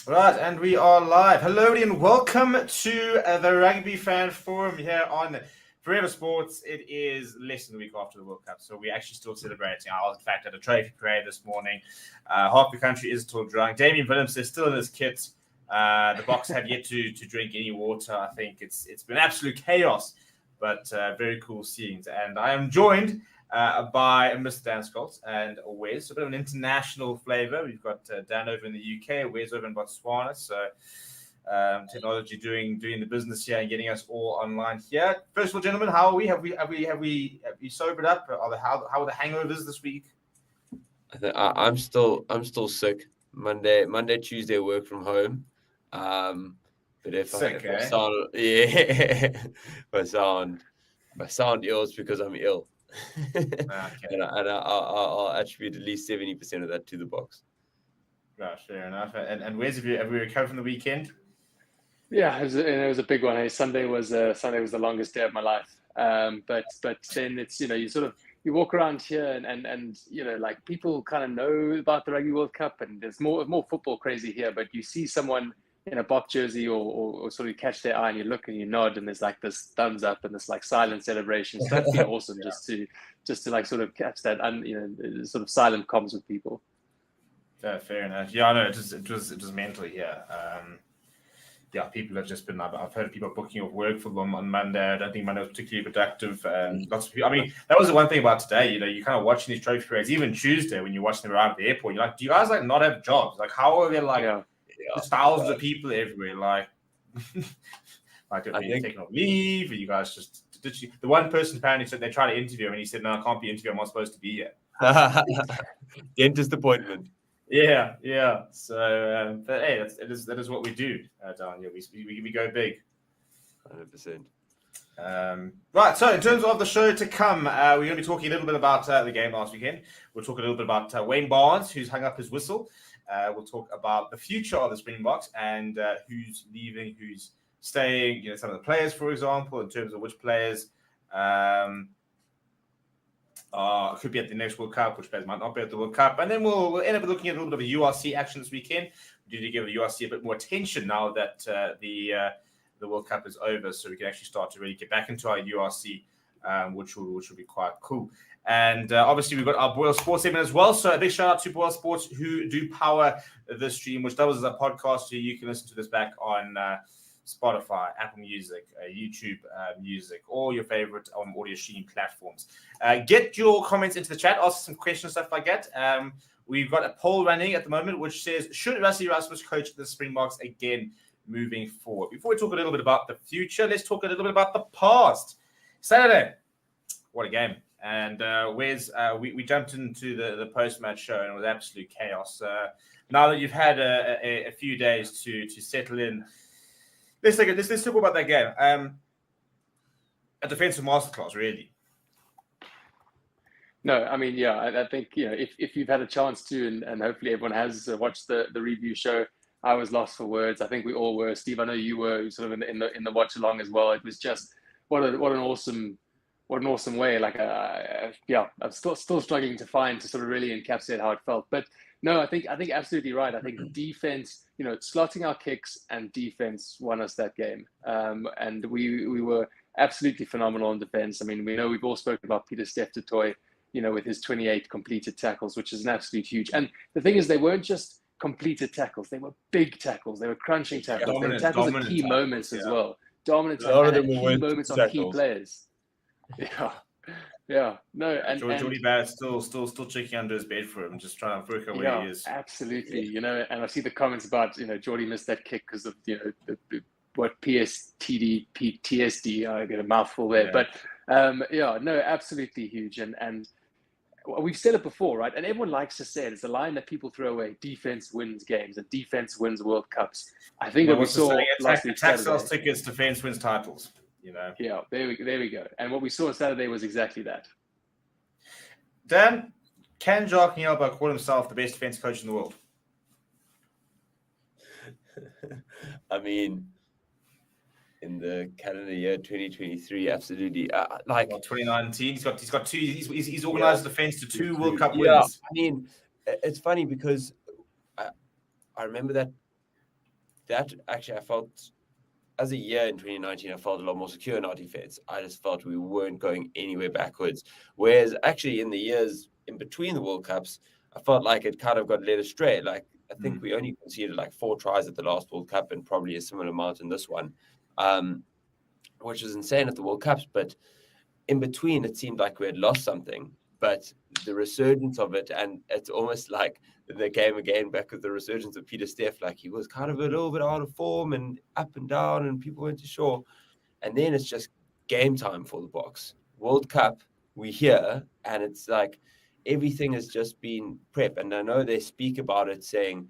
Right, and we are live. Hello and welcome to the Rugby Fan Forum here on Forever Sports. It is less than a week after the World Cup, so we're actually still celebrating. I was, in fact, at a trophy parade this morning. Half the country is still drunk. Damien Willems is still in his kit. The Boks have yet to drink any water. I think it's been absolute chaos, but very cool scenes. And I am joined by Mr. Dan Scholz and Wes. A bit of an international flavor. We've got Dan over in the UK, Wes over in Botswana. So technology doing the business here and getting us all online here. First of all, gentlemen, how are we? Have we sobered up? How are the hangovers this week? I'm still sick. Monday, Tuesday, work from home. But if I sound if I sound ill, it's because I'm ill. Okay. and I'll attribute at least 70% of that to the Boks. Right, fair enough. And Wes, have we recovered from the weekend? Yeah, it was a big one. Sunday was the longest day of my life. But then it's you walk around here and like people kind of know about the Rugby World Cup and there's more football crazy here. But you see someone in a Bok jersey or sort of catch their eye and you look and you nod and there's like this thumbs up and this like silent celebration. So that's been awesome just to like sort of catch that and sort of silent comms with people. Fair enough. Yeah, I know it was mental here. Yeah, people have just been. I've heard people booking off work for them on Monday. I don't think Monday was particularly productive. Lots of people. I mean, that was the one thing about today. You're kind of watching these trophy parades. Even Tuesday, when you're watching them around at the airport, you're like, do you guys like not have jobs? Like, how are there there's thousands of people everywhere? Like, like are you taking off leave? Are you guys just? The one person apparently said they tried to interview him, and he said, "No, I can't be interviewed. I'm not supposed to be here." Dentist appointment. Yeah. So, but hey, that is what we do, Daniel. We go big. 100%. Right. So, in terms of the show to come, we're going to be talking a little bit about the game last weekend. We'll talk a little bit about Wayne Barnes, who's hung up his whistle. We'll talk about the future of the Springboks and who's leaving, who's staying. Some of the players, for example, in terms of which players. Could be at the next World Cup, which players might not be at the World Cup. And then we'll end up looking at a little bit of URC action this weekend. We need to give the URC a bit more attention now that the World Cup is over, so we can actually start to really get back into our URC, which will be quite cool. And obviously, we've got our Boyle Sports segment as well. So a big shout out to Boyle Sports who do power the stream, which doubles as a podcast. So you can listen to this back on Spotify, Apple Music, YouTube Music, all your favorite audio streaming platforms. Get your comments into the chat, ask some questions, stuff like that. We've got a poll running at the moment, which says, should Rassie Erasmus coach the Springboks again moving forward? Before we talk a little bit about the future, let's talk a little bit about the past. Saturday, what a game. And we jumped into the post-match show and it was absolute chaos. Now that you've had a few days to settle in, let's talk about that game. A defensive masterclass, really. No, I mean, yeah, I think if you've had a chance to, and hopefully everyone has watched the review show, I was lost for words. I think we all were. Steve, I know you were sort of in the watch along as well. It was just what an awesome way. Like, I'm still struggling to sort of really encapsulate how it felt. But no, I think absolutely right. I think defense, slotting our kicks and defense won us that game. And we were absolutely phenomenal in defense. I mean, we've all spoken about Pieter-Steph du Toit, with his 28 completed tackles, which is an absolute huge. And the thing is, they weren't just completed tackles; they were big tackles. They were crunching tackles. They were tackles at key moments as well. Dominant tackles and key moments on key players. Yeah. No, and Jordy Barrett's still checking under his bed for him, just trying to work out where he is. Absolutely. And I see the comments about Jordy missed that kick because of what PSTD, PTSD. I get a mouthful there, but absolutely huge. And we've said it before, right? And everyone likes to say it. It's a line that people throw away. Defense wins games, and defense wins World Cups. I think what we saw last week. Attack sells tickets, defense wins titles. Yeah, there we go. And what we saw on Saturday was exactly that. Dan, can Jacques Nielba call himself the best defense coach in the world? I mean, in the calendar year 2023, absolutely. 2019, he's got two. He's organized defense to 2 World Cup wins. Yeah, I mean, it's funny because I remember that that actually I felt as a year in 2019, I felt a lot more secure in our defense. I just felt we weren't going anywhere backwards. Whereas actually in the years in between the World Cups, I felt like it kind of got led astray. Like I think we only conceded like 4 tries at the last World Cup and probably a similar amount in this one, which was insane at the World Cups. But in between, it seemed like we had lost something. But the resurgence of it, and it's almost like the game again back with the resurgence of Peter Steff, like he was kind of a little bit out of form and up and down, and people weren't too sure. And then it's just game time for the Boks. World Cup, we hear, and it's like everything has just been prep. And I know they speak about it saying,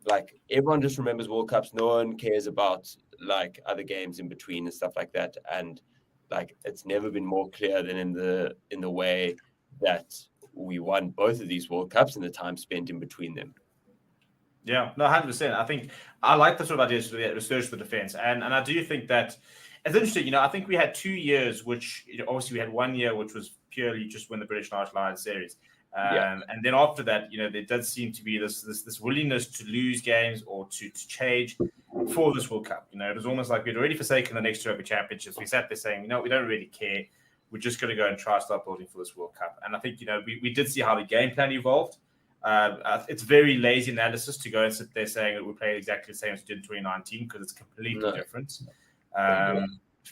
like, everyone just remembers World Cups. No one cares about like other games in between and stuff like that. And like it's never been more clear than in the way that we won both of these World Cups and the time spent in between them. Yeah, no, 100%. I think I like the sort of ideas for the research for defense. And I do think that it's interesting. I think we had 2 years, which obviously we had 1 year, which was purely just win the British Irish Lions series. And then after that, there does seem to be this willingness to lose games or to change for this World Cup. It was almost like we'd already forsaken the next 2 Rugby Championships. We sat there saying, we don't really care. We're just going to go and try to start building for this World Cup. And I think, we did see how the game plan evolved. It's very lazy analysis to go and sit there saying that we're playing exactly the same as we did in 2019 because it's completely different.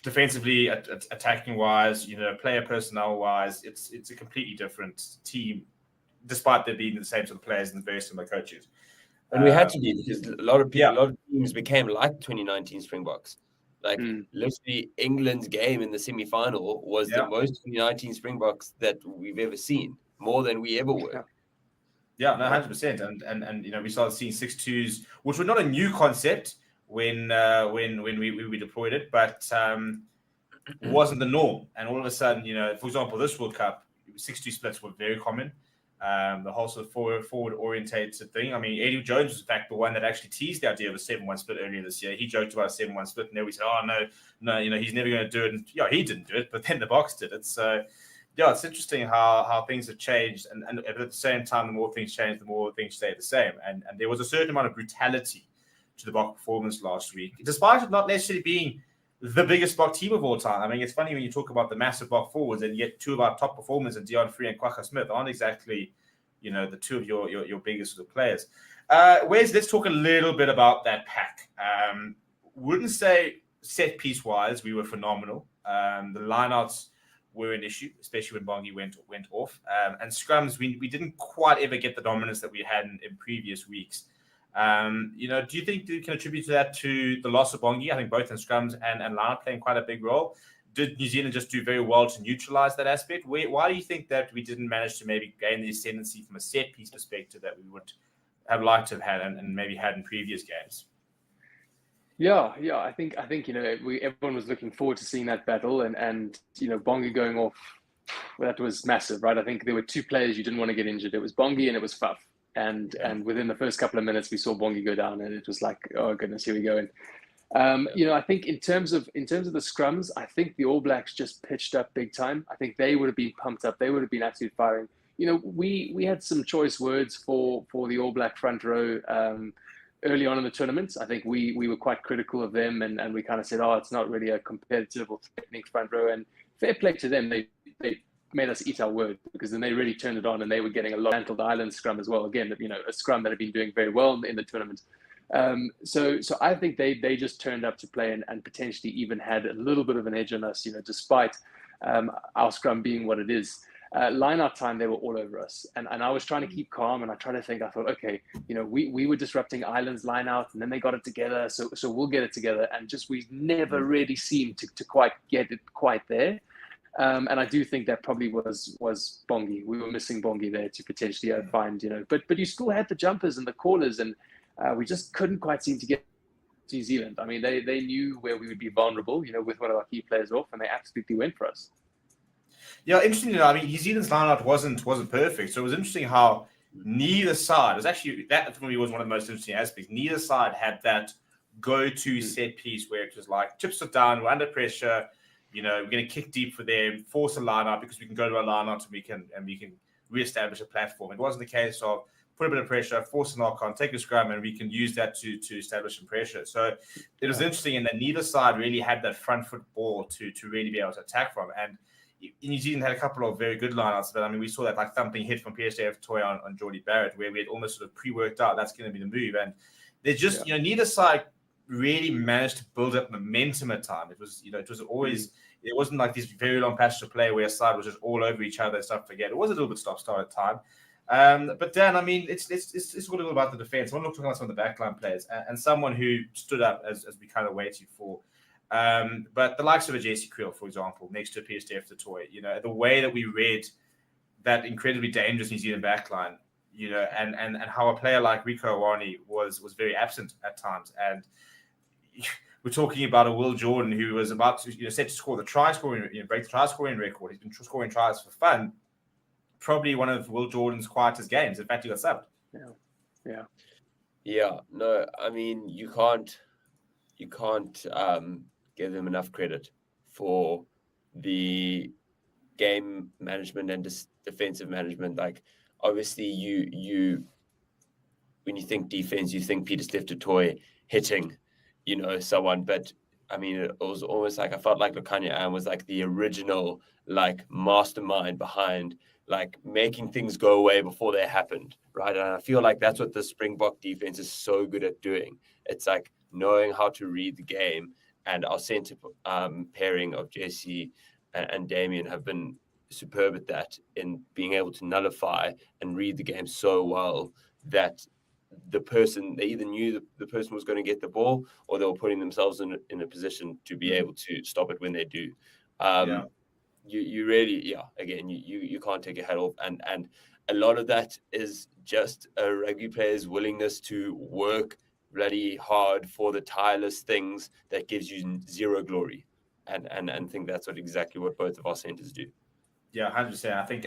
Defensively, attacking wise, player personnel wise, it's a completely different team, despite there being the same sort of players and very similar coaches. And we had to be, because a lot of people, a lot of teams became like 2019 Springboks. Like literally, England's game in the semi-final was the most 2019 Springboks that we've ever seen, more than we ever were. Yeah, no, 100%. And we started seeing 6-2s, which were not a new concept when we deployed it, but wasn't the norm. And all of a sudden, for example, this World Cup, 6-2 splits were very common. The whole sort of forward orientated thing. I mean, Eddie Jones was in fact the one that actually teased the idea of a 7-1 split earlier this year. He joked about a 7-1 split, and then we said, "Oh no, he's never going to do it." And he didn't do it, but then the Boks did it. So it's interesting how things have changed, and at the same time, the more things change, the more things stay the same. And there was a certain amount of brutality to the Bok performance last week, despite it not necessarily being the biggest Bok team of all time. I mean, it's funny when you talk about the massive Bok forwards, and yet 2 of our top performers, in Dion Free and Kwagga Smith, aren't exactly, the 2 of your biggest sort of players. Wes, let's talk a little bit about that pack. Wouldn't say set piece wise we were phenomenal. The lineouts were an issue, especially when Bongi went off. And scrums, we didn't quite ever get the dominance that we had in previous weeks. Do you think you can attribute to that to the loss of Bongi? I think both in scrums and lineout playing quite a big role. Did New Zealand just do very well to neutralize that aspect? Why do you think that we didn't manage to maybe gain the ascendancy from a set piece perspective that we would have liked to have had and maybe had in previous games? Yeah. I think everyone was looking forward to seeing that battle, and Bongi going off, that was massive, right? I think there were 2 players you didn't want to get injured. It was Bongi and it was Faf. And within the first couple of minutes, we saw Bongi go down, and it was like, oh goodness, here we go. And I think in terms of the scrums, I think the All Blacks just pitched up big time. I think they would have been pumped up. They would have been absolutely firing. We had some choice words for the All Black front row early on in the tournament. I think we were quite critical of them, and we kind of said, oh, it's not really a competitive or technique front row. And fair play to them, they made us eat our word, because then they really turned it on, and they were getting a lot of the Island scrum as well. Again, a scrum that had been doing very well in the tournament. So I think they just turned up to play and potentially even had a little bit of an edge on us, despite our scrum being what it is. Line-out time, they were all over us. And I was trying to keep calm, and I thought, okay, we were disrupting Ireland's line-out, and then they got it together, so we'll get it together. And just we never really seemed to quite get it quite there. And I do think that probably was Bongi. We were missing Bongi there to potentially find, but you still had the jumpers and the corners, and we just couldn't quite seem to get New Zealand. I mean, they knew where we would be vulnerable, with one of our key players off, and they absolutely went for us. Yeah, interesting. I mean, New Zealand's lineup wasn't perfect, so it was interesting how neither side was actually, that for me was one of the most interesting aspects. Neither side had that go-to set piece where it was like chips are down, we're under pressure. We're going to kick deep for them, force a lineup because we can go to a lineup and we can reestablish a platform. It wasn't the case of put a bit of pressure, force a knock on, take a scrum, and we can use that to establish some pressure. So it was interesting in that neither side really had that front foot ball to really be able to attack from. And New Zealand had a couple of very good lineouts, but I mean, we saw that like thumping hit from PSJF Toy on Geordie Barrett, where we had almost sort of pre-worked out that's going to be the move. And they just, neither side really managed to build up momentum at time. It was, it was always, it wasn't like these very long passages of play where a side was just all over each other and stuff. Forget it was a little bit stop-start at time. But Dan, I mean, it's a little about the defense. I want to look at some of the backline players and someone who stood up as we kind of waited for. But the likes of a JC Creel, for example, next to a PSDF the Toy, the way that we read that incredibly dangerous New Zealand backline, and how a player like Rieko Awani was very absent at times. And we're talking about a Will Jordan who was about to, set to score the try scoring, break the try scoring record. He's been scoring tries for fun. Probably one of Will Jordan's quietest games. In fact, he got subbed. Yeah. No, I mean, you can't give them enough credit for the game management and defensive management. Like, obviously, you when you think defense, you think BITDEFENDER du Toit hitting, someone. But I mean, it was almost like I felt like Lukanya Ann was like the original like mastermind behind like making things go away before they happened, right? And I feel like that's what the Springbok defense is so good at doing. It's like knowing how to read the game. And our centre pairing of JC and Damien have been superb at that, in being able to nullify and read the game so well that they either knew the person was going to get the ball, or they were putting themselves in a position to be able to stop it when they do. You really, again, you can't take your head off. And a lot of that is just a rugby player's willingness to work bloody hard for the tireless things that gives you zero glory. And think that's exactly what both of our centers do. Yeah, 100%. I think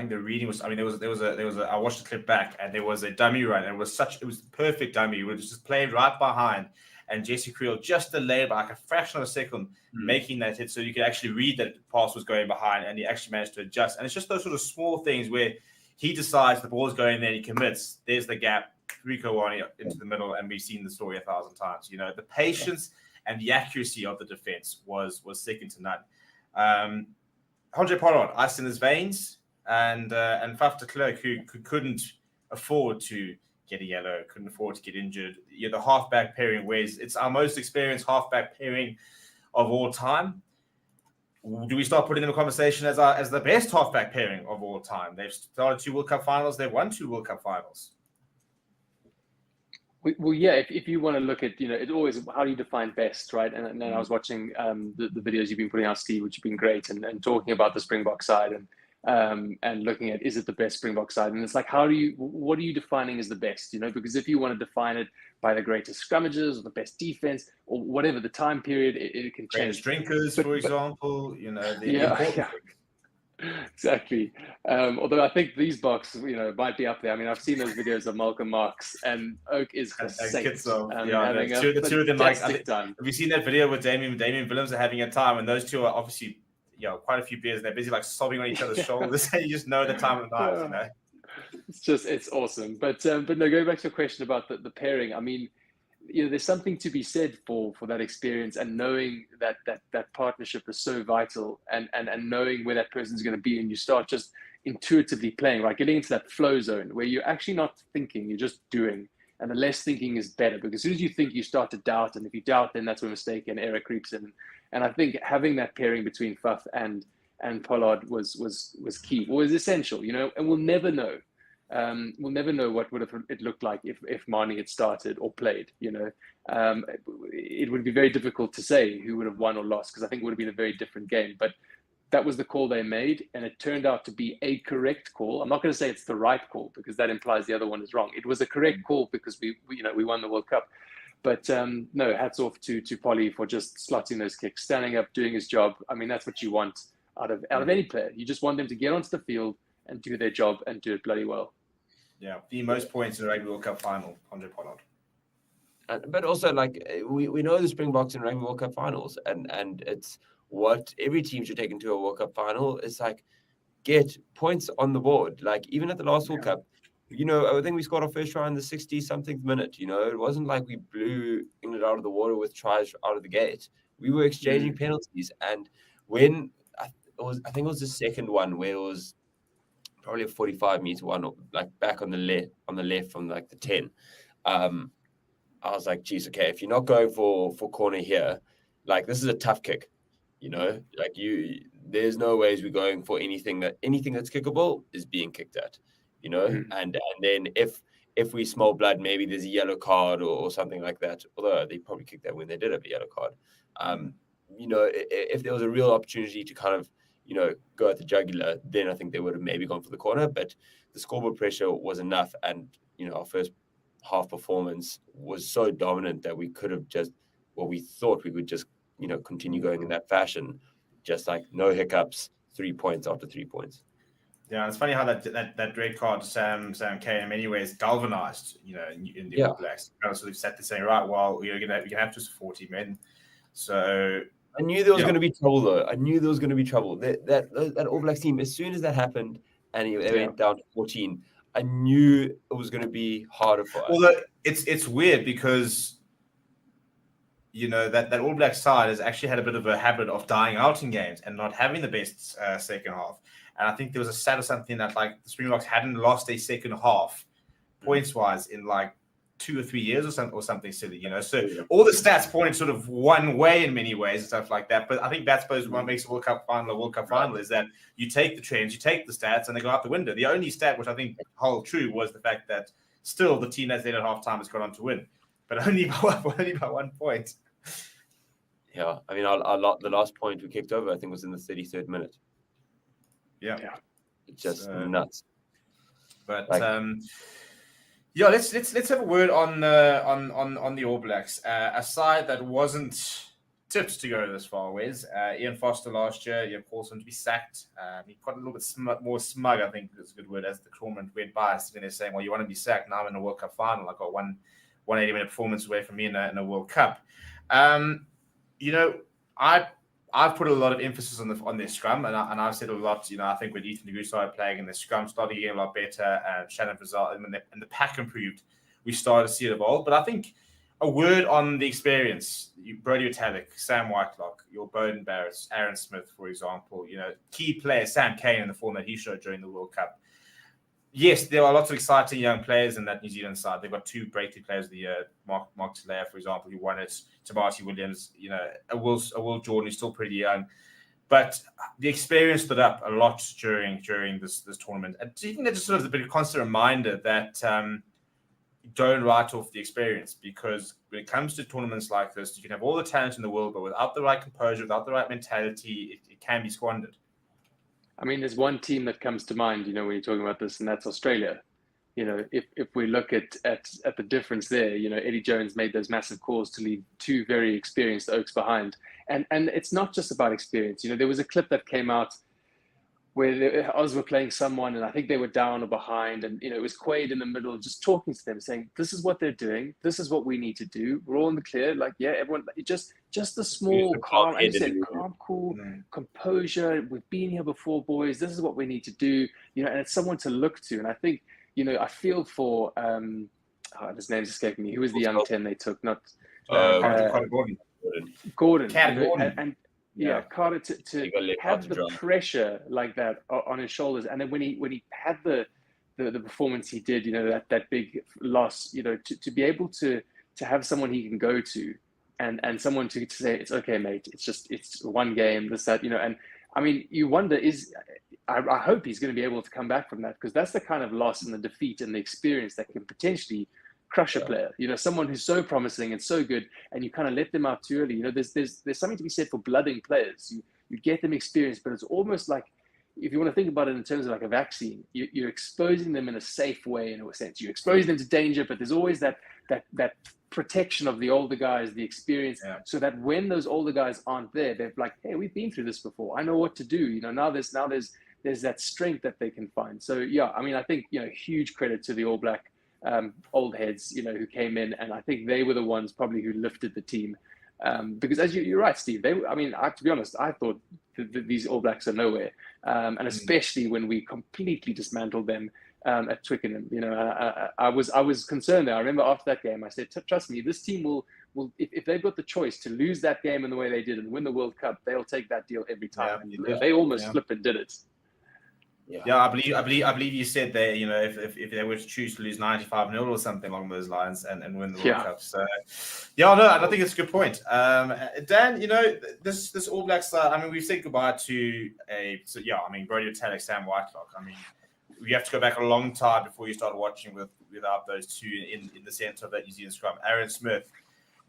the reading was. I mean, there was a. I watched the clip back, and there was a dummy run, and it was the perfect dummy. It was just playing right behind, and Jesse Creel just delayed by like a fraction of a second, making that hit, so you could actually read that the pass was going behind, and he actually managed to adjust. And it's just those sort of small things where he decides the ball's going there, he commits. There's the gap, Rieko Awani into the middle, and we've seen the story 1,000 times. The patience and the accuracy of the defense was second to none. Andre Pollard, ice in his veins, and Faf de Klerk, who couldn't afford to get a yellow, couldn't afford to get injured. The halfback pairing, it's our most experienced halfback pairing of all time. Do we start putting in the conversation as the best halfback pairing of all time? They've started 2 World Cup finals. They've won 2 World Cup finals. Well, yeah. If you want to look at, it always, how do you define best, right? And then I was watching the videos you've been putting out, Steve, which have been great, and talking about the Springbok side and looking at, is it the best Springbok side? And it's like, what are you defining as the best? Because if you want to define it by the greatest scrummages or the best defense or whatever the time period, it can change. Greatest drinkers, for example, Exactly. Although I think these Boks, might be up there. I mean, I've seen those videos of Malcolm Marx, and Oak is the saint. The two of them, like, have you seen that video with Damien Willems are having a time, and those two are obviously, quite a few beers, and they're busy like sobbing on each other's shoulders, and you just know the time of the night, It's awesome. But no, going back to your question about the pairing, I mean, there's something to be said for that experience, and knowing that partnership is so vital, and knowing where that person's going to be, and you start just intuitively playing, right? Getting into that flow zone where you're actually not thinking, you're just doing, and the less thinking is better, because as soon as you think, you start to doubt, and if you doubt, then that's where mistake and error creeps in. And I think having that pairing between Faf and Pollard was key, was essential, and we'll never know. We'll never know what would have it looked like if Marnie had started or played. It would be very difficult to say who would have won or lost, because I think it would have been a very different game. But that was the call they made, and it turned out to be a correct call. I'm not going to say it's the right call, because that implies the other one is wrong. It was a correct call because we won the World Cup. But no, hats off to Polly for just slotting those kicks, standing up, doing his job. I mean, that's what you want out of any player. You just want them to get onto the field and do their job and do it bloody well. Yeah, the most points in the Rugby World Cup final, Andre Pollard. But also, like, we know the Springboks in Rugby World Cup finals, and it's what every team should take into a World Cup final is like, get points on the board. Like, even at the last World Cup, I think we scored our first try in the 60-something minute. It wasn't like we blew England out of the water with tries out of the gate. We were exchanging penalties, and when I think it was the second one where it was probably a 45-meter one, like back on the left from like the 10. I was like, geez, okay, if you're not going for corner here, like this is a tough kick, like there's no ways we're going for anything that's kickable is being kicked at, and then if we smell blood, maybe there's a yellow card or something like that. Although they probably kicked that when they did have a yellow card. If there was a real opportunity to kind of, go at the jugular, then I think they would have maybe gone for the corner. But the scoreboard pressure was enough, and our first half performance was so dominant that we could have we thought we would just continue going in that fashion, just like no hiccups, 3 points after 3 points. Yeah, it's funny how that red card Sam Cane in many ways galvanized, in the All Blacks. Kind of sort of set the saying, right, well, you're gonna have just 40 men. So I knew there was going to be trouble, though. I knew there was going to be trouble. That All Blacks team, as soon as that happened, and they went down to 14, I knew it was going to be harder for us. Although it's weird because that All Black side has actually had a bit of a habit of dying out in games and not having the best second half. And I think there was a stat or something that like the Springboks hadn't lost a second half points wise in like 2 or 3 years or something silly, So all the stats pointed sort of one way in many ways and stuff like that. But I think that's what makes a World Cup final is that you take the trends, you take the stats, and they go out the window. The only stat which I think held true was the fact that still the team that's in at halftime has gone on to win, but only by 1 point. Yeah, I mean, the last point we kicked over, I think, was in the 33rd minute. Yeah, it's just nuts. But let's have a word on the All Blacks. A side that wasn't tipped to go this far, Wes. Ian Foster last year, caused him to be sacked. He got a little bit more smug, I think is a good word, as the tournament went by, sitting there saying, well, you want to be sacked? Now I'm in a World Cup final. I got 180-minute performance away from me in a World Cup. I've put a lot of emphasis on their scrum, and I've said a lot. I think when Ethan DeGroot started playing in the scrum, started getting a lot better. Shannon Frizzell, and the pack improved, we started to see it evolve. But I think a word on the experience: Brodie Retallick, Sam Whitelock, your Bowden Barrett, Aaron Smith, for example. Key players, Sam Cane in the form that he showed during the World Cup. Yes, there are lots of exciting young players in that New Zealand side. They've got 2 breakthrough players of the year, Mark Talea, for example, who won it, Tabati Williams, a Will Jordan, who's still pretty young. But the experience stood up a lot during this tournament. And do you think that just sort of a bit of constant reminder that don't write off the experience? Because when it comes to tournaments like this, you can have all the talent in the world, but without the right composure, without the right mentality, it can be squandered. I mean, there's one team that comes to mind, when you're talking about this, and that's Australia. If we look at the difference there, Eddie Jones made those massive calls to leave 2 very experienced Oaks behind. And it's not just about experience. There was a clip that came out where Oz were playing someone, and I think they were down or behind, and it was Quaid in the middle, just talking to them, saying, "This is what they're doing. This is what we need to do. We're all in the clear." Like, yeah, everyone, just the small, calm, and you said, calm, cool, composure. We've been here before, boys. This is what we need to do. And it's someone to look to. And I think, I feel for his name's escaping me. Who was the young 10 they took? Not Gordon. Gordon. Gordon. Yeah, Carter to have the pressure like that on his shoulders, and then when he had the performance he did, that big loss, to be able to have someone he can go to, and someone to say, it's okay, mate, it's one game, this, that, and I mean, you wonder, I hope he's going to be able to come back from that, because that's the kind of loss and the defeat and the experience that can potentially crush a player, someone who's so promising and so good, and you kind of let them out too early. There's something to be said for blooding players. You get them experience, but it's almost like, if you want to think about it in terms of like a vaccine, you're exposing them in a safe way, in a sense. You expose them to danger, but there's always that protection of the older guys, the experience, so that when those older guys aren't there, they're like, hey, we've been through this before. I know what to do. Now there's that strength that they can find. So yeah, I mean, I think huge credit to the All Black old heads, who came in, and I think they were the ones probably who lifted the team, because as you're right, Steve. To be honest, I thought these All Blacks are nowhere, and especially when we completely dismantled them. at Twickenham. You know, I was concerned there. I remember after that game, I said, "Trust me, this team will if they've got the choice to lose that game in the way they did and win the World Cup, they'll take that deal every time." Yeah, they almost flipped and did it. Yeah, I believe you said that, you know, if they were to choose to lose 95-0 or something along those lines and win the World Cup. So, yeah, no, I think it's a good point. Dan, you know, this All Blacks, I mean, we've said goodbye to Brodie Retallick, Sam Whitelock. I mean, we have to go back a long time before you start watching without those two in the centre of that New Zealand scrum. Aaron Smith,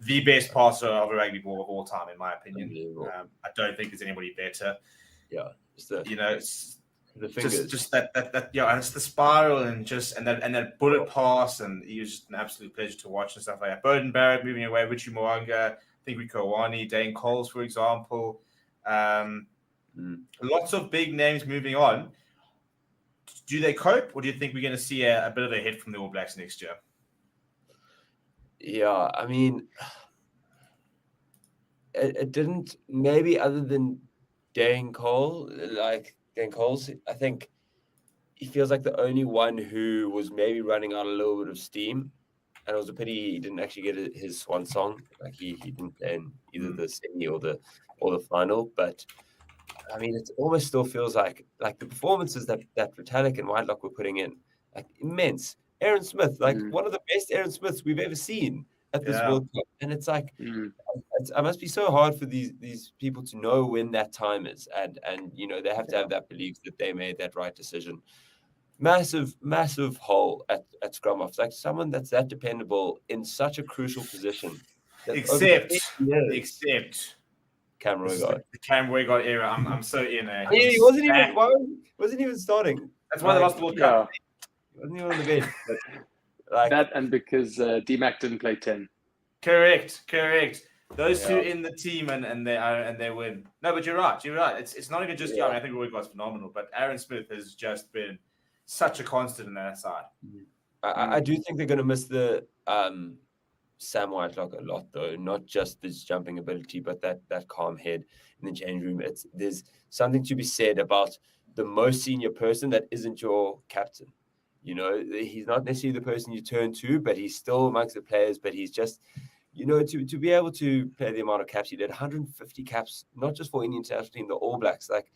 the best passer of a rugby ball of all time, in my opinion. I don't think there's anybody better. Yeah, the fingers, just that and it's the spiral and that bullet pass, and he was just an absolute pleasure to watch and stuff like that. Beauden Barrett moving away, Richie Mo'unga, I think Rico Ioane, Dane Coles, for example. Lots of big names moving on. Do they cope, or do you think we're going to see a bit of a hit from the All Blacks next year? Yeah, I mean, it didn't, maybe other than Dane Coles, I think he feels like the only one who was maybe running out a little bit of steam. And it was a pity he didn't actually get his swan song. Like he didn't play in either the semi or the final. But I mean, it almost still feels like the performances that Retallick and Whitelock were putting in, like immense. Aaron Smith, like one of the best Aaron Smiths we've ever seen at this World Cup. And it's like, it must be so hard for these people to know when that time is. And you know, they have to have that belief that they made that right decision. Massive hole at scrum off. It's like someone that's that dependable in such a crucial position. Except Cam Roigard. The Cam Roigard era. I'm so in there. He wasn't even starting. That's why they lost the World Cup. He wasn't even on the bench. That and because D-Mac didn't play 10. Correct. Those two in the team and they win. No, but you're right. It's not even just I think Roigard's phenomenal, but Aaron Smith has just been such a constant in that side. I do think they're going to miss the Sam Whitelock a lot, though. Not just his jumping ability, but that calm head in the change room. There's something to be said about the most senior person that isn't your captain. You know, he's not necessarily the person you turn to, but he's still amongst the players. But he's just, you know, to be able to play the amount of caps he did, 150 caps, not just for Indian international team, the All Blacks. Like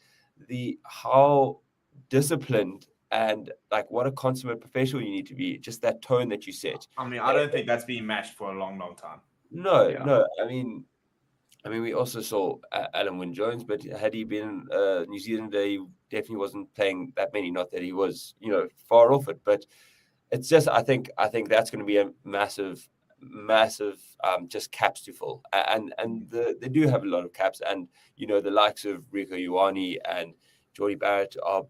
how disciplined and like what a consummate professional you need to be. Just that tone that you set. I mean, I don't think that's been matched for a long, long time. No. I mean, we also saw Alan Wynne-Jones, but had he been New Zealander, he definitely wasn't playing that many. Not that he was, you know, far off it, but it's just I think that's going to be a massive just caps to fill, and they do have a lot of caps, and you know the likes of Rico Ioane and Geordie Barrett are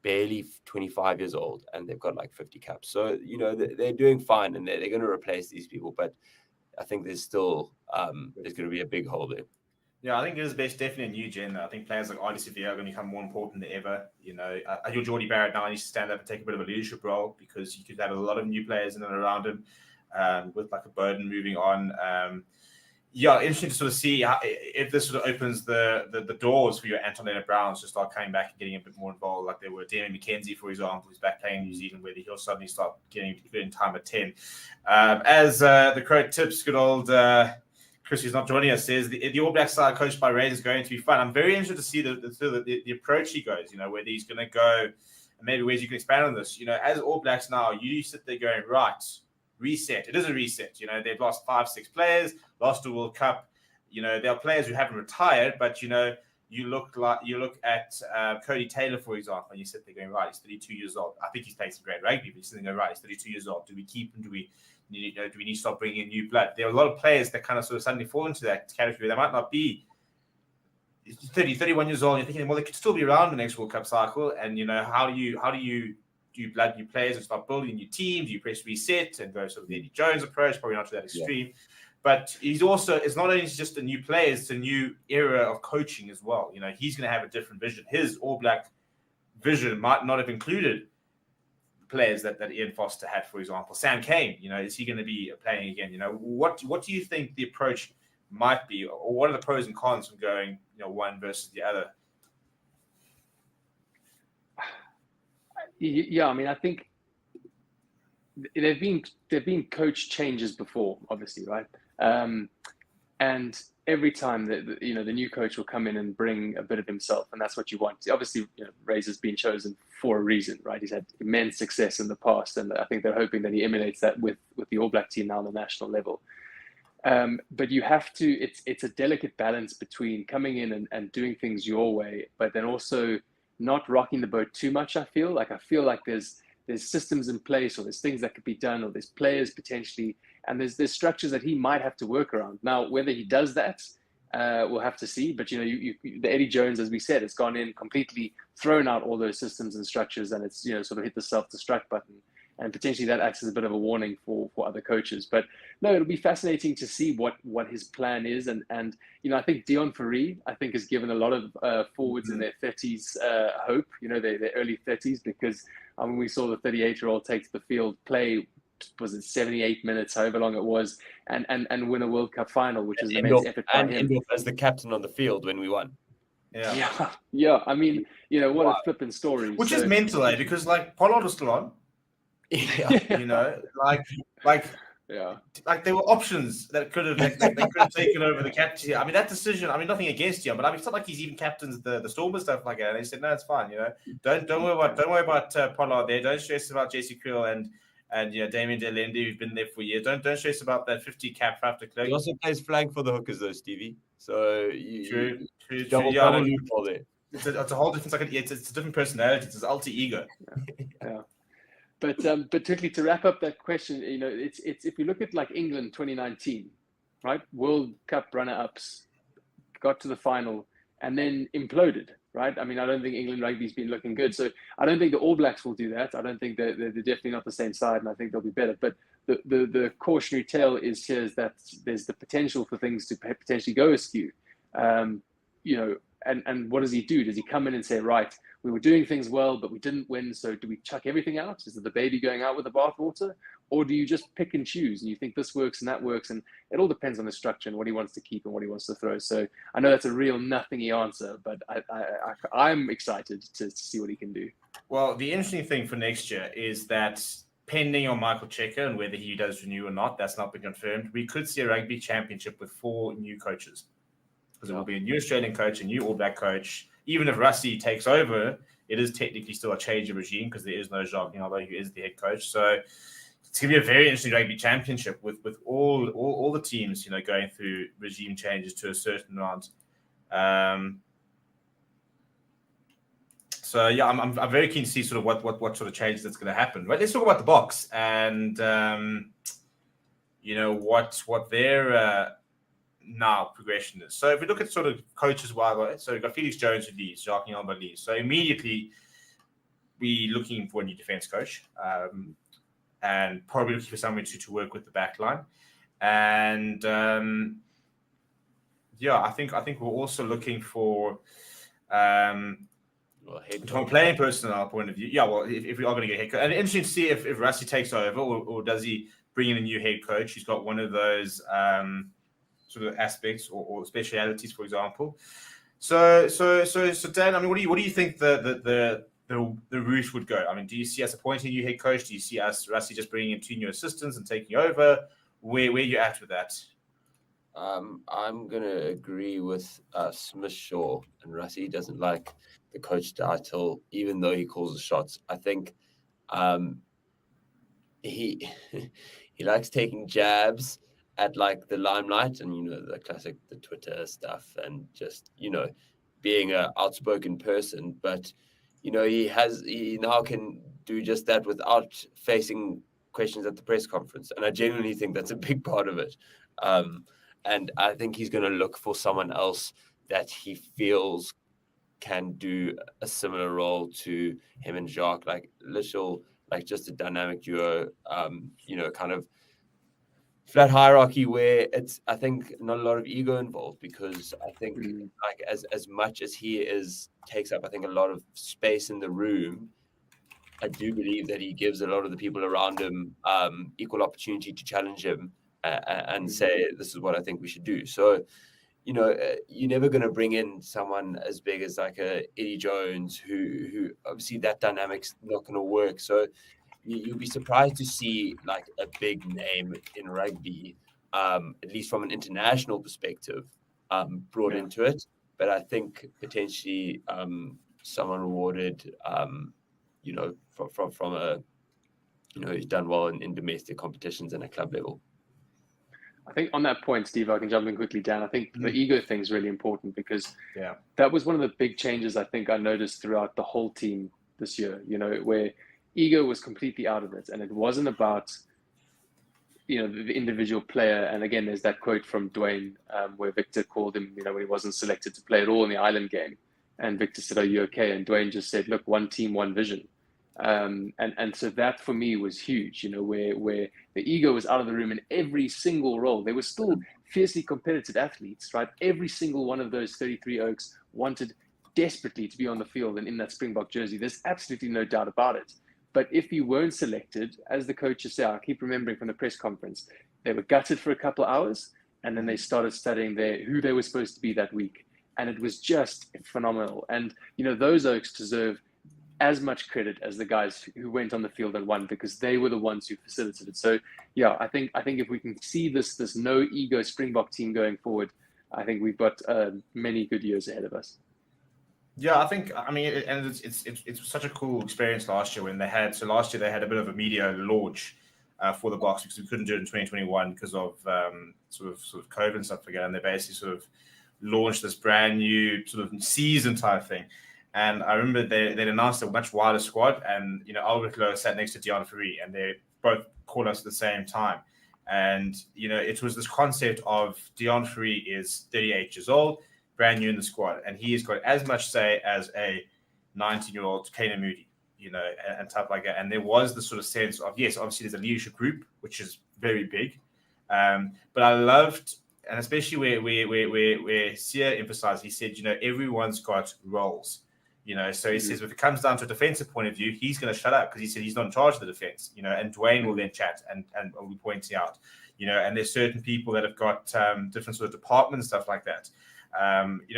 barely 25 years old, and they've got like 50 caps. So you know they're doing fine, and they're going to replace these people, but I think there's still there's going to be a big hole there. Yeah, I think there's definitely a new gen. I think players like Ardie Savea are going to become more important than ever. You know, I feel Geordie Barrett now needs to stand up and take a bit of a leadership role because you could have a lot of new players in and around him, with like a Beauden moving on. Interesting to sort of see if this sort of opens the doors for your Anton Leonard-Browns to start coming back and getting a bit more involved, like they were. Damien McKenzie, for example, who's back playing in New Zealand, where he'll suddenly start getting time at 10. As the Crow tips, good old Chris, who's not joining us, says the All Black side coached by Ray is going to be fun. I'm very interested to see the approach he goes, you know, where he's going to go, and maybe ways you can expand on this. You know, as All Blacks now, you sit there going, right, reset. It is a reset. You know, they've lost 5-6 players, lost a World Cup. You know, there are players who haven't retired, but, you know, you look at Cody Taylor, for example, and you sit there going, right, he's 32 years old. I think he's playing some great rugby, but you're sitting there going, right, he's 32 years old. Do we keep him? Do we need to start bringing in new blood? There are a lot of players that kind of sort of suddenly fall into that category. They might not be 30, 31 years old. And you're thinking, well, they could still be around the next World Cup cycle. And, you know, how do you blood new players and start building new teams? You press reset and go sort of the Eddie Jones approach, probably not to that extreme. Yeah. But it's not only just a new player, it's a new era of coaching as well. You know, he's going to have a different vision. His All Black vision might not have included players that Ian Foster had, for example. Sam Cane, you know, is he going to be playing again? You know, what do you think the approach might be, or what are the pros and cons from going, you know, one versus the other? Yeah, I mean, I think there've been coach changes before, obviously, right? And every time that the new coach will come in and bring a bit of himself, and that's what you want. Obviously, Razor's been chosen for a reason, right? He's had immense success in the past, and I think they're hoping that he emulates that with the All Black team now on the national level. But you have to. It's a delicate balance between coming in and doing things your way, but then also not rocking the boat too much. I feel like there's systems in place, or there's things that could be done, or there's players potentially, and there's structures that he might have to work around. Now, whether he does that, we'll have to see. But the Eddie Jones, as we said, has gone in completely thrown out all those systems and structures, and it's sort of hit the self-destruct button, and potentially that acts as a bit of a warning for other coaches. But no, it'll be fascinating to see what his plan is, and I think Dion Fourie, I think, has given a lot of forwards in their 30s hope, their early 30s, because we saw the 38-year-old take to the field, play, was it 78 minutes, however long it was, and win a World Cup final, which is an immense effort by him. And end up as the captain on the field when we won. Yeah. I mean, what a flippant story. Which is mental, because Pollard was still on. Yeah. Like there were options that could have taken over the captaincy. I mean, that decision. I mean, nothing against him, but it's not like he's even captains the Storm and stuff like that. And they said, no, it's fine. Don't worry about Pollard there. Don't stress about JC Kriel and Damien Delende, who've been there for years. Don't stress about that 50 cap after Clerk. He also plays flag for the Hookers though, Stevie. So true. Double there. It's a whole different. It's a different personality. It's his alter ego. Yeah. But particularly to wrap up that question, it's if we look at like England 2019, right? World Cup runner-ups, got to the final, and then imploded, right? I mean, I don't think England rugby's been looking good. So I don't think the All Blacks will do that. I don't think they're definitely not the same side, and I think they'll be better. But the cautionary tale is that there's the potential for things to potentially go askew. And what does he do? Does he come in and say, right, we were doing things well, but we didn't win, so do we chuck everything out? Is it the baby going out with the bathwater? Or do you just pick and choose, and you think this works and that works, and it all depends on the structure and what he wants to keep and what he wants to throw. So I know that's a real nothingy answer, but I'm excited to see what he can do. Well, the interesting thing for next year is that pending on Michael Checker and whether he does renew or not, that's not been confirmed. We could see a Rugby Championship with 4 new coaches, because it will be a new Australian coach, a new All Black coach. Even if Rusty takes over, it is technically still a change of regime, because there is no Jacques, although he is the head coach. So it's going to be a very interesting Rugby Championship with all the teams, going through regime changes to a certain amount. So yeah, I'm very keen to see sort of what sort of changes that's going to happen. Right, let's talk about the box and what their now progression is. So if we look at sort of coaches, so we've got Felix Jones who leaves, Jacques Nyamba leaves. So immediately we're looking for a new defense coach, and probably looking for someone to work with the backline. And I think we're also looking for from a playing personnel point of view. Yeah, well, if we are going to get a head coach, and interesting to see if Rusty takes over, or does he bring in a new head coach? He's got one of those sort of aspects or specialities, for example. So Dan, I mean, what do you think the route would go? I mean, do you see us appointing a new head coach? Do you see us Rusty just bringing in 2 new assistants and taking over? Where are you at with that? I'm gonna agree with Smith Shaw, and Rusty doesn't like the coach title, even though he calls the shots. I think he likes taking jabs at like the limelight and the classic the Twitter stuff, and just being an outspoken person, but he now can do just that without facing questions at the press conference, and I genuinely think that's a big part of it. And I think he's going to look for someone else that he feels can do a similar role to him and Jacques, like just a dynamic duo, kind of flat hierarchy where it's, I think, not a lot of ego involved, because I think like as much as he takes up, I think, a lot of space in the room, I do believe that he gives a lot of the people around him equal opportunity to challenge him and say, this is what I think we should do. So, you're never going to bring in someone as big as like a Eddie Jones, who obviously that dynamic's not going to work. So, you'd be surprised to see like a big name in rugby, at least from an international perspective, brought into it. But I think potentially someone rewarded, from a, who's done well in domestic competitions and at club level. I think on that point, Steve, I can jump in quickly, Dan. I think the ego thing is really important because that was one of the big changes I think I noticed throughout the whole team this year, where ego was completely out of it. And it wasn't about, the individual player. And again, there's that quote from Dwayne where Victor called him, when he wasn't selected to play at all in the Ireland game. And Victor said, "Are you okay?" And Dwayne just said, "Look, one team, one vision." And so that for me was huge, where the ego was out of the room in every single role. They were still fiercely competitive athletes, right? Every single one of those 33 Oaks wanted desperately to be on the field and in that Springbok jersey. There's absolutely no doubt about it. But if you weren't selected, as the coaches say, I keep remembering from the press conference, they were gutted for a couple of hours, and then they started studying who they were supposed to be that week. And it was just phenomenal. And, those Oaks deserve as much credit as the guys who went on the field and won, because they were the ones who facilitated. So, I think if we can see this no ego Springbok team going forward, I think we've got many good years ahead of us. Yeah, it's such a cool experience last year when they had a bit of a media launch for the Boks, because we couldn't do it in 2021 because of sort of COVID and stuff again. And they basically sort of launched this brand new sort of season type thing. And I remember they announced a much wider squad, and Albert Lowe sat next to Deon Fourie, and they both called us at the same time. And it was this concept of Deon Fourie is 38 years old, brand new in the squad, and he's got as much say as a 19-year-old Kane Moody, and stuff like that. And there was the sort of sense of, yes, obviously there's a leadership group, which is very big, but I loved, and especially where Sia emphasized, he said, everyone's got roles. So he says if it comes down to a defensive point of view, he's going to shut up because he said he's not in charge of the defense, and Dwayne will then chat and will be pointing out, and there's certain people that have got different sort of departments, stuff like that.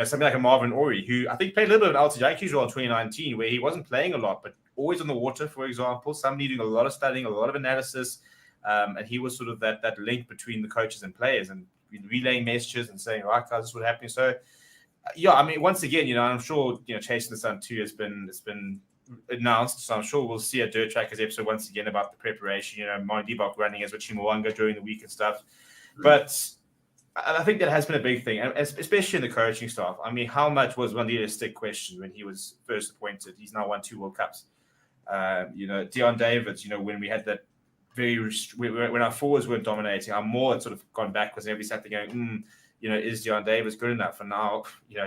Something like a Marvin Ori, who I think played a little bit of an LTJQ's role in 2019, where he wasn't playing a lot, but always on the water, for example, somebody doing a lot of studying, a lot of analysis, and he was sort of that link between the coaches and players and relaying messages and saying, right, guys, this is what happening. So, once again, I'm sure, Chasing the Sun 2 it's been announced, so I'm sure we'll see a Dirt Trackers episode once again about the preparation, Mondibok running as with Chimawanga during the week and stuff. But I think that has been a big thing, and especially in the coaching staff. How much was Wandile Stick questioned when he was first appointed? He's now won 2 World Cups. Deon Davids, when we had that when our forwards weren't dominating, I'm more had sort of gone backwards, and everybody sat there going, is Deon Davids good enough? And now,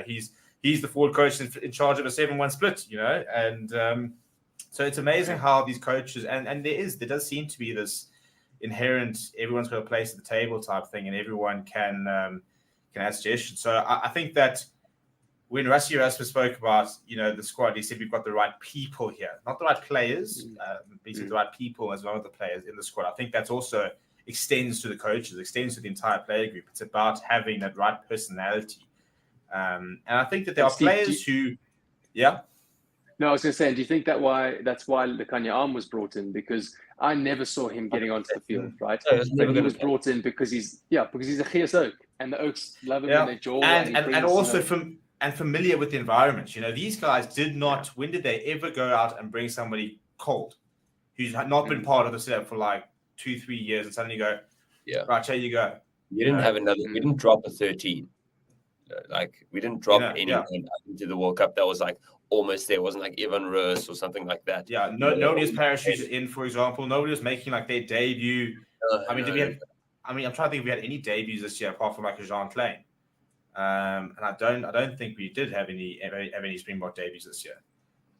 he's the forward coach in charge of a 7-1 split, and so it's amazing how these coaches, and there does seem to be this inherent, everyone's got a place at the table type thing, and everyone can add suggestions. So I think that when Rassie Erasmus spoke about, the squad, he said we've got the right people here, not the right players, but he said the right people as well as the players in the squad. I think that's also extends to the coaches, extends to the entire player group. It's about having that right personality. And I think that there are players who, No, I was going to say, do you think that's why Lekanya Arm was brought in? Because I never saw him getting onto the field, right? But he was brought in because he's a Gears Oak, and the Oaks love him in their jaw. And also familiar with the environment. These guys did not, when did they ever go out and bring somebody cold who's not been part of the setup for like 2-3 years and suddenly go, right, here you go. We didn't have another, we didn't drop a 13. We didn't drop anyone into the World Cup that was like almost there. It wasn't like Evan Roos or something like that. Yeah, nobody was parachuted in, for example. Nobody was making like their debut. Did we have? I'm trying to think if we had any debuts this year apart from like a Jean Klein. And I don't think we did have any Springbok debuts this year,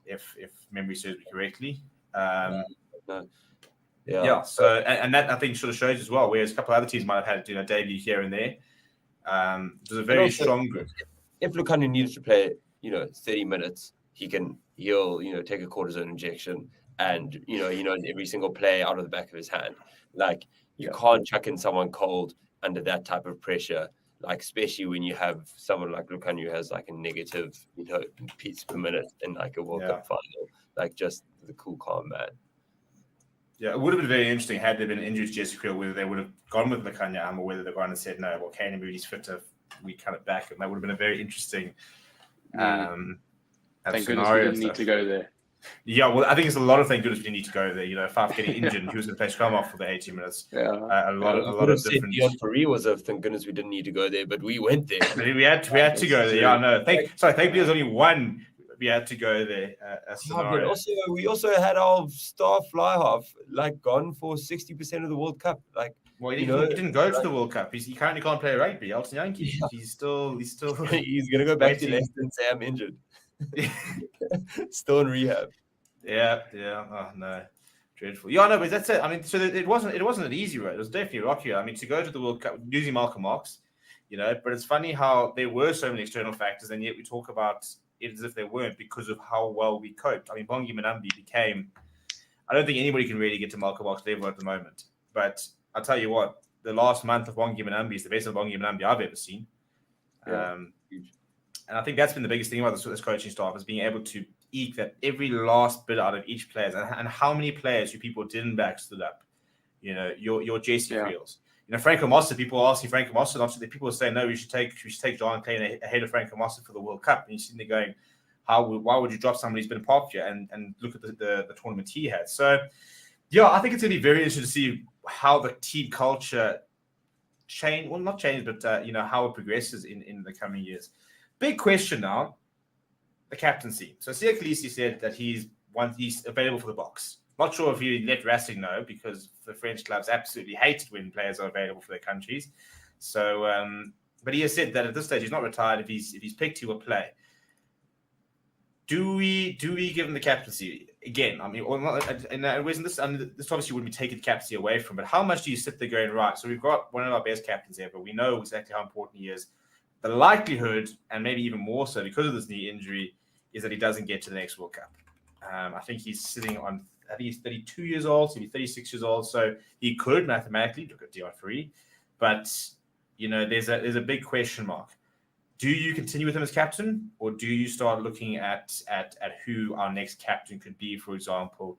if memory serves me correctly. No. So and that I think sort of shows as well. Whereas a couple of other teams might have had a debut here and there. It was a very strong group. If Lukhanyo needs to play, 30 minutes, he'll take a cortisone injection, and he knows every single play out of the back of his hand. Like you can't chuck in someone cold under that type of pressure. Like especially when you have someone like Lukhanyo who has like a negative, beats per minute in like a World Cup final. Like just the cool, calm man. Yeah, it would have been very interesting had there been an injury to Jesse Creel, whether they would have gone with Makanya or whether they've gone and said, no, well, Kane and Moody's fit, we cut it back. And that would have been a very interesting Thank goodness we didn't need to go there. Yeah, well, I think it's a lot of thank goodness we didn't need to go there. Faf getting injured, he was going to play scrum off for the 80 minutes. Yeah, a lot of different. Currie was a thank goodness we didn't need to go there, but we went there. we had to go there. Yeah, no. Thankfully there's only one. We had to go there. But we also had our star fly half gone for 60% of the World Cup. Well, he didn't go to the World Cup. He currently can't play rugby. Elton Yankee. Yeah. He's still. He's gonna go back to Leicester and say I'm injured. Still in rehab. Yeah. Oh no, dreadful. Yeah, no, but that's it. I mean, so it wasn't an easy road. It was definitely rocky. I mean, to go to the World Cup using Malcolm Marx, but it's funny how there were so many external factors, and yet we talk about it as if they weren't because of how well we coped. I mean, Bongi Manambi became. I don't think anybody can really get to Malcolm Marx level at the moment, but I'll tell you what, the last month of Bongi Manambi is the best of Bongi Manambi I've ever seen. Yeah. And I think that's been the biggest thing about this coaching staff is being able to eke that every last bit out of each player. And how many players who people didn't back stood up? Your Jesse Creels. Franco Mossa, people asking Franco Mossa, and obviously people are saying, no, we should take John Klein ahead of Franco Mossa for the World Cup. And you're sitting there going, why would you drop somebody who's been a part here and look at the tournament he had? So, yeah, I think it's going to be very interesting to see how the team culture not change, but how it progresses in the coming years. Big question now, the captaincy. So Sia Khaleesi said that he's available for the box. Not sure if he let Racing know because the French clubs absolutely hate it when players are available for their countries. So, but he has said that at this stage he's not retired. If he's picked, he will play. Do we give him the captaincy again? I mean, or not, and this obviously wouldn't be taking the captaincy away from. But how much do you sit there going, right? So we've got one of our best captains ever. We know exactly how important he is. The likelihood, and maybe even more so because of this knee injury, is that he doesn't get to the next World Cup. I think he's sitting on, I think he's 32 years old, so he's 36 years old. So he could mathematically look at Dion Free, but there's a big question mark. Do you continue with him as captain, or do you start looking at who our next captain could be, for example,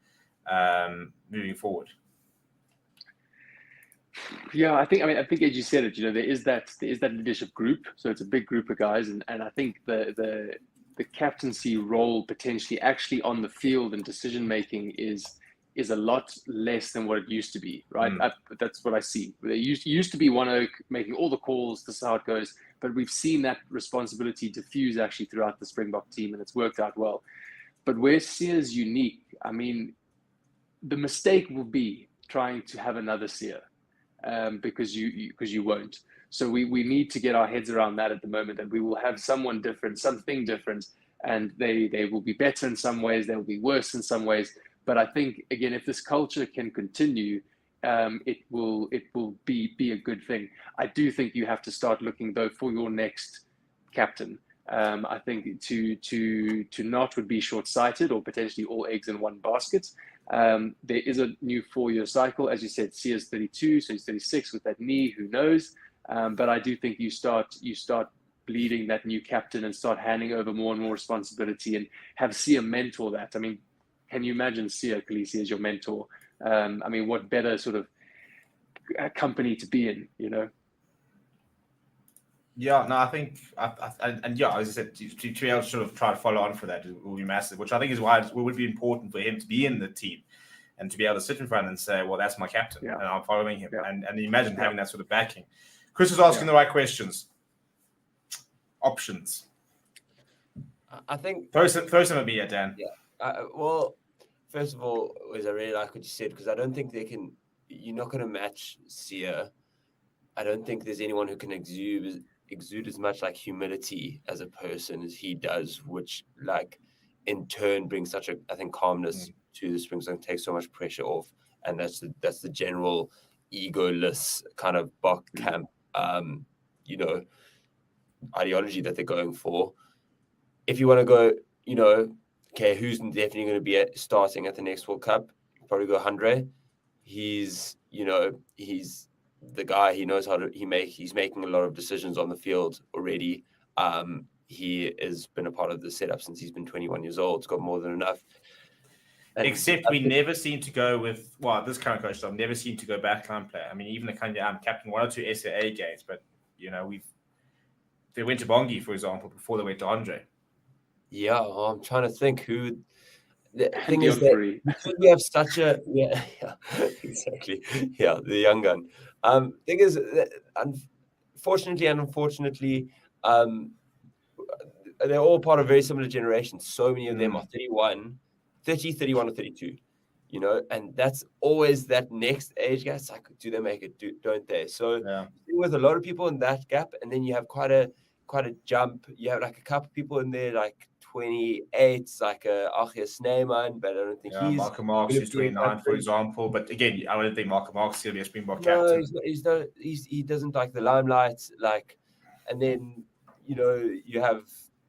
moving forward? Yeah, I think as you said it, there is that leadership group. So it's a big group of guys, and I think the captaincy role potentially actually on the field and decision making is a lot less than what it used to be, right? That's what I see. There used to be one oak making all the calls. This is how it goes. But we've seen that responsibility diffuse actually throughout the Springbok team, and it's worked out well. But where Sia is unique, I mean, the mistake will be trying to have another Sia. Because you won't. So we need to get our heads around that at the moment, and we will have someone different, something different, and they will be better in some ways, they will be worse in some ways. But I think again, if this culture can continue, it will be a good thing. I do think you have to start looking though for your next captain. I think to not would be short-sighted or potentially all eggs in one basket. There is a new 4-year cycle. As you said, Sia's 32, so he's 36 with that knee, who knows? But I do think you start bleeding that new captain and start handing over more and more responsibility and have Sia mentor that. I mean, can you imagine Sia Khaleesi as your mentor? I mean, what better sort of company to be in, Yeah, no, I think, and yeah, as I said, to be able to sort of try to follow on for that will be massive, which I think is why it would be important for him to be in the team and to be able to sit in front and say, well, that's my captain, and I'm following him. Yeah. And imagine having that sort of backing. Chris is asking the right questions. Options. I think... Throw some at me, Dan. Yeah. Well, first of all, I really like what you said, because I don't think you're not going to match Sia. I don't think there's anyone who can exude as much humility as a person as he does, which in turn brings such a, I think, calmness to the Springboks and takes so much pressure off. And that's the general egoless kind of Bok camp, ideology that they're going for. If you want to go, okay, who's definitely going to be starting at the next World Cup? Probably go Handré. He's the guy. He knows how to. He's making a lot of decisions on the field already. He has been a part of the setup since he's been 21 years old. He's got more than enough. Except we never seem to go with, well, this current coach, I've never seen to go backline player. I mean, even the kind of captain 1 or 2 SAA games, but, they went to Bongi, for example, before they went to Andre. Yeah, I'm trying to think who. The thing is that because we have such a exactly, the young gun. Thing is, unfortunately and unfortunately, they're all part of very similar generations. So many of them are 31, or 32. And that's always that next age gap. It's like, do they make it? Don't they? So with a lot of people in that gap, and then you have quite a jump. You have like a couple of people in there, like 28, like Achia Sneeman, but I don't think he's Marco Marks, who's 29, for example. But again, I don't think Marco Marks is going to be a Springbok captain. He doesn't like the limelight. Like, and then you have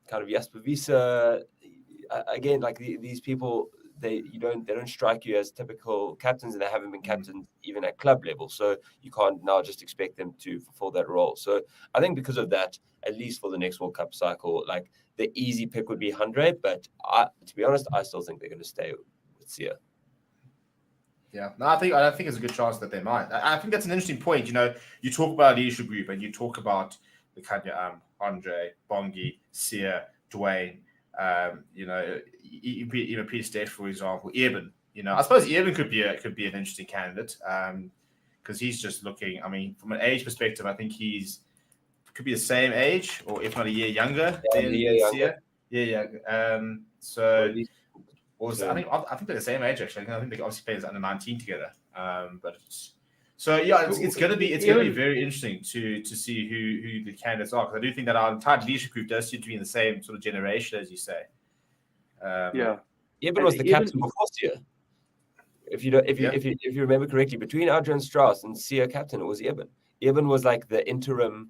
kind of Jasper Wiese. Again, like these people. They don't strike you as typical captains, and they haven't been captains even at club level. So you can't now just expect them to fulfill that role. So I think because of that, at least for the next World Cup cycle, like the easy pick would be Andre. But to be honest, I still think they're going to stay with Sia. Yeah, no, I think it's a good chance that they might. I think that's an interesting point. You talk about a leadership group, and you talk about the kind of Andre, Bongi, Sia, Dwayne. Even Peter Steph, for example, Eben. I suppose Eben could be an interesting candidate because he's just looking. I mean, from an age perspective, I think could be the same age, or if not a year younger than Sia. Yeah. So I think they're the same age actually. I think they obviously played as under 19 together. It's going to be very interesting to see who the candidates are, because I do think that our entire leadership group does seem to be in the same sort of generation, as you say. Eben was the captain before Sia. If you remember correctly, between Adrian Strauss and Sia captain, it was Eben. Eben was like the interim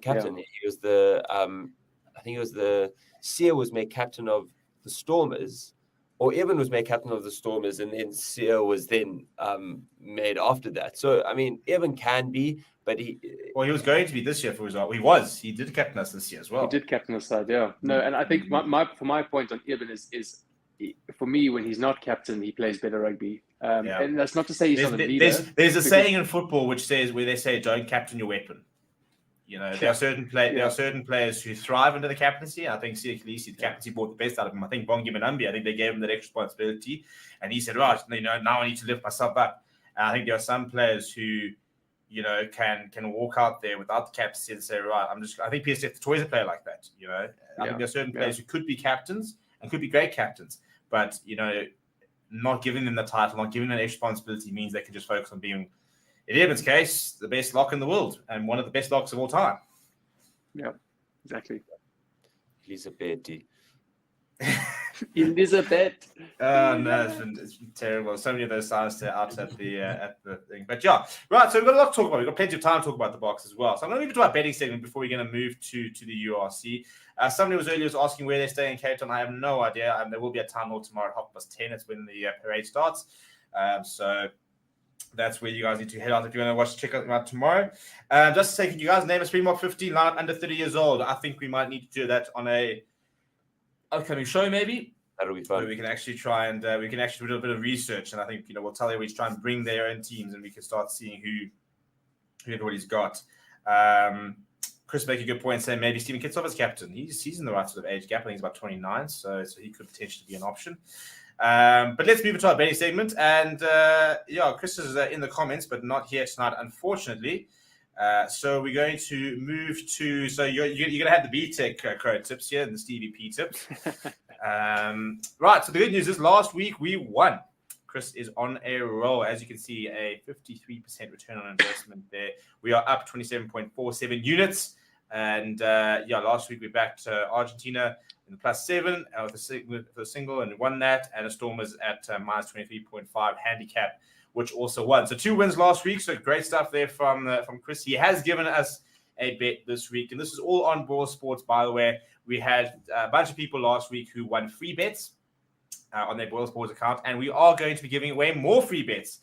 captain. He was I think it was Sia was made captain of the Stormers. Or Eben was made captain of the Stormers, and then Sia was then made after that. So, I mean, Eben can be, but he was going to be this year, for example. He did captain us this year as well. He did captain us side, yeah. No, and I think my point on Eben is for me, when he's not captain, he plays better rugby. And that's not to say he's not a leader. There's a saying in football where they say, "Don't captain your weapon." There are certain players who thrive under the captaincy. I think Sia Khaleesi, the captaincy, brought the best out of him. I think Bongi Manambi, I think they gave him that extra responsibility, and he said, "Right, now I need to lift myself up." And I think there are some players who, can walk out there without the captaincy and say, "Right, I think PSF the Toys a player like that." I think there are certain players who could be captains and could be great captains, but not giving them the title, not giving them extra responsibility means they can just focus on being, in Eben's case, the best lock in the world and one of the best locks of all time. Yeah, exactly. Elizabeth. Elizabeth. No, it's been terrible. So many of those signs out at the thing. But yeah, right. So we've got a lot to talk about. We've got plenty of time to talk about the box as well. So I'm going to move to our betting segment before we're going to move to the URC. Somebody was asking where they're staying in Cape Town. I have no idea. There will be a town hall tomorrow at 10:30. It's when the parade starts. So that's where you guys need to head out if you want to check out about tomorrow. Just to say, can you guys name a Springbok 15 lineup under 30 years old? I think we might need to do that on a upcoming show, maybe. That'll be fun. Where we can actually try and do a little bit of research, and I think we'll tell you we try and bring their own teams, and we can start seeing who everybody's got. Chris make a good point saying maybe Stephen Kitsov as captain. He's in the right sort of age gap. I think he's about 29, so he could potentially be an option. But let's move into our betting segment. And Chris is in the comments, but not here tonight, unfortunately. So we're going to move to. So you're going to have the BTEC Crow tips here and the Stevie P tips. Right. So the good news is last week we won. Chris is on a roll. As you can see, a 53% return on investment there. We are up 27.47 units. And last week we backed Argentina in the +7 with a single and won that, and a Stormers at -23.5 handicap, which also won. So 2 wins last week. So great stuff there from Chris. He has given us a bet this week, and this is all on BOYLESPORTS, by the way. We had a bunch of people last week who won free bets on their BOYLESPORTS account, and we are going to be giving away more free bets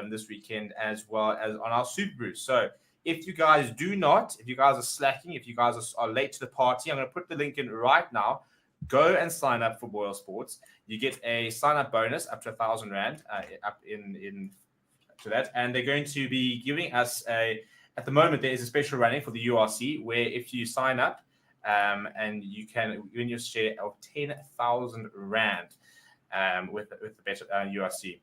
this weekend, as well as on our Super Brew. So if you guys are slacking, if you guys are late to the party, I'm going to put the link in right now. go and sign up for Boyle Sports. You get a sign-up bonus up to R1,000 up in to that, and they're going to be giving us at the moment there is a special running for the URC where if you sign up and you can win your share of R10,000 with the better URC.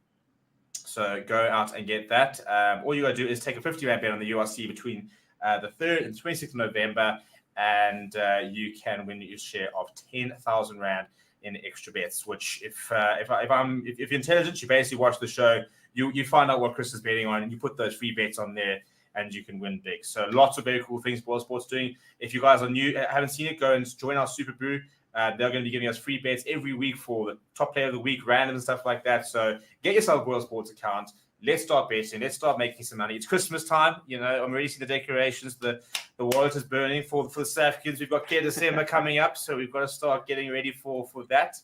So go out and get that. All you got to do is take a R50 bet on the URC between the 3rd and 26th of November, and you can win your share of R10,000 in extra bets. Which, if you're intelligent, you basically watch the show, you find out what Chris is betting on, and you put those free bets on there, and you can win big. So lots of very cool things Boyle Sports doing. If you guys are new, haven't seen it, go and join our Super Brew. They're going to be giving us free bets every week for the top player of the week, random and stuff like that. So get yourself a Boyle Sports account. Let's start betting. Let's start making some money. It's Christmas time. I'm already seeing the decorations. The wallet is burning for the South Africans. We've got December coming up, so we've got to start getting ready for that,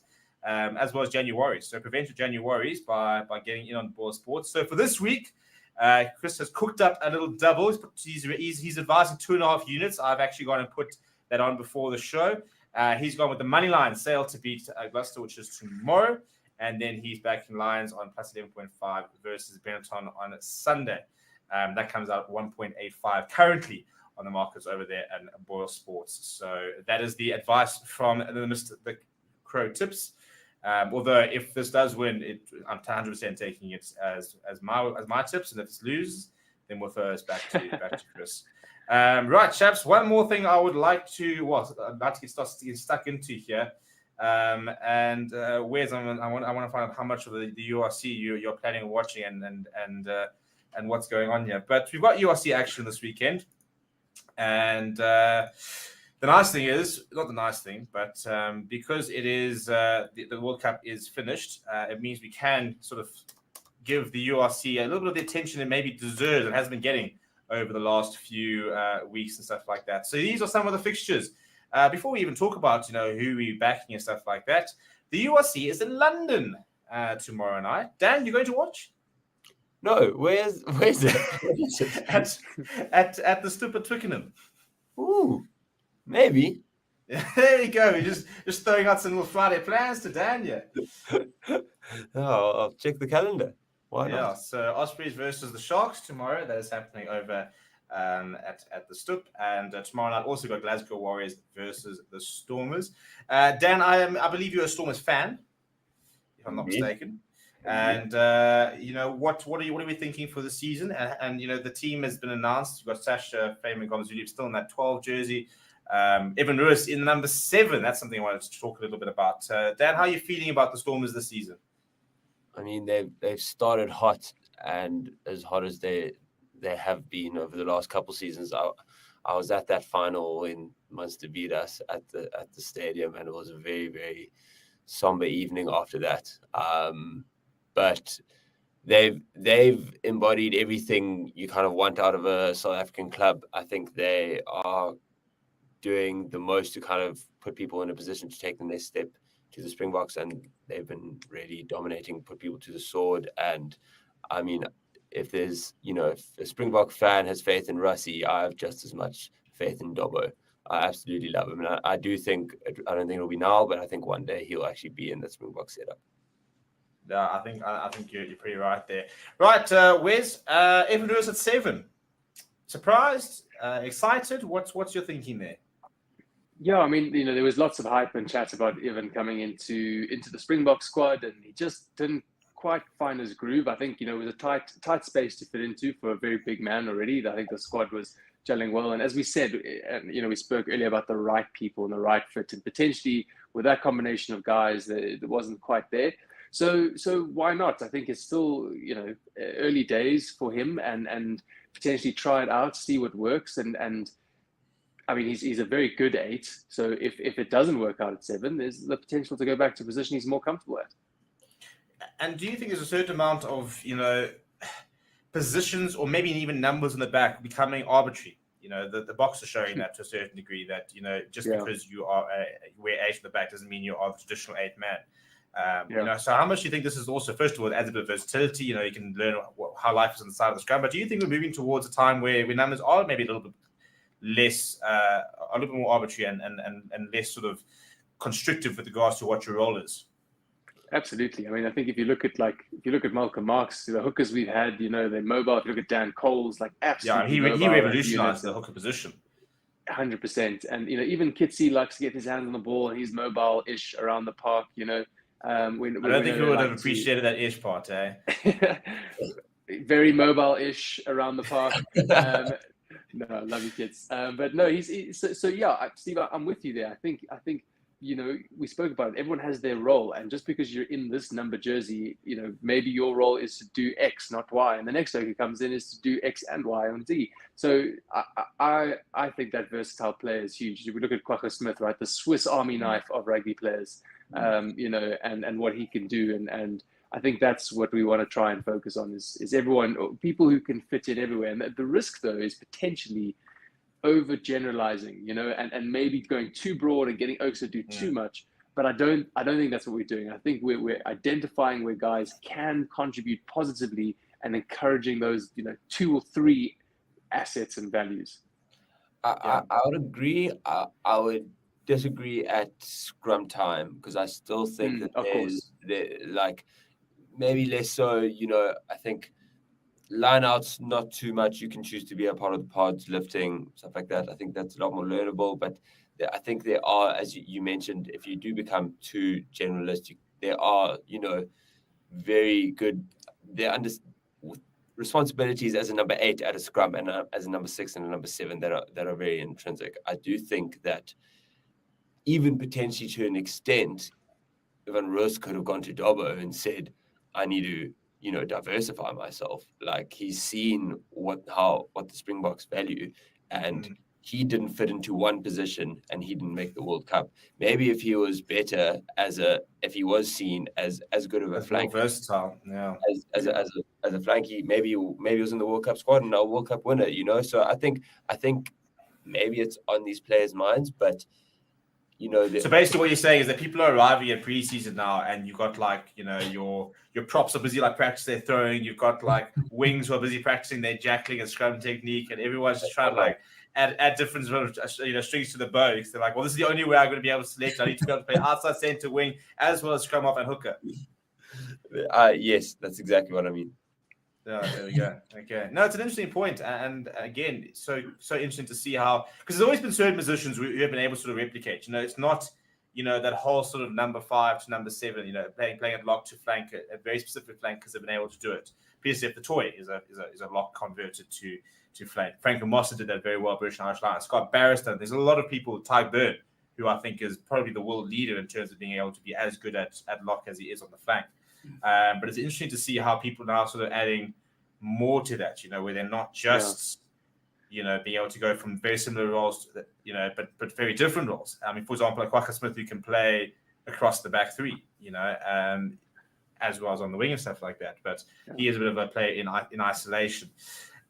as well as January. So prevent your Januaries by getting in on Boyle Sports. So for this week, Chris has cooked up a little double. He's advising 2.5 units. I've actually gone and put that on before the show. He's gone with the money line sale to beat Gloucester, which is tomorrow. And then he's backing Lions on plus 11.5 versus Benetton on Sunday. That comes out at 1.85 currently on the markets over there at Boyle Sports. So that is the advice from the Crow Tips. Although if this does win, I'm 100% taking it as my tips, and if it loses, then we'll throw us back to Chris. Right, chaps. One more thing I would like to get stuck into here. Where's I want to find out how much of the URC you're planning on watching and what's going on here. But we've got URC action this weekend, and the nice thing is not the nice thing, but because it is the World Cup is finished, it means we can sort of give the URC a little bit of the attention it maybe deserves and has been getting over the last few weeks and stuff like that. So these are some of the fixtures. Before we even talk about, who we're backing and stuff like that, the URC is in London tomorrow night. Dan, you going to watch? No, where's it? at the Stoop at Twickenham. Ooh, maybe. There you go. We're just throwing out some little Friday plans to Dan, yeah. I'll check the calendar. Why not? Yeah, so Ospreys versus the Sharks tomorrow. That is happening over at the Stoop, and tomorrow night also got Glasgow Warriors versus the Stormers. Dan, I believe you're a Stormers fan, if I'm not mistaken. And what are we thinking for the season? And the team has been announced. You've got Sasha Fayman Gomez still in that 12 jersey. Evan Lewis in number 7. That's something I wanted to talk a little bit about. Dan, how are you feeling about the Stormers this season? I mean, they've started hot, and as hot as they have been over the last couple seasons. I was at that final when Munster beat us at the stadium, and it was a very, very somber evening after that. But they've embodied everything you kind of want out of a South African club. I think they are doing the most to kind of put people in a position to take the next step to the Springboks, and they've been really dominating, put people to the sword. And I mean, if there's, if a Springbok fan has faith in Rugby, I have just as much faith in Dobbo. I absolutely love him. And I don't think it'll be now, but I think one day he'll actually be in the Springbok setup. Yeah, I think you're pretty right there. Right, Wes, Evan Lewis at 7. Surprised? Excited? What's your thinking there? Yeah, I mean, there was lots of hype and chat about Evan coming into the Springbok squad, and he just didn't quite find his groove. I think, it was a tight space to fit into for a very big man already. I think the squad was gelling well. And as we said, and we spoke earlier about the right people and the right fit, and potentially with that combination of guys, that wasn't quite there. So why not? I think it's still, early days for him, and potentially try it out, see what works. And I mean, he's a very good 8. So if it doesn't work out at 7, there's the potential to go back to a position he's more comfortable at. And do you think there's a certain amount of, positions or maybe even numbers in the back becoming arbitrary? The box is showing that to a certain degree, that, just because you are wear 8 in the back doesn't mean you are the traditional 8 man. So how much do you think this is also, first of all, it adds a bit of versatility, you can learn how life is on the side of the scrum, but do you think we're moving towards a time where numbers are maybe a little bit less, a little bit more arbitrary and less sort of constrictive with regards to what your role is. Absolutely. I mean, I think if you look at Malcolm Marx, the hookers we've had, they're mobile. If you look at Dan Cole's, like absolutely he revolutionized the hooker position. 100%. And even Kitsy likes to get his hands on the ball, and he's mobile-ish around the park. I don't think we would have appreciated that ish part, eh? Very mobile-ish around the park. No, I love you, kids. But no, Steve, I'm with you there. I think we spoke about it. Everyone has their role, and just because you're in this number jersey, maybe your role is to do X, not Y, and the next hooker comes in is to do X and Y and Z. So I think that versatile player is huge. If we look at Kwagga Smith, right, the Swiss Army knife of rugby players, and what he can do, and I think that's what we want to try and focus on is everyone, people who can fit in everywhere. And the risk though is potentially overgeneralizing, and maybe going too broad and getting Oaks to do too much. But I don't think that's what we're doing. I think we're identifying where guys can contribute positively and encouraging those, 2 or 3 assets and values. I would agree. I would disagree at scrum time, because I still think that maybe less so. I think lineouts, not too much. You can choose to be a part of the pods, lifting, stuff like that. I think that's a lot more learnable. But I think there are, as you mentioned, if you do become too generalistic, there are, very good. They're under responsibilities as a number 8 at a scrum and as a number 6 and a number 7 that are very intrinsic. I do think that even potentially to an extent, Van Roos could have gone to Dobbo and said, I need to, diversify myself. Like, he's seen what the Springboks value, and he didn't fit into one position and he didn't make the World Cup. Maybe if he was better if he was seen as good of a flank, more versatile, as a flanky, maybe he was in the World Cup squad and a World Cup winner, So I think maybe it's on these players' minds, but so basically what you're saying is that people are arriving at preseason now, and you've got your props are busy practicing their throwing, you've got wings who are busy practicing their jackling and scrum technique, and everyone's just trying to add different strings to the bow. Because they're like, well, this is the only way I'm going to be able to select. I need to be able to play outside centre, wing, as well as scrum off and hooker. Yes, that's exactly what I mean. Yeah, there we go. Okay. No, it's an interesting point. And again, so interesting to see how, because there's always been certain positions who have been able to sort of replicate. It's not, that whole sort of number 5 to number 7, playing at lock to flank, a very specific flankers have been able to do it. PSF the toy is a lock converted to flank. Frank Mossa did that very well, British Irish Lions. Scott Barrister. There's a lot of people, Ty Byrne, who I think is probably the world leader in terms of being able to be as good at lock as he is on the flank. But it's interesting to see how people now sort of adding more to that, where they're not just, being able to go from very similar roles to but very different roles. I mean, for example, Kwagga Smith, who can play across the back 3, as well as on the wing and stuff like that. But he is a bit of a player in isolation.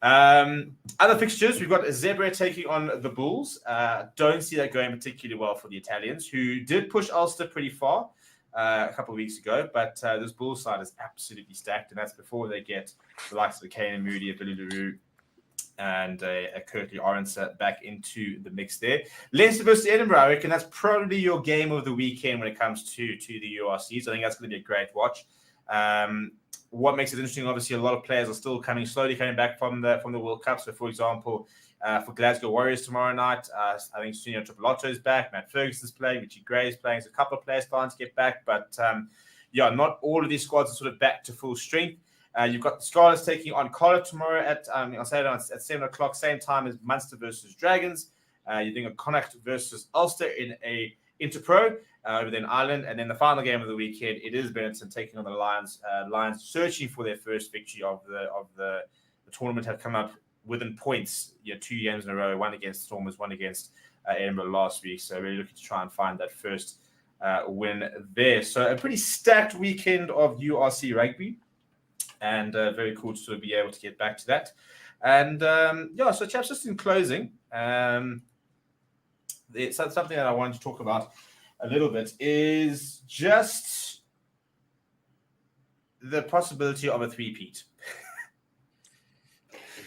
Other fixtures, we've got Zebra taking on the Bulls. Don't see that going particularly well for the Italians, who did push Ulster pretty far a couple of weeks ago, but this Bulls side is absolutely stacked, and that's before they get the likes of Kane and Moody, a Billy LaRue, and a Currie Orense back into the mix there. Leinster versus Edinburgh, I reckon that's probably your game of the weekend when it comes to the URCs. I think that's going to be a great watch. What makes it interesting, obviously, a lot of players are still slowly coming back from the World Cup. So, for example, for Glasgow Warriors tomorrow night, I think Sunil Tripolotto is back, Matt Ferguson's playing, Richie Gray is playing. So a couple of players starting to get back, but not all of these squads are sort of back to full strength. You've got the Scarlets taking on Cardiff tomorrow at 7 o'clock, same time as Munster versus Dragons. You're doing a Connacht versus Ulster in a Interpro over there in Ireland, and then the final game of the weekend, it is Benetton taking on the Lions. Lions searching for their first victory of the tournament, have come up within points, 2 games in a row, one against Stormers, one against Edinburgh last week. So really looking to try and find that first win there. So a pretty stacked weekend of URC rugby, and very cool to sort of be able to get back to that. And so chaps, just in closing, it's something that I wanted to talk about a little bit is just the possibility of a three-peat.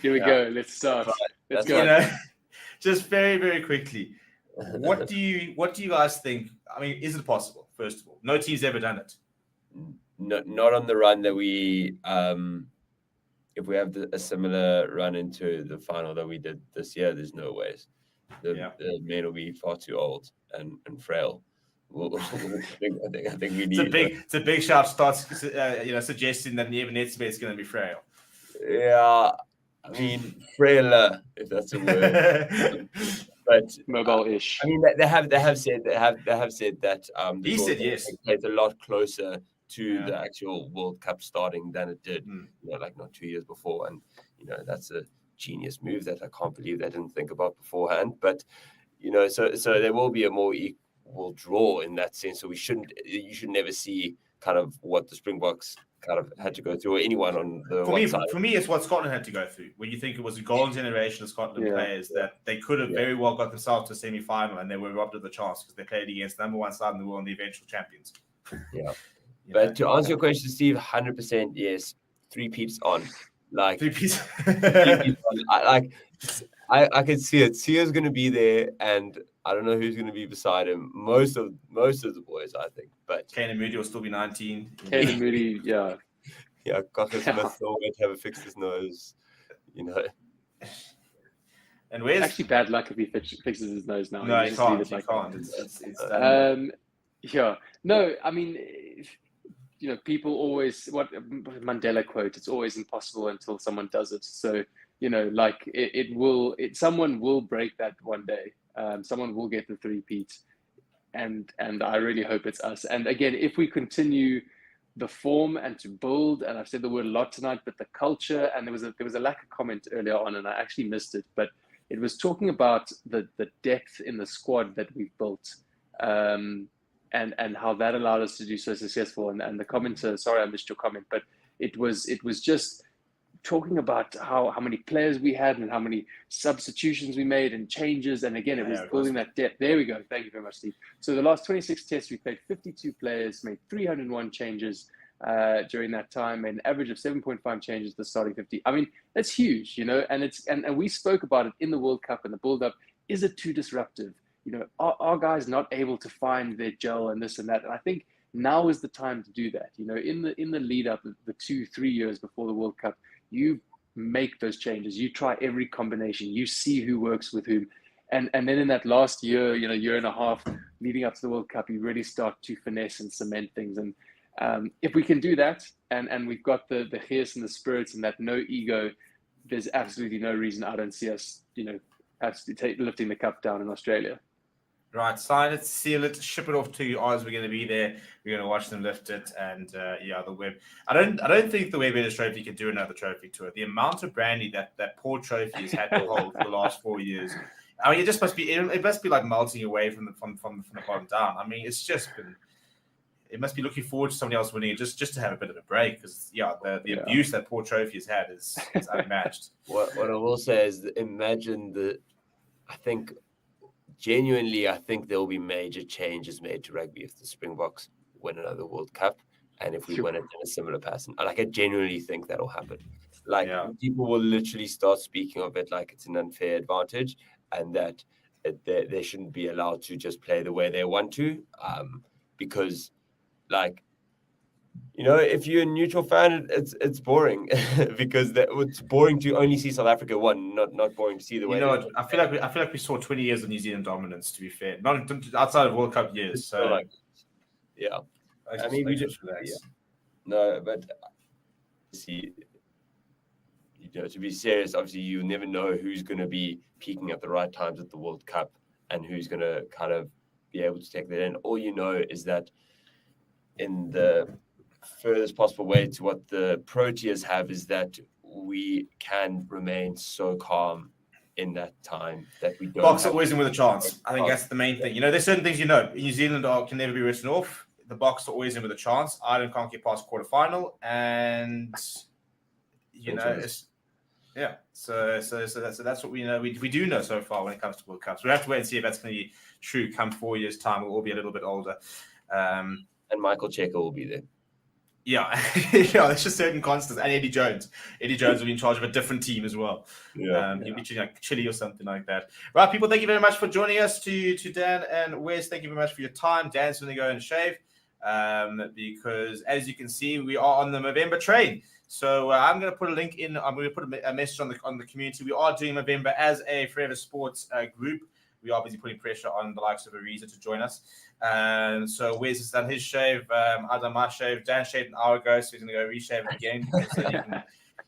Here we go. Let's start. Let's go. Just very, very quickly. What do you guys think? I mean, is it possible? First of all, no team's ever done it. Not on the run that we. If we have a similar run into the final that we did this year, there's no ways. The men will be far too old and frail. I think we need. It's a big shout. Starts suggesting that Neven Netsmith's going to be frail. Yeah, I mean frailer, if that's a word. But mobile-ish. I mean, they have said that he said yes. It's a lot closer to the actual World Cup starting than it did, like not 2 years before. And that's a genius move that I can't believe they didn't think about beforehand. But so there will be a more equal draw in that sense. So you should never see kind of what the Springboks kind of had to go through, or anyone on the for me, it's what Scotland had to go through. When you think it was a golden generation of Scotland players that they could have very well got themselves to a semi-final, and they were robbed of the chance because they played against the number one side in the world and the eventual champions. Yeah. But to answer your question, Steve, 100% yes. Three-peats on. Like three-peats. I can see it. Sia's going to be there, and I don't know who's going to be beside him. Most of the boys, I think. But Kane Moody will still be 19. Kane Moody, yeah. Yeah, Cocker Smith will have fixed his nose. And where's actually bad luck if he fixes his nose now? No, he can't. He can't. It's yeah. No, I mean, people always, what Mandela quote, it's always impossible until someone does it. So, someone will break that one day. Someone will get the three-peat, and I really hope it's us. And again, if we continue the form and to build, and I've said the word a lot tonight, but the culture, and there was a lack of comment earlier on, and I actually missed it, but it was talking about the depth in the squad that we've built, and how that allowed us to do so successful. And the commenter, sorry I missed your comment, but it was just talking about how many players we had and how many substitutions we made and changes. And again, it was building that depth. There we go. Thank you very much, Steve. So the last 26 tests, we played 52 players, made 301 changes during that time, an average of 7.5 changes to the starting 50. I mean, that's huge, and we spoke about it in the World Cup and the build-up. Is it too disruptive? Are guys not able to find their gel and this and that? And I think now is the time to do that. In the lead up, the 2-3 years before the World Cup, you make those changes. You try every combination. You see who works with whom. And then in that last year, year and a half leading up to the World Cup, you really start to finesse and cement things. And if we can do that, and we've got the gears and the spirits and that no ego, there's absolutely no reason I don't see us, absolutely lifting the cup down in Australia. Right, sign it, seal it, ship it off to Oz. We're going to be there. We're going to watch them lift it, and the Web. I don't think the Web Editors Trophy can do another trophy to it. The amount of brandy that poor trophy has had to hold for the last 4 years. I mean, it just must be. It must be like melting away from the bottom down. I mean, it's just been. It must be looking forward to somebody else winning it just to have a bit of a break, because the abuse that poor trophy has had is unmatched. What I will say is, imagine I think. Genuinely, I think there will be major changes made to rugby if the Springboks win another World Cup, and if we win it in a similar pattern. I genuinely think that'll happen. People will literally start speaking of it like it's an unfair advantage, and that they shouldn't be allowed to just play the way they want to, because, if you're a neutral fan, it's boring because it's boring to only see South Africa win, not boring to see the way. I feel like we saw 20 years of New Zealand dominance. To be fair, not outside of World Cup years. So, I mean, we just relax. No, but see, to be serious, obviously, you never know who's going to be peaking at the right times at the World Cup and who's going to kind of be able to take that in. All you know is that in the furthest possible way to what the Proteas have is that we can remain so calm in that time that we don't. Box are always in with a chance. I think that's the main thing. There's certain things New Zealand can never be written off. The Box are always in with a chance. Ireland can't get past quarterfinal, and So that's what we know. We do know so far when it comes to World Cups. We have to wait and see if that's going to be true. Come 4 years' time, we'll all be a little bit older. And Michael Cheika will be there. Yeah, yeah, there's just certain constants. And Eddie Jones. Eddie Jones will be in charge of a different team as well. He'll be like Chile or something like that. Right, people, thank you very much for joining us. To Dan and Wes, thank you very much for your time. Dan's going to go and shave because, as you can see, we are on the November train. So I'm going to put a link in. I'm going to put a message on the community. We are doing November as a Forever Sports group. We are busy putting pressure on the likes of Ariza to join us. So Wes has done his shave. I've done my shave. Dan shaved an hour ago, so he's going to go reshave it again. So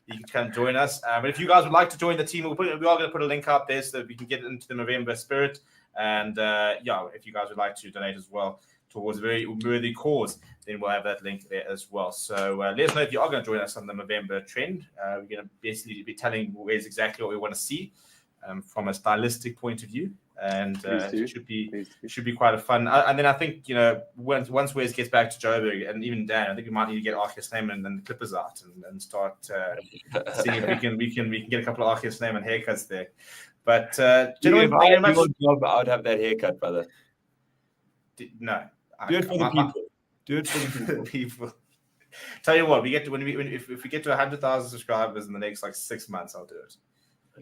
you can come join us. But if you guys would like to join the team, we are going to put a link out there so that we can get into the November spirit. And if you guys would like to donate as well towards a very worthy cause, then we'll have that link there as well. So let us know if you are going to join us on the November trend. We're going to basically be telling Wes exactly what we want to see from a stylistic point of view. And it should be quite a fun. And then I think, once Wes gets back to Joburg and even Dan, I think we might need to get Arceus Snyman and the Clippers out and start seeing if we can get a couple of Arceus Snyman haircuts there. But gentlemen, thank you very much. I would have that haircut, brother. No, do it for the people. Do it for the people. Tell you what, if we get to 100,000 subscribers in the next 6 months, I'll do it.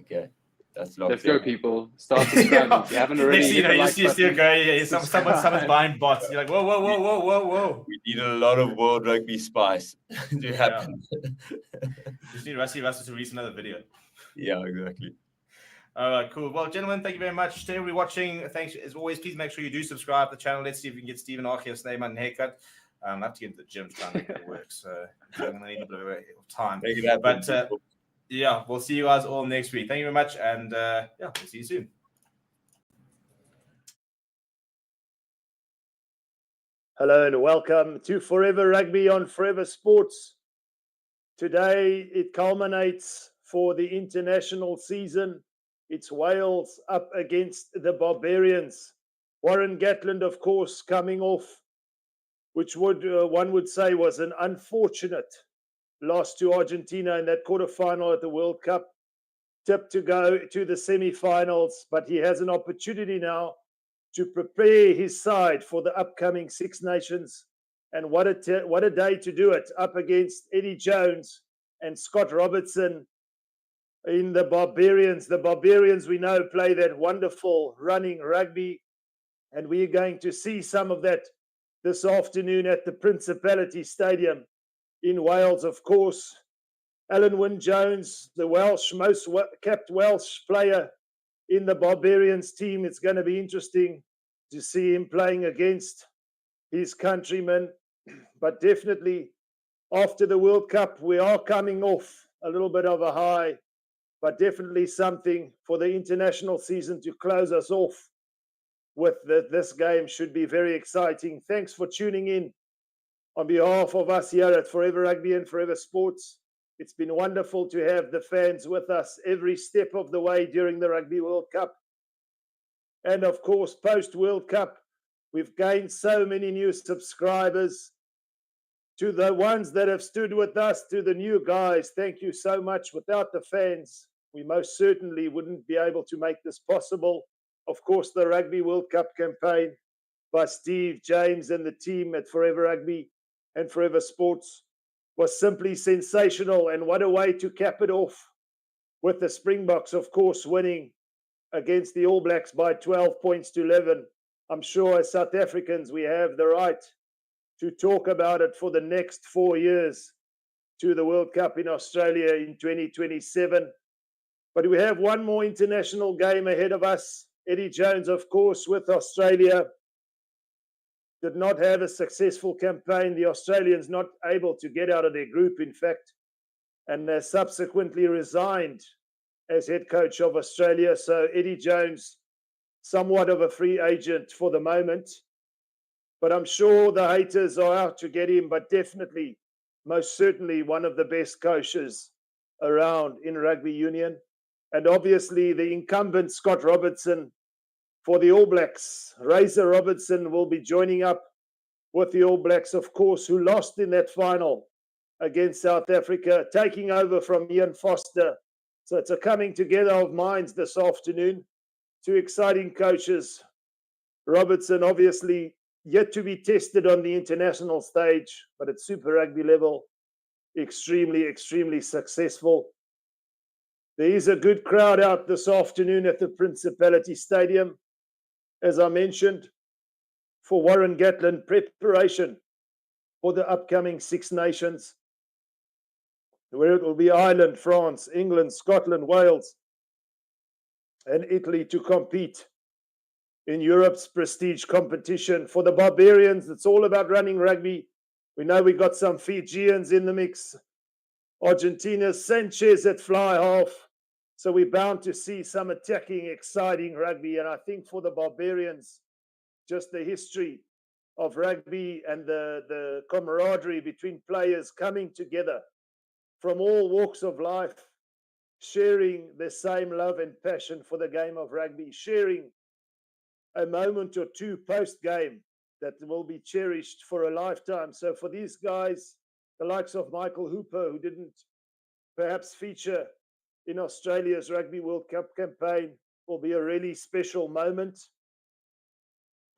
Okay. Let's go, people. Start subscribing. If you haven't already, you still go. Someone's buying bots. You're like, whoa. We need a lot of World Rugby spice to happen. Just need Rusty Russell to release another video. Yeah, exactly. All right, cool. Well, gentlemen, thank you very much. To everybody watching, thanks as always. Please make sure you do subscribe to the channel. Let's see if we can get Stephen Arceus name and haircut. I have to get into the gym trying to make that work, so I'm going to need a bit of time. But yeah, we'll see you guys all next week. Thank you very much, and we'll see you soon. Hello and welcome to Forever Rugby on Forever Sports. Today it culminates for the international season. It's Wales up against the Barbarians. Warren Gatland, of course, coming off, which one would say was an unfortunate loss to Argentina in that quarterfinal at the World Cup, tipped to go to the semi-finals, but he has an opportunity now to prepare his side for the upcoming Six Nations. And what a day to do it, up against Eddie Jones and Scott Robertson in the Barbarians. The Barbarians, we know, play that wonderful running rugby, and we're going to see some of that this afternoon at the Principality Stadium in Wales, of course. Alan Wynne-Jones, the most capped Welsh player in the Barbarians team. It's going to be interesting to see him playing against his countrymen. But definitely, after the World Cup, we are coming off a little bit of a high, but definitely something for the international season to close us off with. This game should be very exciting. Thanks for tuning in. On behalf of us here at Forever Rugby and Forever Sports, it's been wonderful to have the fans with us every step of the way during the Rugby World Cup. And of course, post-World Cup, we've gained so many new subscribers. To the ones that have stood with us, to the new guys, thank you so much. Without the fans, we most certainly wouldn't be able to make this possible. Of course, the Rugby World Cup campaign by Steve, James, and the team at Forever Rugby and Forever Sports was simply sensational. And what a way to cap it off with the Springboks, of course, winning against the All Blacks by 12 points to 11. I'm sure as South Africans, we have the right to talk about it for the next 4 years to the World Cup in Australia in 2027. But we have one more international game ahead of us. Eddie Jones, of course, with Australia, did not have a successful campaign. The Australians not able to get out of their group, in fact, and subsequently resigned as head coach of Australia. So Eddie Jones, somewhat of a free agent for the moment. But I'm sure the haters are out to get him, but definitely, most certainly, one of the best coaches around in rugby union. And obviously, the incumbent Scott Robertson for the All Blacks. Razor Robertson will be joining up with the All Blacks, of course, who lost in that final against South Africa, taking over from Ian Foster. So it's a coming together of minds this afternoon. Two exciting coaches. Robertson, obviously, yet to be tested on the international stage, but at Super Rugby level, extremely, extremely successful. There is a good crowd out this afternoon at the Principality Stadium, as I mentioned, for Warren Gatland preparation for the upcoming Six Nations, where it will be Ireland, France, England, Scotland, Wales, and Italy to compete in Europe's prestige competition. For the Barbarians, it's all about running rugby. We know we got some Fijians in the mix. Argentina's Sanchez at fly half. So we're bound to see some attacking, exciting rugby. And I think for the Barbarians, just the history of rugby and the camaraderie between players coming together from all walks of life, sharing the same love and passion for the game of rugby, sharing a moment or two post-game that will be cherished for a lifetime. So for these guys, the likes of Michael Hooper, who didn't perhaps feature in Australia's Rugby World Cup campaign, will be a really special moment.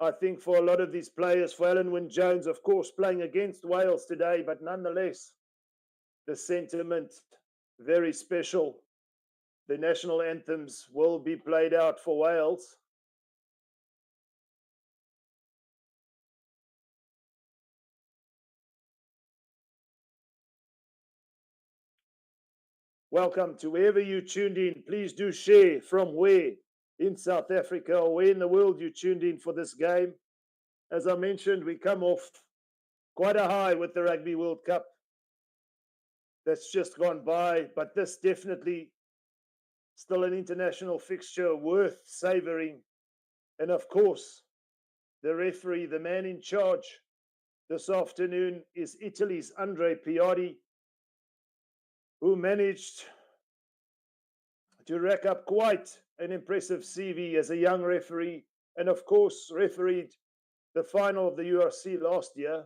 I think for a lot of these players, for Alan Wynne-Jones, of course, playing against Wales today, but nonetheless, the sentiment, very special. The national anthems will be played out for Wales. Welcome to wherever you tuned in. Please do share from where in South Africa or where in the world you tuned in for this game. As I mentioned, we come off quite a high with the Rugby World Cup that's just gone by, but this definitely still an international fixture worth savouring. And of course, the referee, the man in charge this afternoon is Italy's Andre Piatti, who managed to rack up quite an impressive CV as a young referee, and of course refereed the final of the URC last year,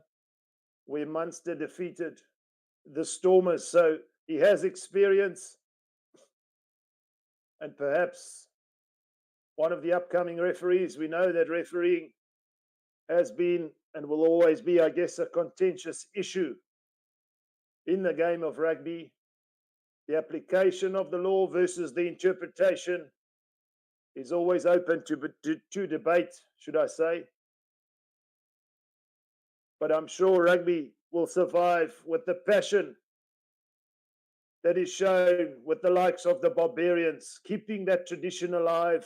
where Munster defeated the Stormers. So he has experience, and perhaps one of the upcoming referees. We know that refereeing has been and will always be, I guess, a contentious issue in the game of rugby. The application of the law versus the interpretation is always open to debate, should I say. But I'm sure rugby will survive with the passion that is shown with the likes of the Barbarians, keeping that tradition alive.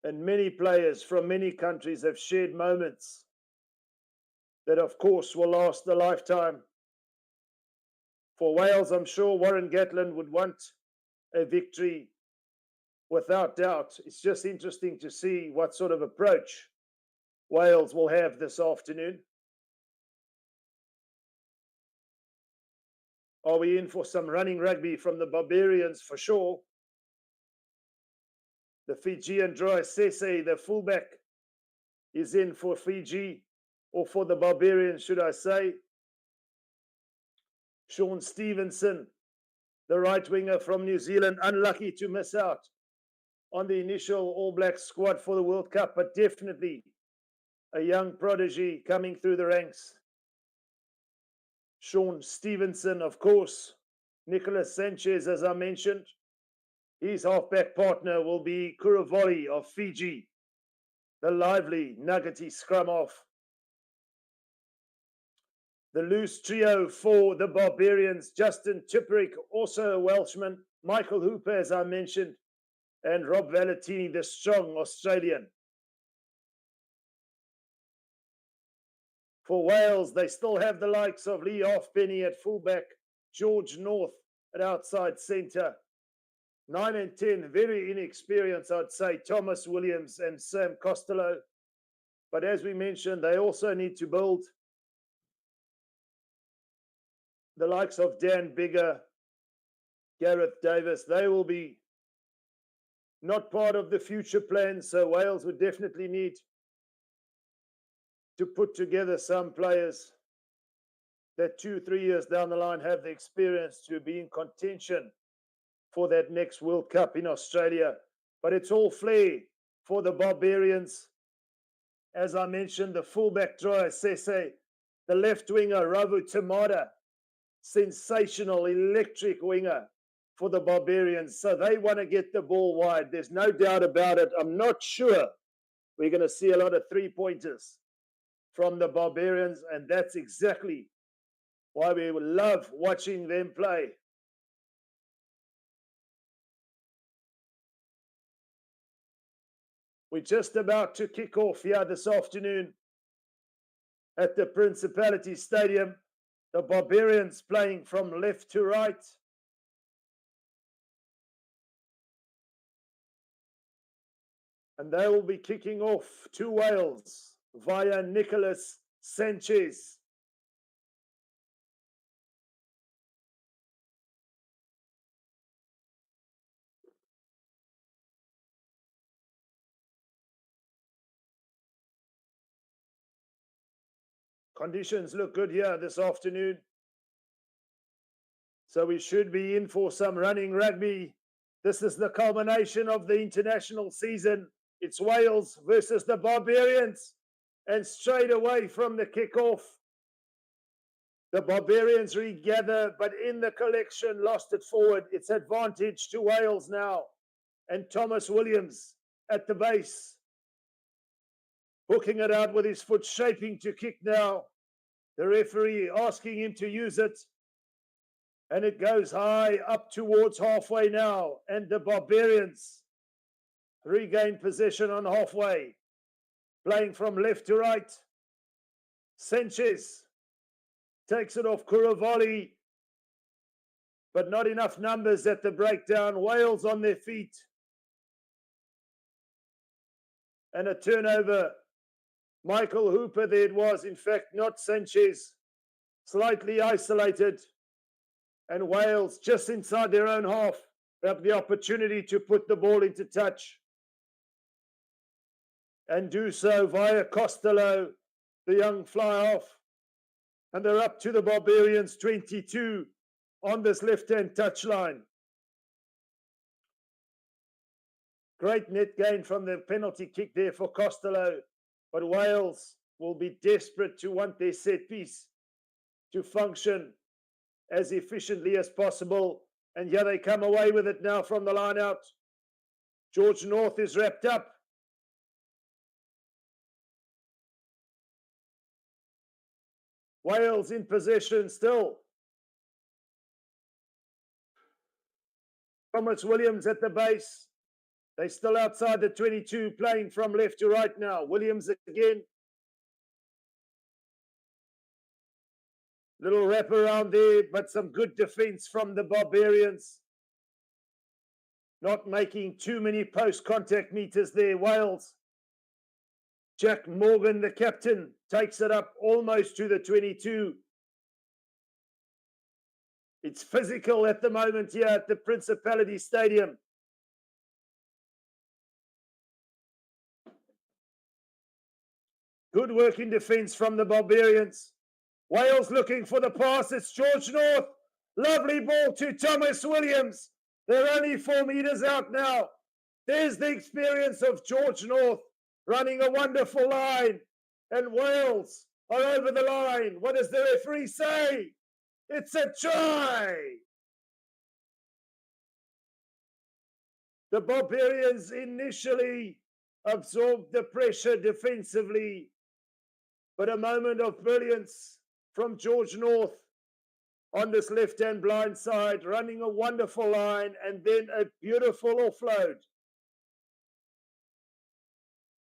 And many players from many countries have shared moments that, of course, will last a lifetime. For Wales, I'm sure Warren Gatland would want a victory without doubt. It's just interesting to see what sort of approach Wales will have this afternoon. Are we in for some running rugby from the Barbarians? For sure. The Fijian Droy Sese, the fullback, is in for Fiji, or for the Barbarians, should I say. Sean Stevenson, the right winger from New Zealand, unlucky to miss out on the initial All Black squad for the World Cup, but definitely a young prodigy coming through the ranks. Sean Stevenson, of course. Nicholas Sanchez, as I mentioned. His halfback partner will be Currie of Fiji, the lively, nuggety scrum half. The loose trio for the Barbarians, Justin Tipperick, also a Welshman, Michael Hooper, as I mentioned, and Rob Valentini, the strong Australian. For Wales, they still have the likes of Lee Halfpenny at fullback, George North at outside centre. 9 and 10, very inexperienced, I'd say, Thomas Williams and Sam Costello. But as we mentioned, they also need to build the likes of Dan Bigger, Gareth Davis. They will be not part of the future plans, so Wales would definitely need to put together some players that 2-3 years down the line have the experience to be in contention for that next World Cup in Australia. But it's all flair for the Barbarians. As I mentioned, the fullback Troy Sese, the left winger Ravu Tamada, sensational electric winger for the Barbarians. So they want to get the ball wide. There's no doubt about it. I'm not sure we're going to see a lot of three-pointers from the Barbarians, and that's exactly why we love watching them play. We're just about to kick off here this afternoon at the Principality Stadium. The Barbarians playing from left to right. And they will be kicking off to Wales via Nicholas Sanchez. Conditions look good here this afternoon. So we should be in for some running rugby. This is the culmination of the international season. It's Wales versus the Barbarians. And straight away from the kickoff, the Barbarians regather, but in the collection, lost it forward. It's advantage to Wales now. And Thomas Williams at the base, hooking it out with his foot, shaping to kick now. The referee asking him to use it. And it goes high up towards halfway now. And the Barbarians regain possession on halfway. Playing from left to right. Sanchez takes it off Kuravali. But not enough numbers at the breakdown. Wales on their feet. And a turnover. Michael Hooper there it was. In fact, not Sanchez. Slightly isolated. And Wales just inside their own half have the opportunity to put the ball into touch. And do so via Costello, the young fly-off. And they're up to the Barbarians 22 on this left-hand touchline. Great net gain from the penalty kick there for Costello. But Wales will be desperate to want their set piece to function as efficiently as possible. And here they come away with it now from the line out. George North is wrapped up. Wales in possession still. Thomas Williams at the base. They're still outside the 22, playing from left to right now. Williams again. Little wrap around there, but some good defense from the Barbarians. Not making too many post-contact meters there, Wales. Jack Morgan, the captain, takes it up almost to the 22. It's physical at the moment here at the Principality Stadium. Good work in defense from the Barbarians. Wales looking for the pass. It's George North. Lovely ball to Thomas Williams. They're only 4 meters out now. There's the experience of George North running a wonderful line. And Wales are over the line. What does the referee say? It's a try. The Barbarians initially absorbed the pressure defensively, but a moment of brilliance from George North on this left-hand blind side, running a wonderful line, and then a beautiful offload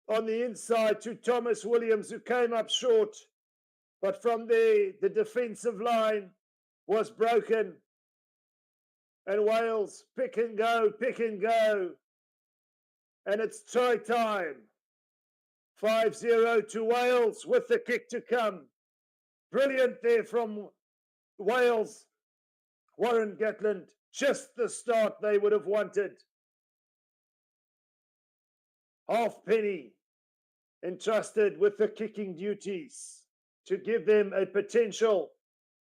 on the inside to Thomas Williams, who came up short. But from there, the defensive line was broken. And Wales pick and go. And it's try time. 5-0 to Wales with the kick to come. Brilliant there from Wales. Warren Gatland, just the start they would have wanted. Halfpenny entrusted with the kicking duties to give them a potential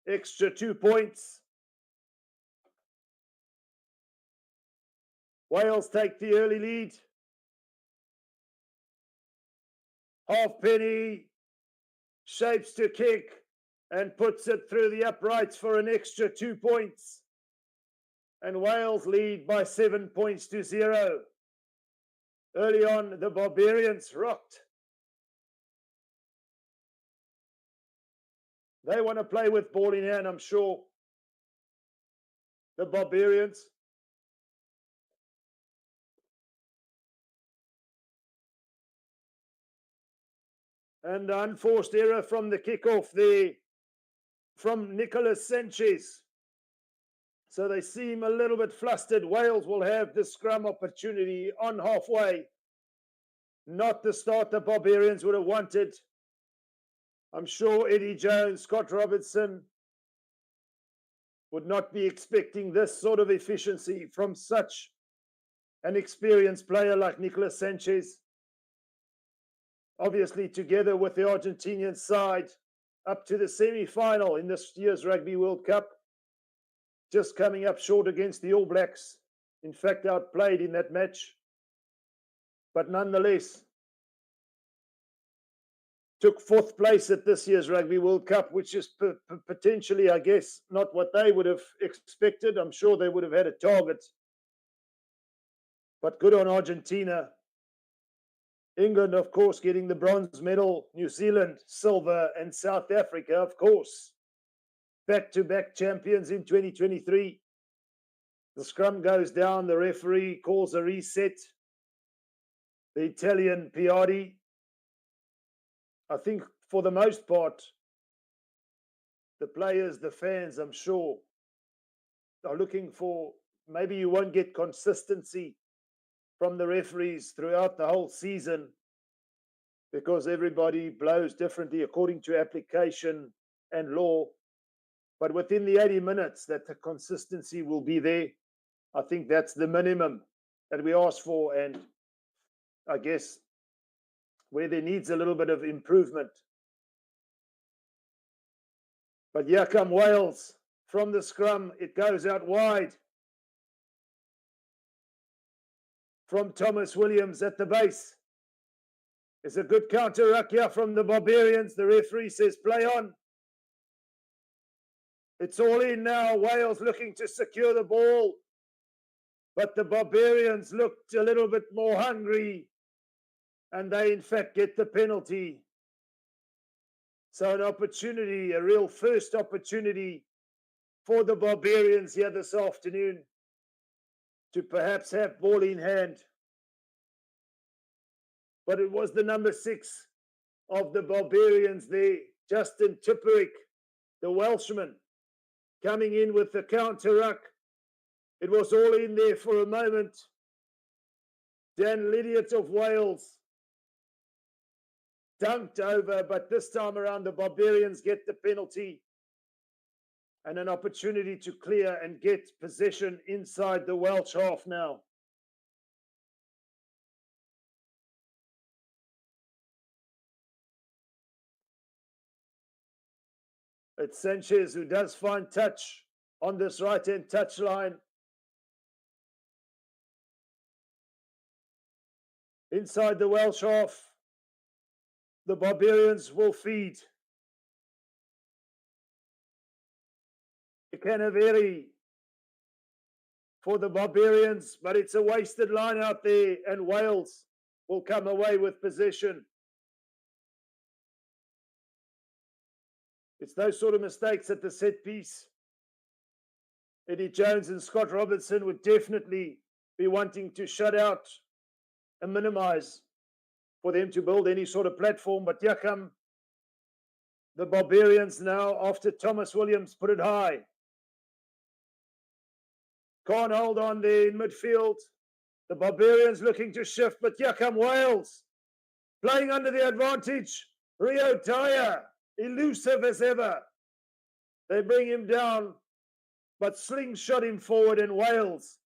extra 2 points. Wales take the early lead. Halfpenny shapes to kick and puts it through the uprights for an extra 2 points. And Wales lead by 7 points to 0. Early on, the Barbarians rocked. They want to play with ball in hand, I'm sure. The Barbarians. And the unforced error from the kickoff there from Nicolas Sanchez. So they seem a little bit flustered. Wales will have the scrum opportunity on halfway. Not the start the Barbarians would have wanted. I'm sure Eddie Jones, Scott Robertson would not be expecting this sort of efficiency from such an experienced player like Nicolas Sanchez. Obviously, together with the Argentinian side, up to the semi-final in this year's Rugby World Cup, just coming up short against the All Blacks. In fact, outplayed in that match. But nonetheless, took 4th place at this year's Rugby World Cup, which is potentially, I guess, not what they would have expected. I'm sure they would have had a target. But good on Argentina. England, of course, getting the bronze medal. New Zealand, silver, and South Africa, of course, back-to-back champions in 2023. The scrum goes down. The referee calls a reset. The Italian Piatti, I think for the most part, the players, the fans, I'm sure, are looking for, maybe you won't get consistency from the referees throughout the whole season because everybody blows differently according to application and law. But within the 80 minutes that the consistency will be there, I think that's the minimum that we ask for. And I guess where there needs a little bit of improvement. But here come Wales from the scrum. It goes out wide from Thomas Williams at the base. It's a good counter ruck here from the Barbarians. The referee says play on. It's all in now. Wales looking to secure the ball. But the Barbarians looked a little bit more hungry. And they, in fact, get the penalty. So an opportunity, a real first opportunity for the Barbarians here this afternoon to perhaps have ball in hand. But it was the number 6 of the Barbarians there, Justin Tipuric, the Welshman, coming in with the counter ruck. It was all in there for a moment. Dan Lydiot of Wales dunked over, but this time around the Barbarians get the penalty and an opportunity to clear and get possession inside the Welsh half now. It's Sanchez who does find touch on this right-hand touch line. Inside the Welsh half, the Barbarians will feed. Canaveri for the Barbarians, but it's a wasted line out there, and Wales will come away with possession. It's those sort of mistakes at the set piece. Eddie Jones and Scott Robertson would definitely be wanting to shut out and minimize for them to build any sort of platform. But here come the Barbarians now after Thomas Williams put it high. Can't hold on there in midfield. The Barbarians looking to shift, but here come Wales. Playing under the advantage. Rio Dyer, elusive as ever. They bring him down, but slingshot him forward, and Wales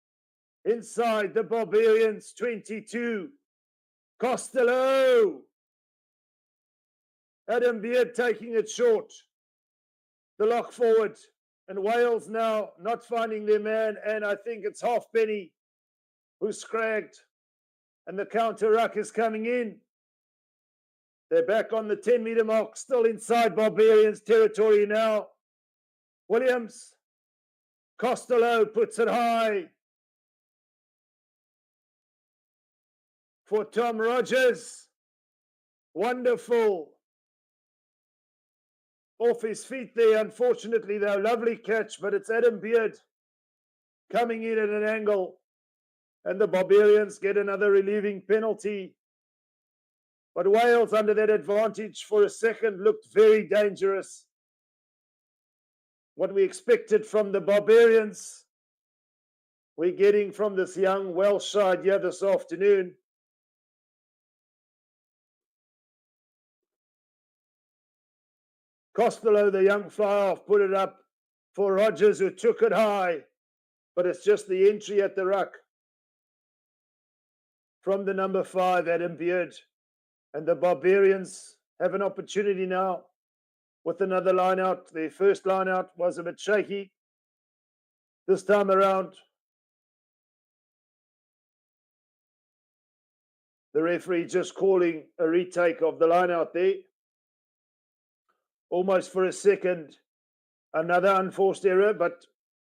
inside the Barbarians 22. Costello. Adam Beard taking it short. The lock forward. And Wales now not finding their man, and I think it's Halfpenny who's scragged. And the counter ruck is coming in. They're back on the 10-meter mark, still inside Barbarians territory now. Williams. Costello puts it high for Tom Rogers. Wonderful. Off his feet there, unfortunately, though. Lovely catch, but it's Adam Beard coming in at an angle. And the Barbarians get another relieving penalty. But Wales, under that advantage for a second, looked very dangerous. What we expected from the Barbarians, we're getting from this young Welsh side here this afternoon. Costello, the young fly-off, put it up for Rogers, who took it high. But it's just the entry at the ruck from the number 5, Adam Beard. And the Barbarians have an opportunity now with another line out. Their first line out was a bit shaky. This time around, the referee just calling a retake of the line out there. Almost for a second, another unforced error, but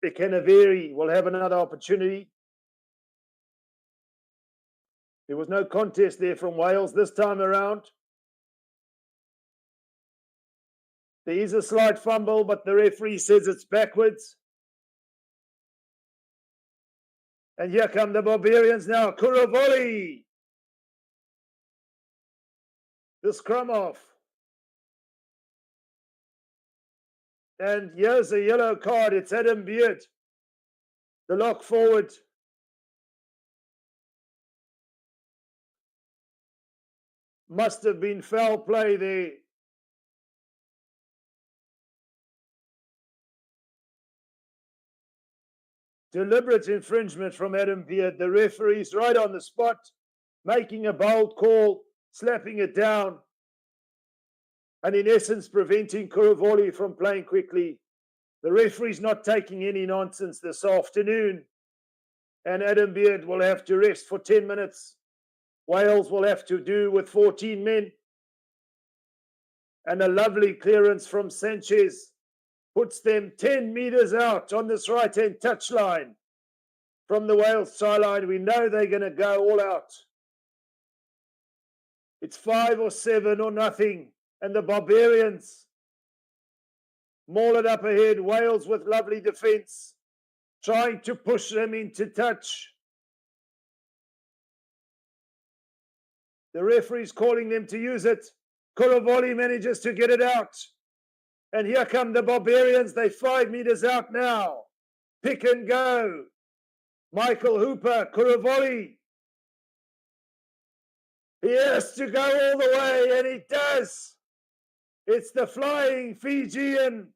Ekenaveri will have another opportunity. There was no contest there from Wales this time around. There is a slight fumble, but the referee says it's backwards. And here come the Barbarians now. Kuravoli. The scrum off. And here's a yellow card. It's Adam Beard. The lock forward. Must have been foul play there. Deliberate infringement from Adam Beard. The referee's right on the spot, making a bold call, slapping it down, and in essence preventing Kuravoli from playing quickly. The referee's not taking any nonsense this afternoon, and Adam Beard will have to rest for 10 minutes. Wales will have to do with 14 men. And a lovely clearance from Sanchez puts them 10 meters out on this right-hand touchline. From the Wales sideline, we know they're going to go all out. It's 5 or 7 or nothing. And the Barbarians maul it up ahead. Wales with lovely defence, trying to push them into touch. The referee's calling them to use it. Kuravoli manages to get it out. And here come the Barbarians. They're 5 meters out now. Pick and go. Michael Hooper, Kuravoli. He has to go all the way, and he does. It's the flying Fijian.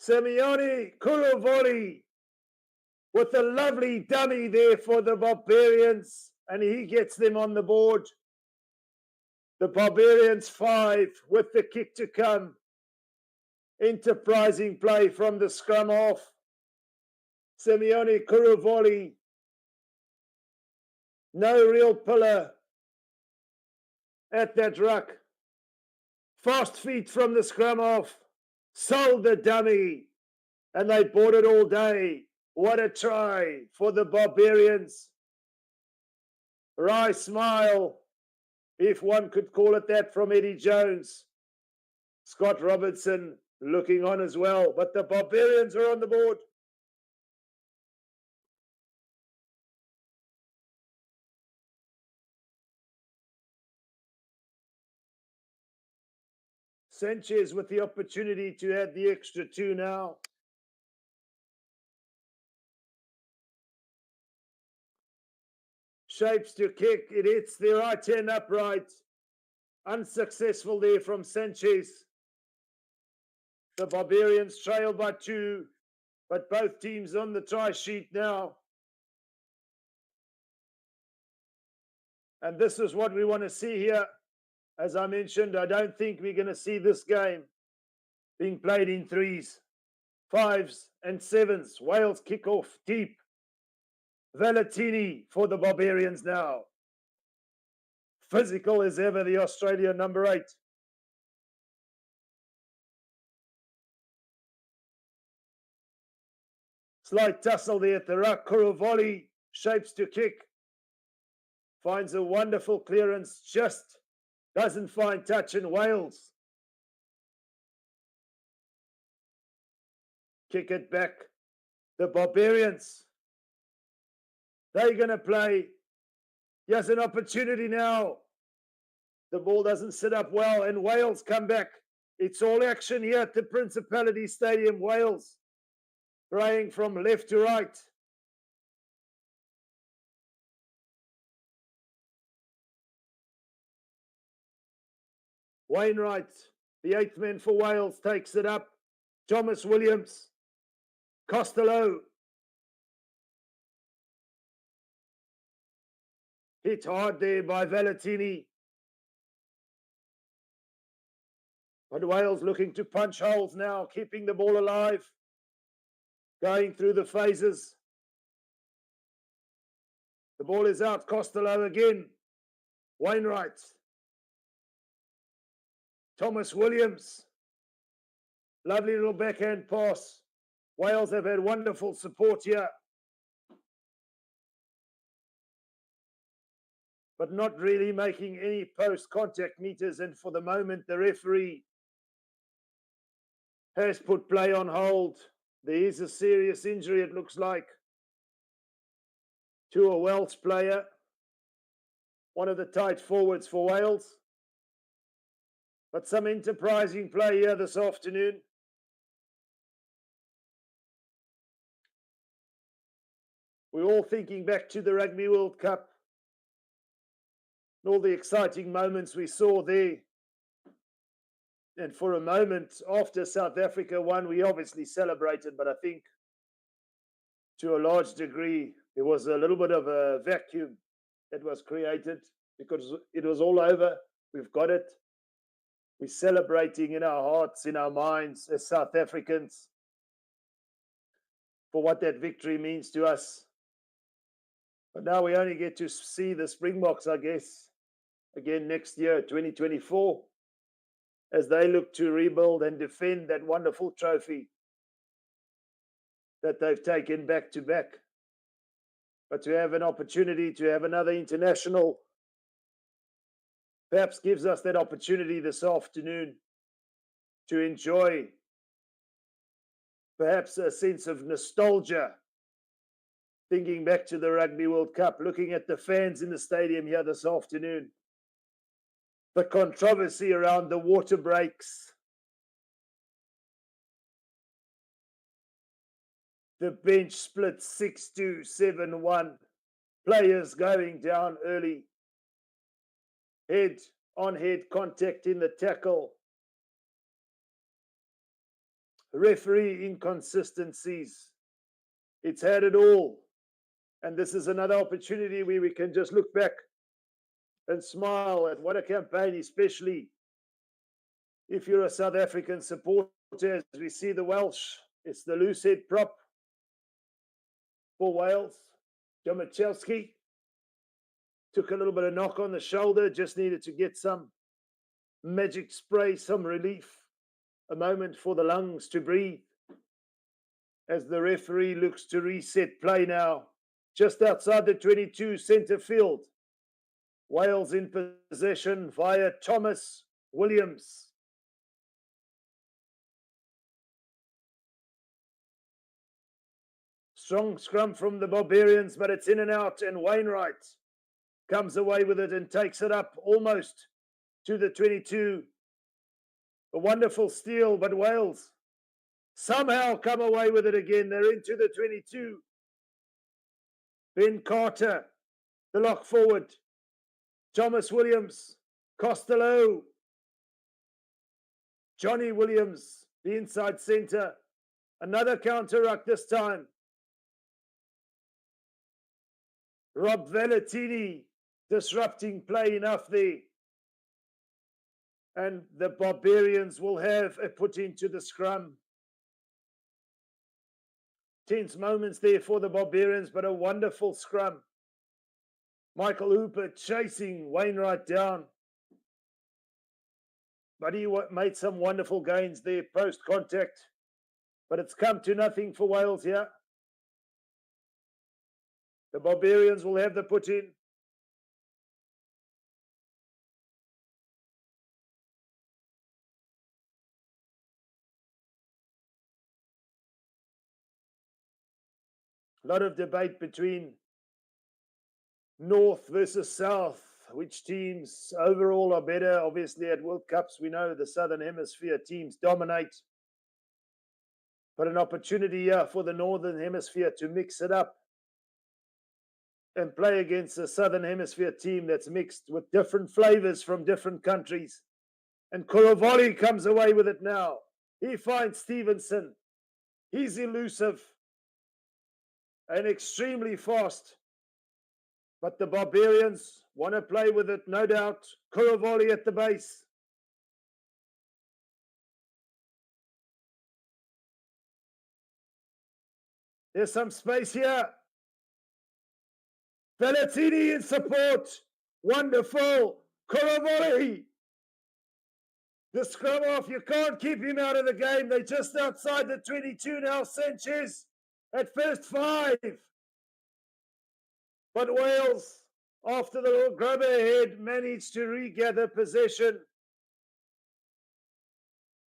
Simeone Kuravoli with a lovely dummy there for the Barbarians, and he gets them on the board. The Barbarians 5 with the kick to come. Enterprising play from the scrum off. Simeone Kuravoli. No real pillar at that ruck. Fast feet from the scrum off. Sold the dummy, and they bought it all day. What a try for the Barbarians. Wry smile, if one could call it that, from Eddie Jones. Scott Robertson looking on as well, but the Barbarians are on the board. Sanchez with the opportunity to add the extra 2 now. Shapes to kick. It hits the right hand upright. Unsuccessful there from Sanchez. The Barbarians trail by 2, but both teams on the try sheet now. And this is what we want to see here. As I mentioned, I don't think we're going to see this game being played in 3s, 5s, and 7s. Wales kick off deep. Valentini for the Barbarians now. physical as ever, the Australian number 8. Slight tussle there at the ruck. Currie shapes to kick. Finds a wonderful clearance, just doesn't find touch in Wales. Kick it back. The Barbarians. They're going to play. He has an opportunity now. The ball doesn't sit up well, and Wales come back. It's all action here at the Principality Stadium. Wales playing from left to right. Wainwright, the 8th man for Wales, takes it up. Thomas Williams. Costello. Hit hard there by Valentini. But Wales looking to punch holes now, keeping the ball alive. Going through the phases. The ball is out. Costello again. Wainwright. Thomas Williams. Lovely little backhand pass. Wales have had wonderful support here. But not really making any post-contact meters. And for the moment, the referee has put play on hold. There is a serious injury, it looks like, to a Welsh player. One of the tight forwards for Wales. But some enterprising play here this afternoon. We're all thinking back to the Rugby World Cup and all the exciting moments we saw there. And for a moment, after South Africa won, we obviously celebrated, but I think to a large degree, there was a little bit of a vacuum that was created because it was all over. We've got it. We're celebrating in our hearts, in our minds as South Africans for what that victory means to us. But now we only get to see the Springboks, I guess, again next year, 2024, as they look to rebuild and defend that wonderful trophy that they've taken back to back. But to have an opportunity to have another international perhaps gives us that opportunity this afternoon to enjoy perhaps a sense of nostalgia, thinking back to the Rugby World Cup, looking at the fans in the stadium here this afternoon, the controversy around the water breaks, the bench split 6-2, 7-1, players going down early, head-on-head contact in the tackle, referee inconsistencies. It's had it all. And this is another opportunity where we can just look back and smile at what a campaign, especially if you're a South African supporter. As we see the Welsh, it's the loose head prop for Wales. Domachowski took a little bit of knock on the shoulder, just needed to get some magic spray, some relief, a moment for the lungs to breathe as the referee looks to reset play now. Just outside the 22 centre field. Wales in possession via Thomas Williams. Strong scrum from the Barbarians, but it's in and out, and Wainwright comes away with it and takes it up almost to the 22. A wonderful steal, but Wales somehow come away with it again. They're into the 22. Ben Carter, the lock forward. Thomas Williams, Costello. Johnny Williams, the inside centre. Another counter ruck this time. Rob Valentini disrupting play enough there. And the Barbarians will have a put into the scrum. Tense moments there for the Barbarians, but a wonderful scrum. Michael Hooper chasing Wainwright down. But he made some wonderful gains there post-contact. But it's come to nothing for Wales here. The Barbarians will have the put in. A lot of debate between North versus South. Which teams overall are better? Obviously, at World Cups, we know the Southern Hemisphere teams dominate. But an opportunity here for the Northern Hemisphere to mix it up and play against a Southern Hemisphere team that's mixed with different flavors from different countries. And Currie comes away with it now. He finds Stevenson. He's elusive and extremely fast. But the Barbarians want to play with it, no doubt. Currie at the base. There's some space here. Varsity in support. Wonderful. Currie. The scrum off. You can't keep him out of the game. They're just outside the 22 now. Sanchez at first 5. But Wales, after the little grab ahead, managed to regather possession.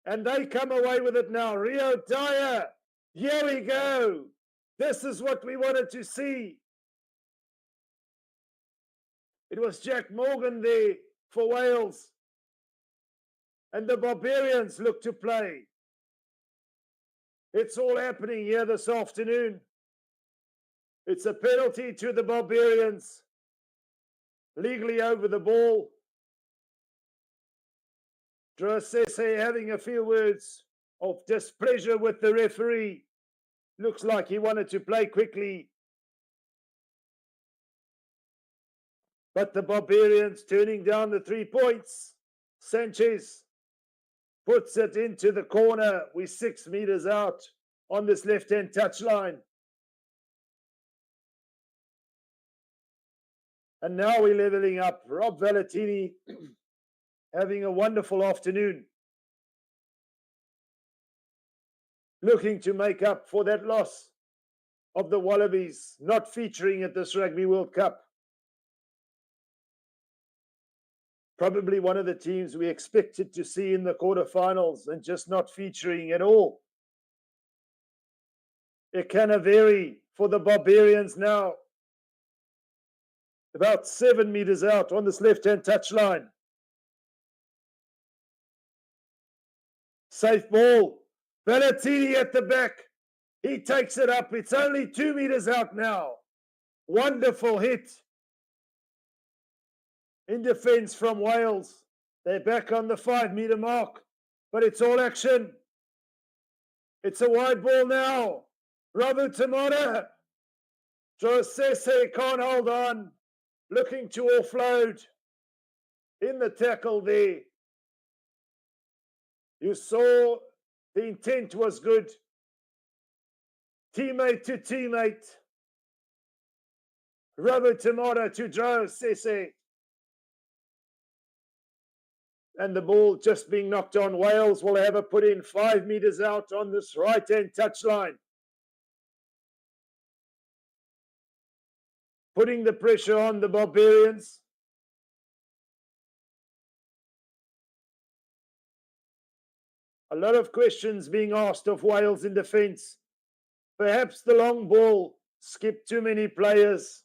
And they come away with it now. Rio Dyer. Here we go. This is what we wanted to see. It was Jack Morgan there for Wales. And the Barbarians look to play. It's all happening here this afternoon. It's a penalty to the Barbarians. Legally over the ball. Drosese having a few words of displeasure with the referee. Looks like he wanted to play quickly. But the Barbarians turning down the 3 points. Sanchez puts it into the corner. We're 6 meters out on this left-hand touchline. And now we're leveling up. Rob Valetini having a wonderful afternoon. Looking to make up for that loss of the Wallabies not featuring at this Rugby World Cup. Probably one of the teams we expected to see in the quarterfinals and just not featuring at all. It can vary for the Barbarians now. About 7 meters out on this left-hand touchline. Safe ball. Valetini at the back. He takes it up. It's only 2 meters out now. Wonderful hit. In defense from Wales. They're back on the 5 meter mark. But it's all action. It's a wide ball now. Robert Tamada. Drosese can't hold on. Looking to offload. In the tackle there. You saw the intent was good. Teammate to teammate. Robert Tamada to Drosese. And the ball just being knocked on. Wales will have a put in 5 meters out on this right-hand touchline. Putting the pressure on the Barbarians. A lot of questions being asked of Wales in defence. Perhaps the long ball skipped too many players,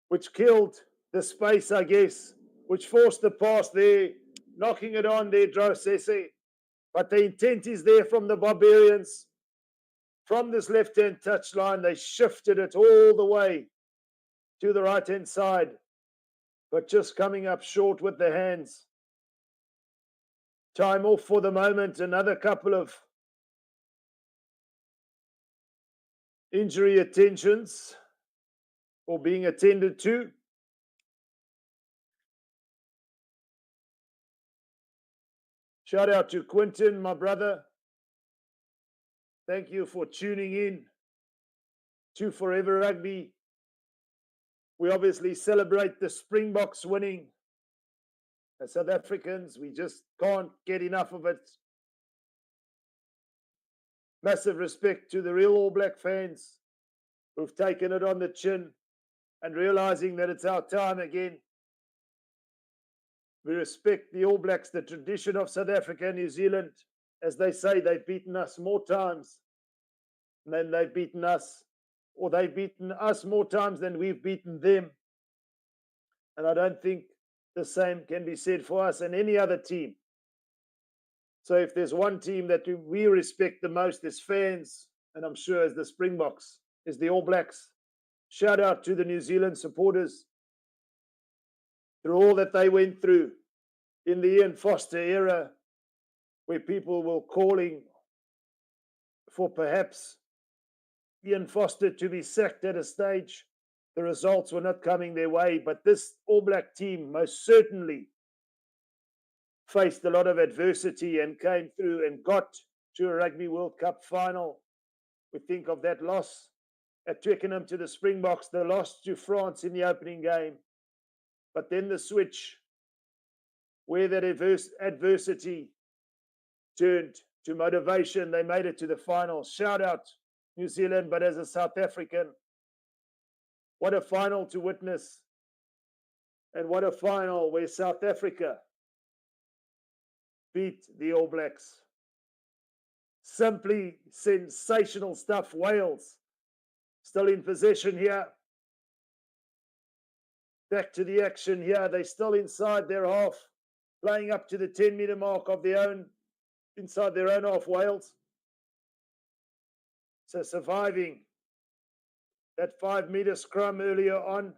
which killed the space, I guess, which forced the pass there, knocking it on there, Drosese. But the intent is there from the Barbarians. From this left-hand touchline, they shifted it all the way to the right-hand side, but just coming up short with the hands. Time off for the moment. Another couple of injury attentions or being attended to. Shout out to Quinton, my brother. Thank you for tuning in to Forever Rugby. We obviously celebrate the Springboks winning. As South Africans, we just can't get enough of it. Massive respect to the real All Black fans who've taken it on the chin and realizing that it's our time again. We respect the All Blacks, the tradition of South Africa and New Zealand. As they say, they've beaten us more times than they've beaten us, or they've beaten us more times than we've beaten them. And I don't think the same can be said for us and any other team. So if there's one team that we respect the most as fans, and I'm sure as the Springboks, is the All Blacks. Shout out to the New Zealand supporters through all that they went through in the Ian Foster era, where people were calling for perhaps Ian Foster to be sacked at a stage. The results were not coming their way, but this All Black team most certainly faced a lot of adversity and came through and got to a Rugby World Cup final. We think of that loss at Twickenham to the Springboks, the loss to France in the opening game, but then the switch where that adversity turned to motivation. They made it to the final. Shout out New Zealand, but as a South African, what a final to witness. And what a final where South Africa beat the All Blacks. Simply sensational stuff. Wales still in possession here. Back to the action here. They're still inside their half, playing up to the 10-meter mark of their own, inside their own half, Wales. So surviving that 5-meter scrum earlier on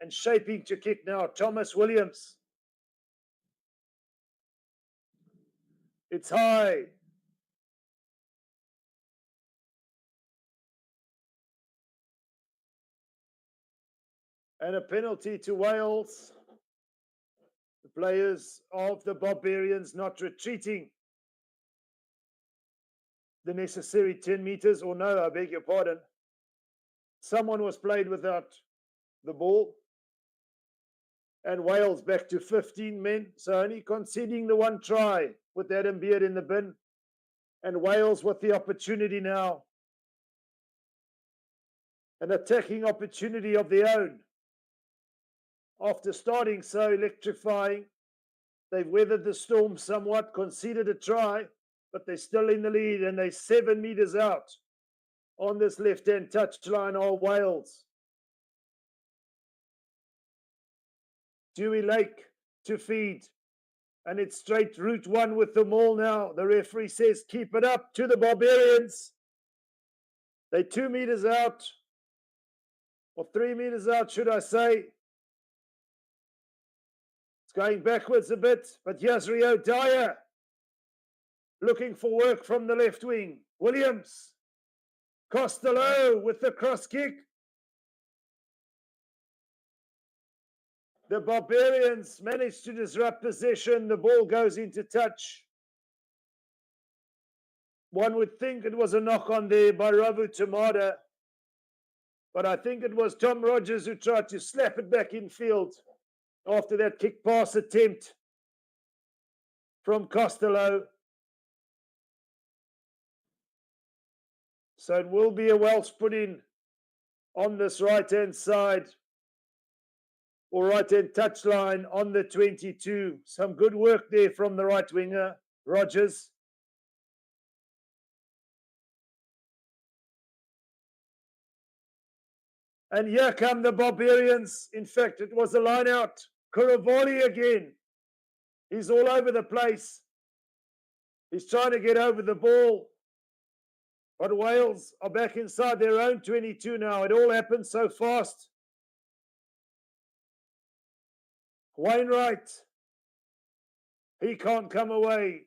and shaping to kick now. Thomas Williams. It's high. And a penalty to Wales. The players of the Barbarians not retreating the necessary 10 meters, or no, I beg your pardon. Someone was played without the ball. And Wales back to 15 men, so only conceding the one try with Adam Beard in the bin. And Wales with the opportunity now. An attacking opportunity of their own. After starting so electrifying, they've weathered the storm somewhat, conceded a try, but they're still in the lead and they're 7 meters out on this left-hand touchline of Wales. Dewey Lake to feed, and it's straight route one with them all now. The referee says keep it up to the Barbarians. They're 2 meters out, or 3 meters out, should I say. Going backwards a bit, but here's Rio Dyer looking for work from the left wing. Williams, Costello with the cross kick. The Barbarians manage to disrupt possession. The ball goes into touch. One would think it was a knock on there by Ravu Tamada, but I think it was Tom Rogers who tried to slap it back in field after that kick pass attempt from Costello. So it will be a Welsh put in on this right-hand side, or right-hand touchline on the 22. Some good work there from the right winger, Rogers. And here come the Barbarians. In fact, it was a line out. Currie again. He's all over the place. He's trying to get over the ball. But Wales are back inside their own 22 now. It all happened so fast. Wainwright. He can't come away.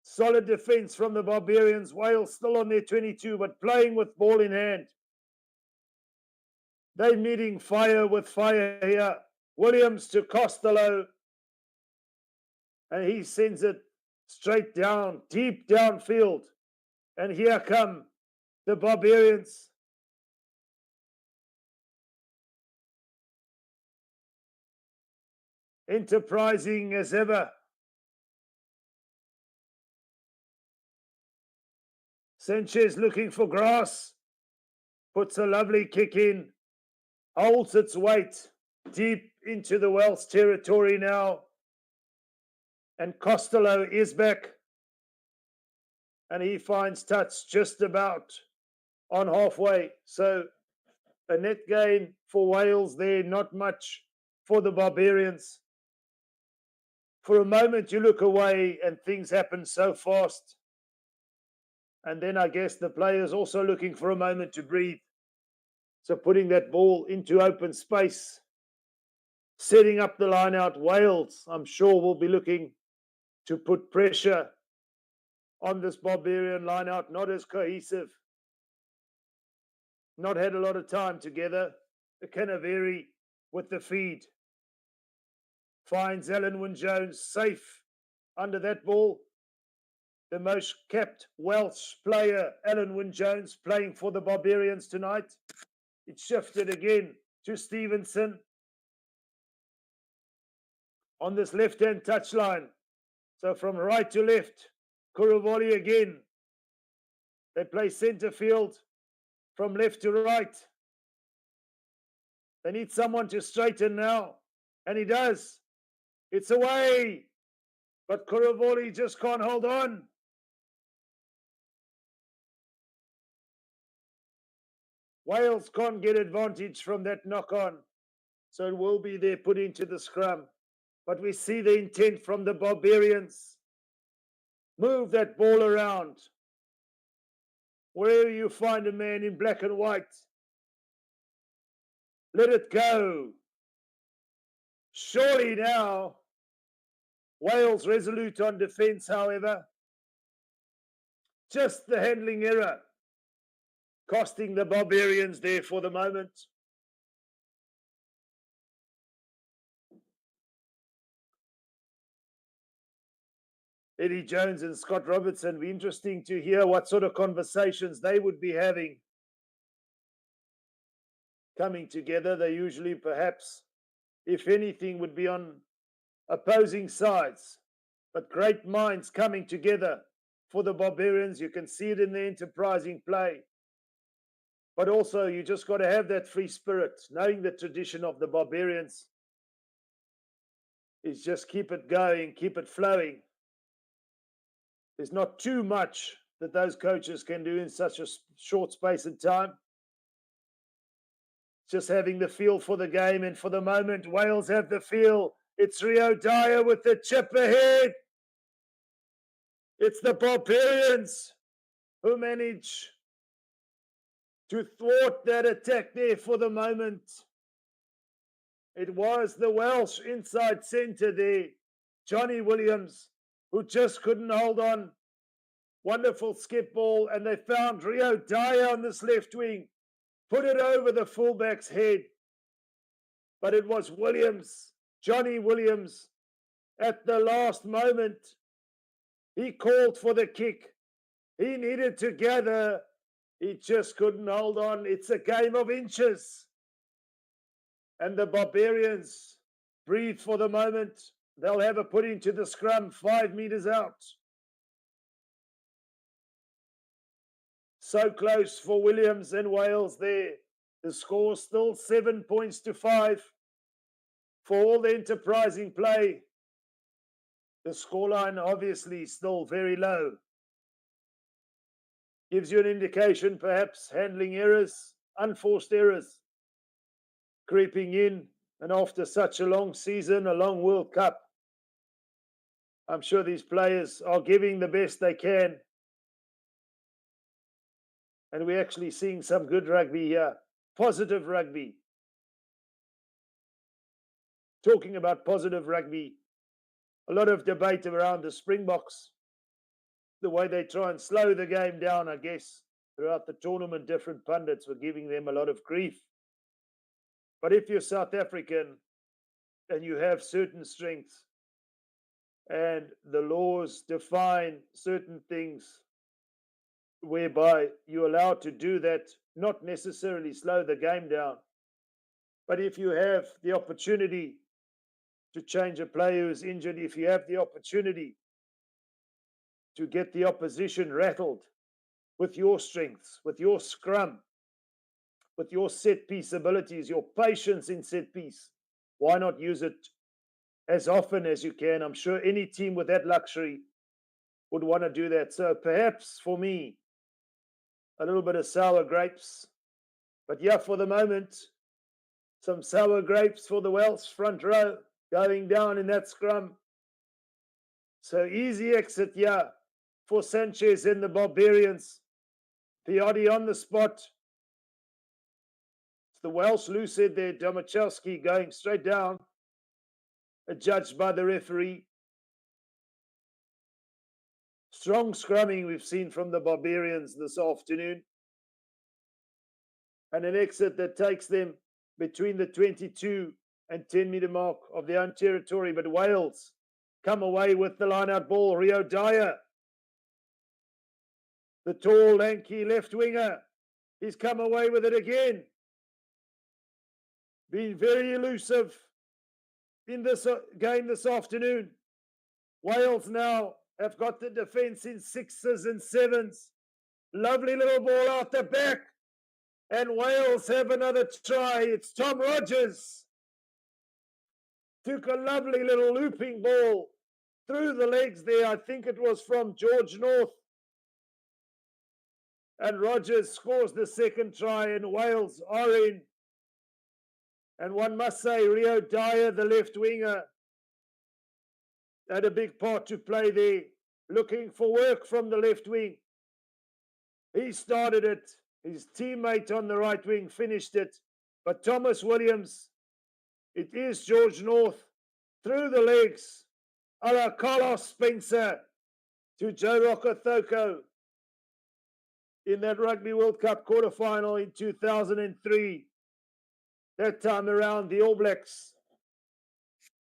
Solid defense from the Barbarians. Wales still on their 22, but playing with ball in hand. They're meeting fire with fire here. Williams to Costello. And he sends it straight down, deep downfield. And here come the Barbarians. enterprising as ever. Sanchez looking for grass, puts a lovely kick in, holds its weight deep into the Welsh territory now. And Costello is back. And he finds touch just about on halfway. So a net gain for Wales there, not much for the Barbarians. For a moment you look away and things happen so fast. And then I guess the players also looking for a moment to breathe. So putting that ball into open space, setting up the line out. Wales, I'm sure, will be looking to put pressure on this Barbarian line out. Not as cohesive. Not had a lot of time together. The Canaveri with the feed. Finds Alan Wynne-Jones safe under that ball. The most capped Welsh player, Alan Wynne-Jones, playing for the Barbarians tonight. It shifted again to Stevenson on this left-hand touchline. So from right to left, Currie again. They play centre field from left to right. They need someone to straighten now, and he does. It's away, but Currie just can't hold on. Wales can't get advantage from that knock-on, so it will be there put into the scrum. But we see the intent from the Barbarians. Move that ball around. Wherever you find a man in black and white, let it go. Surely now, Wales resolute on defence, however. Just the handling error, costing the Barbarians there for the moment. Eddie Jones and Scott Robertson, be interesting to hear what sort of conversations they would be having. Coming together, they usually perhaps, if anything, would be on opposing sides. But great minds coming together for the Barbarians. You can see it in the enterprising play. But also, you just got to have that free spirit, knowing the tradition of the Barbarians is just keep it going, keep it flowing. There's not too much that those coaches can do in such a short space of time. Just having the feel for the game, and for the moment, Wales have the feel. It's Rio Dyer with the chip ahead. It's the Barbarians who manage to thwart that attack there for the moment. It was the Welsh inside centre there, Johnny Williams, who just couldn't hold on. Wonderful skip ball, and they found Rio Dyer on this left wing. Put it over the fullback's head. But it was Williams, Johnny Williams, at the last moment. He called for the kick. He needed to gather. He just couldn't hold on. It's a game of inches. And the Barbarians breathe for the moment. They'll have a put into the scrum 5 meters out. So close for Williams and Wales there. The score still 7 points to 5 for all the enterprising play. The scoreline obviously still very low. Gives you an indication, perhaps, handling errors, unforced errors creeping in. And after such a long season, a long World Cup, I'm sure these players are giving the best they can. And we're actually seeing some good rugby here. Positive rugby. Talking about positive rugby, a lot of debate around the Springboks. The way they try and slow the game down, I guess. Throughout the tournament, different pundits were giving them a lot of grief. But if you're South African and you have certain strengths and the laws define certain things whereby you're allowed to do that, not necessarily slow the game down. But if you have the opportunity to change a player who's injured if you have the opportunity to get the opposition rattled with your strengths, with your scrum, with your set piece abilities, your patience in set piece. Why not use it as often as you can? I'm sure any team with that luxury would want to do that. So perhaps for me, a little bit of sour grapes. But yeah, for the moment, some sour grapes for the Welsh front row going down in that scrum. So easy exit, yeah, for Sanchez and the Barbarians. Piatti on the spot. It's the Welsh loose head there, Domachowski going straight down, adjudged by the referee. Strong scrumming we've seen from the Barbarians this afternoon. And an exit that takes them between the 22 and 10-meter mark of their own territory. But Wales come away with the line-out ball. Rio Dyer, the tall, lanky left winger, he's come away with it again. Been very elusive in this game this afternoon. Wales now have got the defence in 6s and 7s. Lovely little ball out the back. And Wales have another try. It's Tom Rogers. Took a lovely little looping ball through the legs there. I think it was from George North. And Rogers scores the second try, and Wales are in. And one must say, Rio Dyer, the left winger, had a big part to play there, looking for work from the left wing. He started it. His teammate on the right wing finished it. But Thomas Williams, it is George North, through the legs, a la Carlos Spencer to Joe Rokothoko in that Rugby World Cup quarterfinal in 2003. That time around, the All Blacks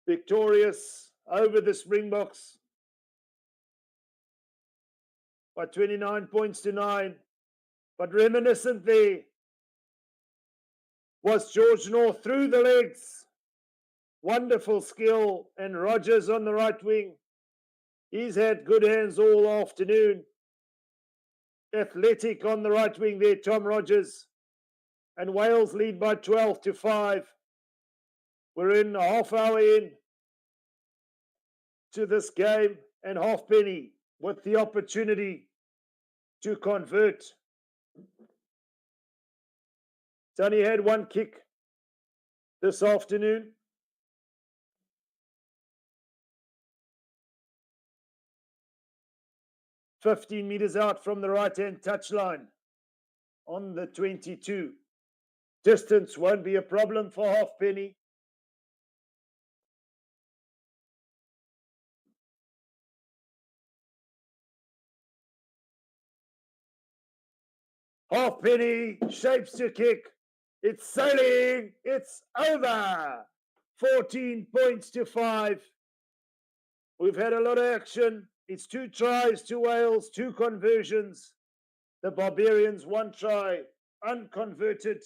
victorious over the Springboks by 29 points to 9. But reminiscent there was George North through the legs. Wonderful skill. And Rogers on the right wing. He's had good hands all afternoon. Athletic on the right wing there, Tom Rogers. And Wales lead by 12-5. We're in a half hour in to this game. And Halfpenny with the opportunity to convert. It's only had one kick this afternoon. "15 meters out from the right-hand touchline on the 22. Distance won't be a problem for Halfpenny. Halfpenny shapes to kick. It's sailing. It's over. 14 points to 5. We've had a lot of action. It's 2 tries to Wales, 2 conversions. The Barbarians 1 try, unconverted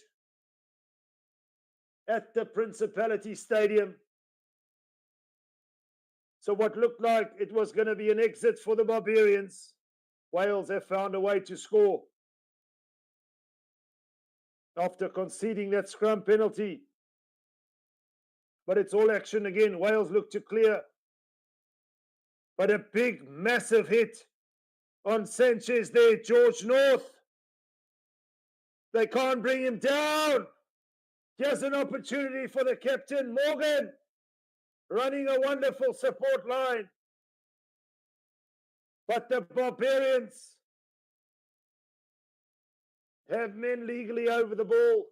at the Principality Stadium. So what looked like it was going to be an exit for the Barbarians, Wales have found a way to score after conceding that scrum penalty. But it's all action again. Wales look to clear. But a big, massive hit on Sanchez there, George North. They can't bring him down. Here's an opportunity for the captain, Morgan, running a wonderful support line. But the Barbarians have men legally over the ball.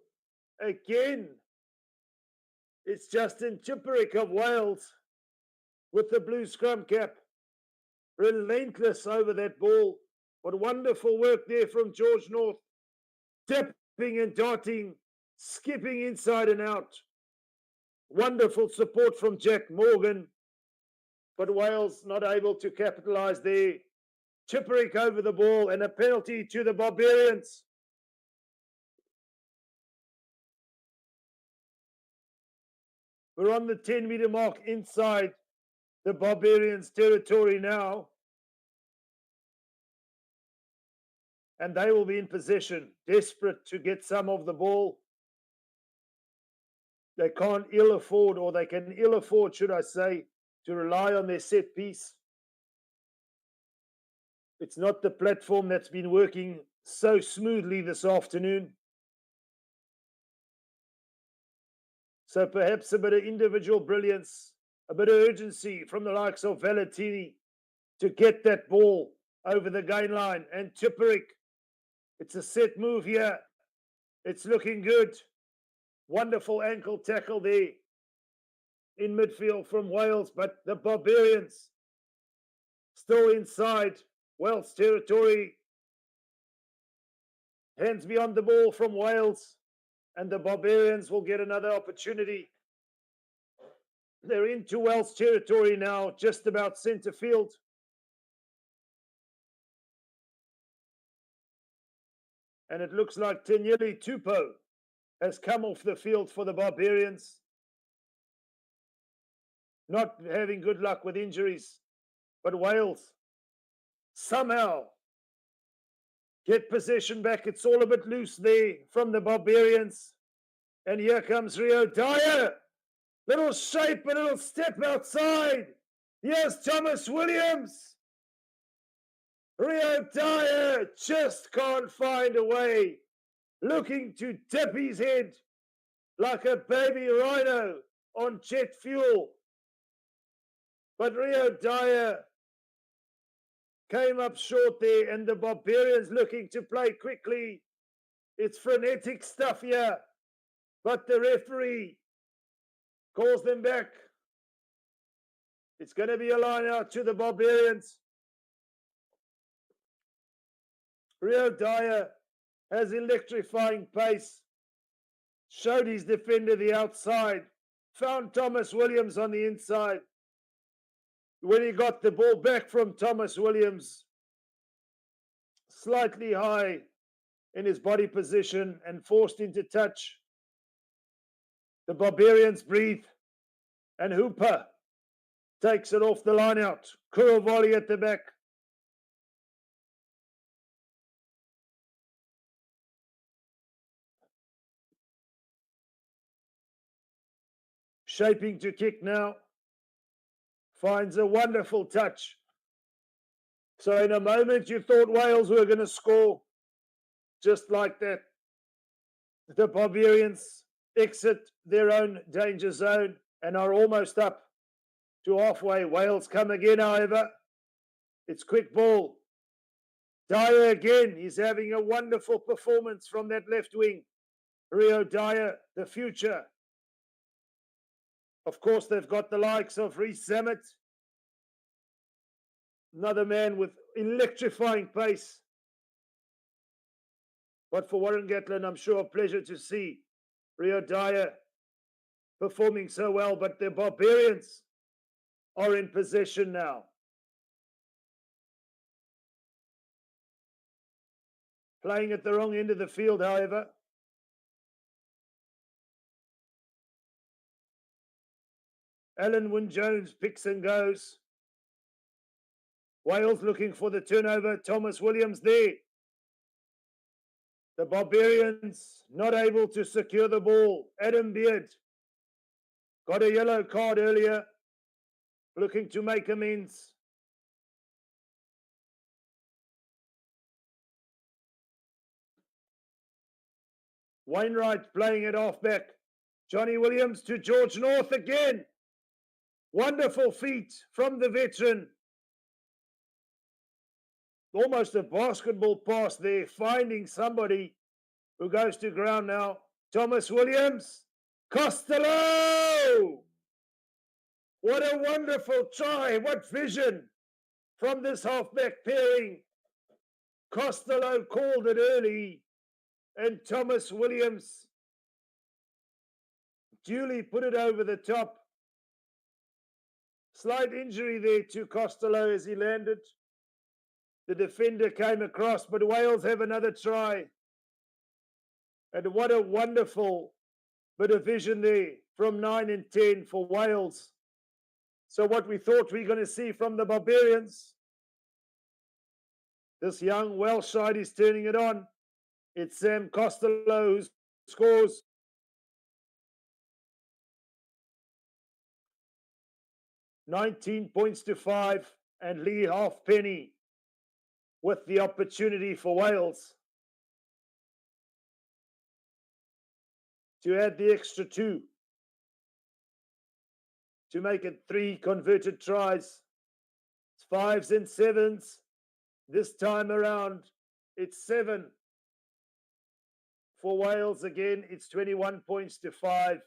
Again, it's Justin Chipperick of Wales with the blue scrum cap. Relentless over that ball. What wonderful work there from George North. Dipping and darting, skipping inside and out. Wonderful support from Jack Morgan. But Wales not able to capitalise there. Chipperick over the ball and a penalty to the Barbarians. We're on the 10-meter mark inside the Barbarians' territory now. And they will be in possession, desperate to get some of the ball. They can't ill afford, or they can ill afford, should I say, to rely on their set piece. It's not the platform that's been working so smoothly this afternoon. So perhaps a bit of individual brilliance, a bit of urgency from the likes of Valetini to get that ball over the gain line. And Tipperik, it's a set move here. It's looking good. Wonderful ankle tackle there in midfield from Wales, but the Barbarians still inside Wales territory. Hands beyond the ball from Wales, and the Barbarians will get another opportunity. They're into Wales territory now, just about centre field. And it looks like Tenyeli Tupou has come off the field for the Barbarians. Not having good luck with injuries, but Wales somehow get possession back. It's all a bit loose there from the Barbarians. And here comes Rio Dyer. Little shape, a little step outside. Here's Thomas Williams. Rio Dyer just can't find a way. Looking to tip his head like a baby rhino on jet fuel. But Rio Dyer came up short there, and the Barbarians looking to play quickly. It's frenetic stuff here, but the referee calls them back. It's going to be a line out to the Barbarians. Rio Dyer has electrifying pace, showed his defender the outside, found Thomas Williams on the inside. When he got the ball back from Thomas Williams, slightly high in his body position and forced into touch, the Barbarians breathe, and Hooper takes it off the line out. Kurovali at the back. Shaping to kick now. Finds a wonderful touch. So in a moment you thought Wales were going to score. Just like that, the Barbarians exit their own danger zone and are almost up to halfway. Wales come again, however. It's quick ball. Dyer again. He's having a wonderful performance from that left wing. Rio Dyer, the future. Of course, they've got the likes of Rhys Zammit. Another man with electrifying pace. But for Warren Gatland, I'm sure a pleasure to see Rio Dyer performing so well. But the Barbarians are in possession now. Playing at the wrong end of the field, however. Alan Wynne-Jones picks and goes. Wales looking for the turnover. Thomas Williams there. The Barbarians not able to secure the ball. Adam Beard got a yellow card earlier. Looking to make amends. Wainwright playing it off back. Johnny Williams to George North again. Wonderful feet from the veteran. Almost a basketball pass there, finding somebody who goes to ground now. Thomas Williams. Costello! What a wonderful try. What vision from this halfback pairing. Costello called it early, and Thomas Williams duly put it over the top. Slight injury there to Costello as he landed. The defender came across, but Wales have another try. And what a wonderful bit of vision there from 9 and 10 for Wales. So what we thought we were going to see from the Barbarians, this young Welsh side is turning it on. It's Sam Costello who scores. $19 points to 5, and Lee Halfpenny with the opportunity for Wales to add the extra 2 to make it 3 converted tries. It's 5s and 7s. This time around, it's 7 for Wales again. It's 21 points to 5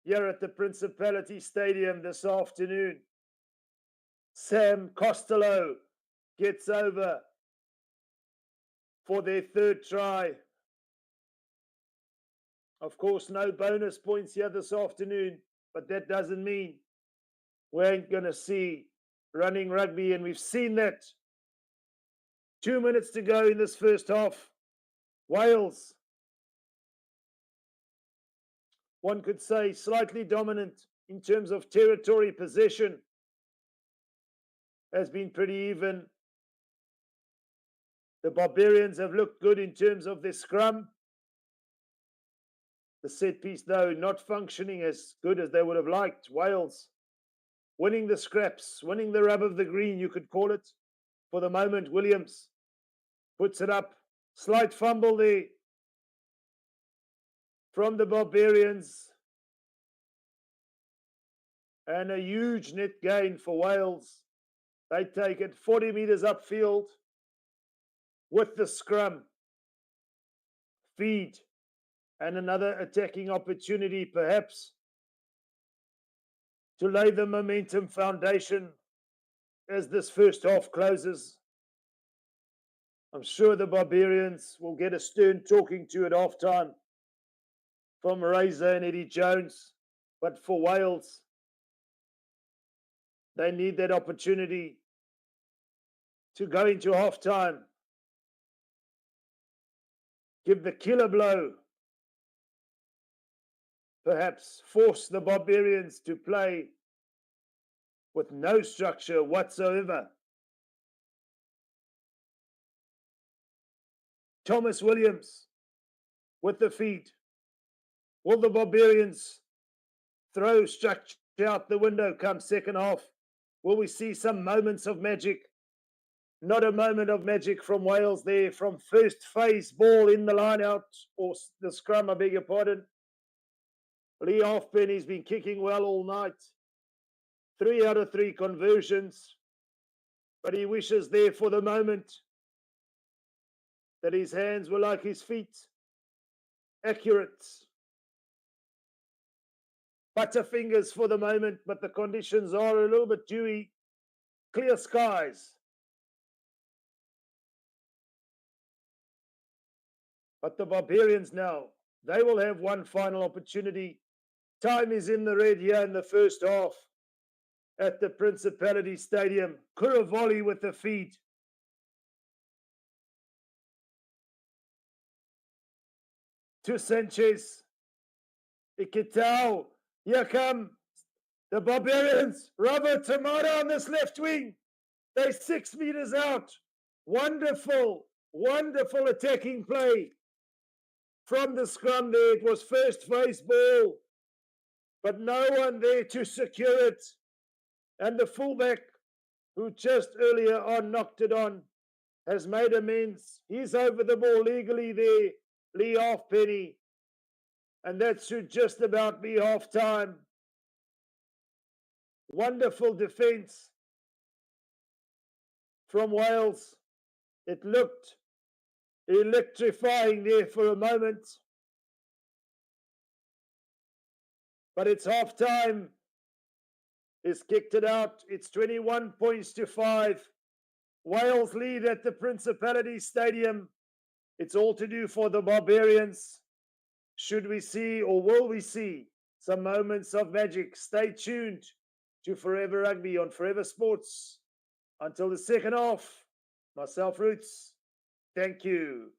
here at the Principality Stadium this afternoon. Sam Costello gets over for their 3rd try. Of course, no bonus points here this afternoon, but that doesn't mean we ain't going to see running rugby, and we've seen that. 2 minutes to go in this first half. Wales, one could say, slightly dominant in terms of territory possession. Has been pretty even. The Barbarians have looked good in terms of their scrum. The set piece, though, not functioning as good as they would have liked. Wales winning the scraps, winning the rub of the green, you could call it. For the moment, Williams puts it up. Slight fumble there from the Barbarians. And a huge net gain for Wales. They take it 40 meters upfield with the scrum. Feed. And another attacking opportunity, perhaps, to lay the momentum foundation as this first half closes. I'm sure the Barbarians will get a stern talking to at halftime from Razor and Eddie Jones. But for Wales, they need that opportunity to go into halftime, give the killer blow, perhaps force the Barbarians to play with no structure whatsoever. Thomas Williams with the feed. Will the Barbarians throw structure out the window come second half? Will we see some moments of magic? Not a moment of magic from Wales there, from first phase ball in the line out, or the scrum, I beg your pardon. Lee Halfpenny's been kicking well all night. 3 out of 3 conversions. But he wishes there for the moment that his hands were like his feet. Accurate. Butterfingers for the moment, but the conditions are a little bit dewy. Clear skies. But the Barbarians now, they will have one final opportunity. Time is in the red here in the first half at the Principality Stadium. Currie with the feed. To Sanchez. Ikitau. Here come the Barbarians. Rubber tomato on this left wing. They're 6 meters out. Wonderful, wonderful attacking play from the scrum there. It was first phase ball, but no one there to secure it. And the fullback, who just earlier on knocked it on, has made amends. He's over the ball legally there, Lee Halfpenny. And that should just about be half time. Wonderful defense from Wales. It looked electrifying there for a moment. But it's half time. He's kicked it out. It's 21 points to 5. Wales lead at the Principality Stadium. It's all to do for the Barbarians. Should we see, or will we see, some moments of magic? Stay tuned to Forever Rugby on Forever Sports. Until the second half, myself, Roots, thank you.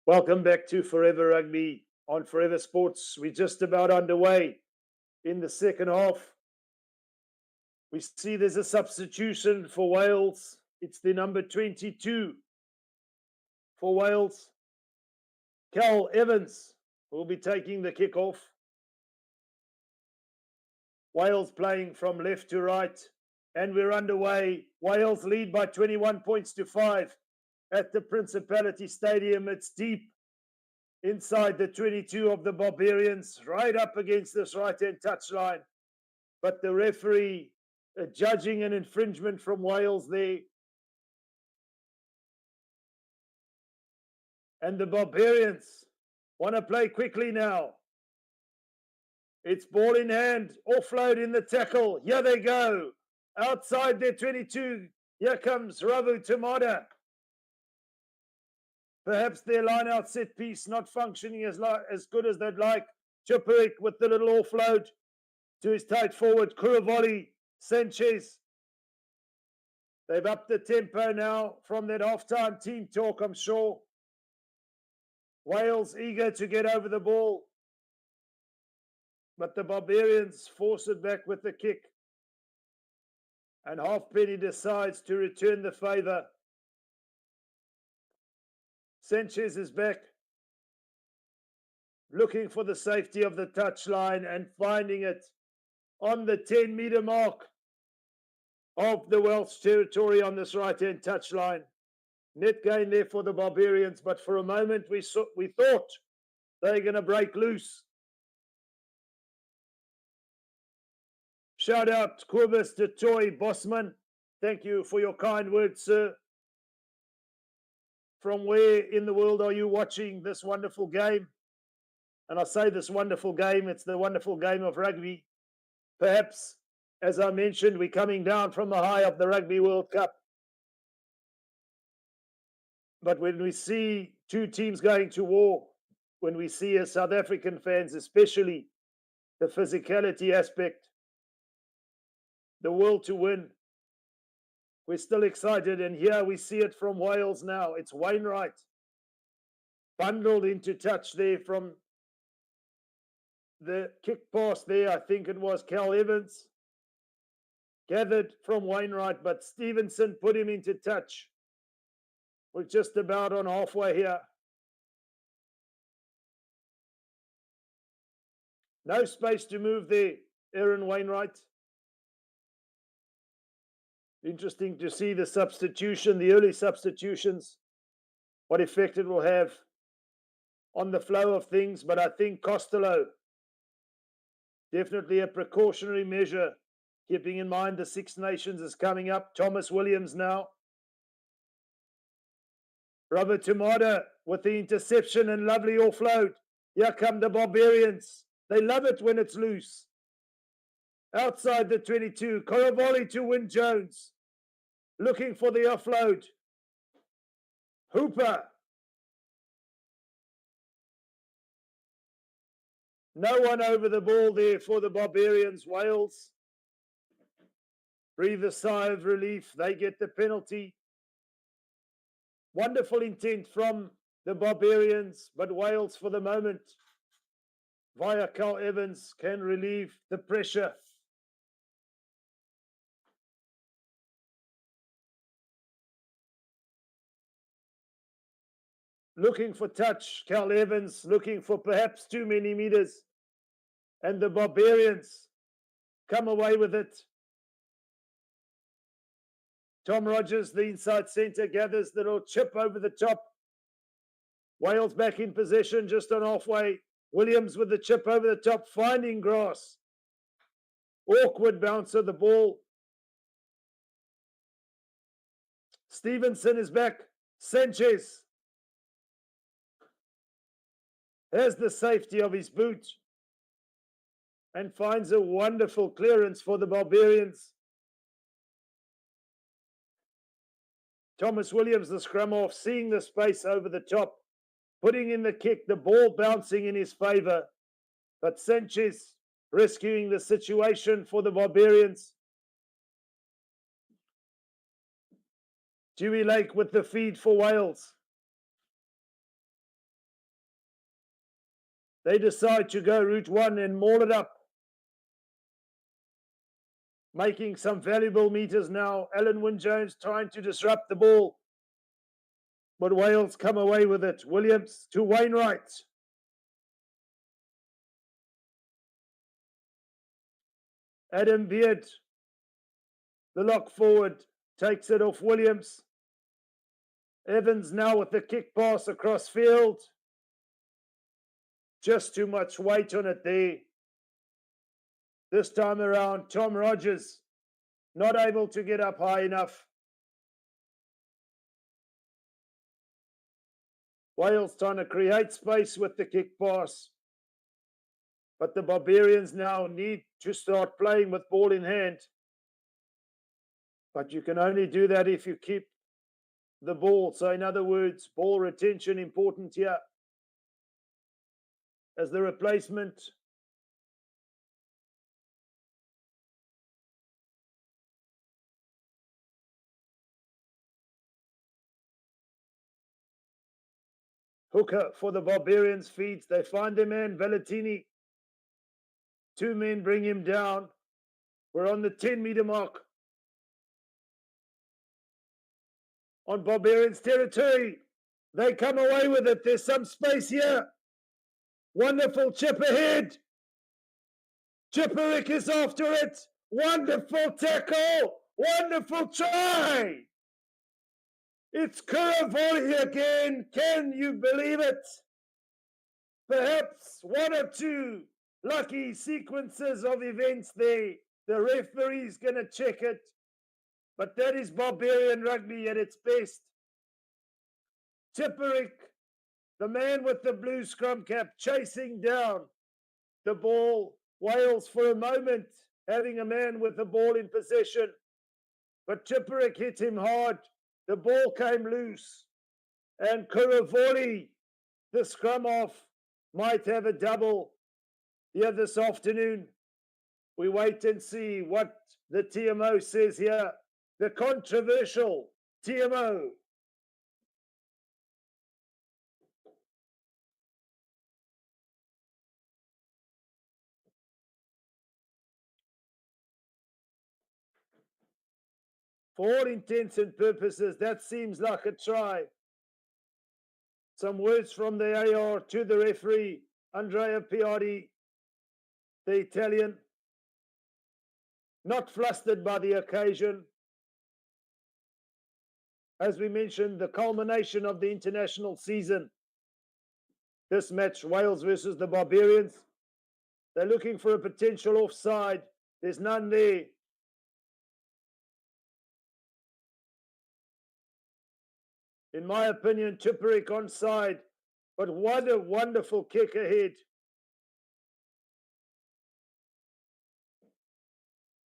Welcome back to Forever Rugby on Forever Sports. We're just about underway in the second half. We see there's a substitution for Wales. It's the number 22 for Wales. Cal Evans will be taking the kickoff. Wales playing from left to right, and we're underway. Wales lead by 21 points to 5 at the Principality Stadium. It's deep inside the 22 of the Barbarians, right up against this right-hand touchline. But the referee judging an infringement from Wales there. And the Barbarians want to play quickly now. It's ball in hand, offload in the tackle. Here they go. Outside their 22. Here comes Ravu Tamada. Perhaps their line-out set piece not functioning as good as they'd like. Chiperic with the little offload to his tight forward. Currie, Sanchez. They've upped the tempo now from that half-time team talk, I'm sure. Wales eager to get over the ball. But the Barbarians force it back with the kick. And Halfpenny decides to return the favour. Sanchez is back, looking for the safety of the touchline and finding it on the 10-metre mark of the Welsh territory on this right-hand touchline. Net gain there for the Barbarians, but for a moment we thought they were going to break loose. Shout out Kobus de Toy Bosman. Thank you for your kind words, sir. From where in the world are you watching this wonderful game? And I say this wonderful game, it's the wonderful game of rugby. Perhaps, as I mentioned, we're coming down from the high of the Rugby World Cup. But when we see two teams going to war, when we see as South African fans, especially the physicality aspect, the will to win, we're still excited. And here we see it from Wales now. It's Wainwright bundled into touch there from the kick pass there. I think it was Cal Evans. Gathered from Wainwright, but Stevenson put him into touch. We're just about on halfway here. No space to move there, Aaron Wainwright. Interesting to see the substitution, the early substitutions, what effect it will have on the flow of things. But I think Costello, definitely a precautionary measure, keeping in mind the Six Nations is coming up. Thomas Williams now. Robert Tamada with the interception and lovely offload. Here come the Barbarians. They love it when it's loose. Outside the 22, Korovoli to Wyn Jones. Looking for the offload. Hooper. No one over the ball there for the Barbarians. Wales breathe a sigh of relief. They get the penalty. Wonderful intent from the Barbarians, but Wales for the moment, via Cal Evans, can relieve the pressure. Looking for touch, Cal Evans, looking for perhaps too many meters. And the Barbarians come away with it. Tom Rogers, the inside centre, gathers the little chip over the top. Wales back in possession, just on halfway. Williams with the chip over the top, finding grass. Awkward bounce of the ball. Stevenson is back. Sanchez has the safety of his boot and finds a wonderful clearance for the Barbarians. Thomas Williams, the scrum off, seeing the space over the top, putting in the kick, the ball bouncing in his favour. But Sanchez rescuing the situation for the Barbarians. Dewey Lake with the feed for Wales. They decide to go route one and maul it up. Making some valuable meters now. Alan Wynne-Jones trying to disrupt the ball. But Wales come away with it. Williams to Wainwright. Adam Beard, the lock forward, takes it off Williams. Evans now with the kick pass across field. Just too much weight on it there. This time around, Tom Rogers not able to get up high enough. Wales trying to create space with the kick pass. But the Barbarians now need to start playing with ball in hand. But you can only do that if you keep the ball. So in other words, ball retention important here. As the replacement, hooker for the Barbarians feeds. They find their man, Valentini. 2 men bring him down. We're on the 10-meter mark. On Barbarians territory. They come away with it. There's some space here. Wonderful chip ahead. Chipperick is after it. Wonderful tackle. Wonderful try. It's Currie again. Can you believe it? Perhaps 1 or 2 lucky sequences of events there. The referee's going to check it. But that is Barbarian rugby at its best. Chipperick, the man with the blue scrum cap, chasing down the ball. Wales for a moment having a man with the ball in possession. But Chipperick hit him hard. The ball came loose. And Currie, the scrum off, might have a double here this afternoon. We wait and see what the TMO says here. The controversial TMO. For all intents and purposes, that seems like a try. Some words from the AR to the referee, Andrea Piatti, the Italian. Not flustered by the occasion. As we mentioned, the culmination of the international season. This match, Wales versus the Barbarians. They're looking for a potential offside. There's none there. In my opinion, Chipperick onside. But what a wonderful kick ahead.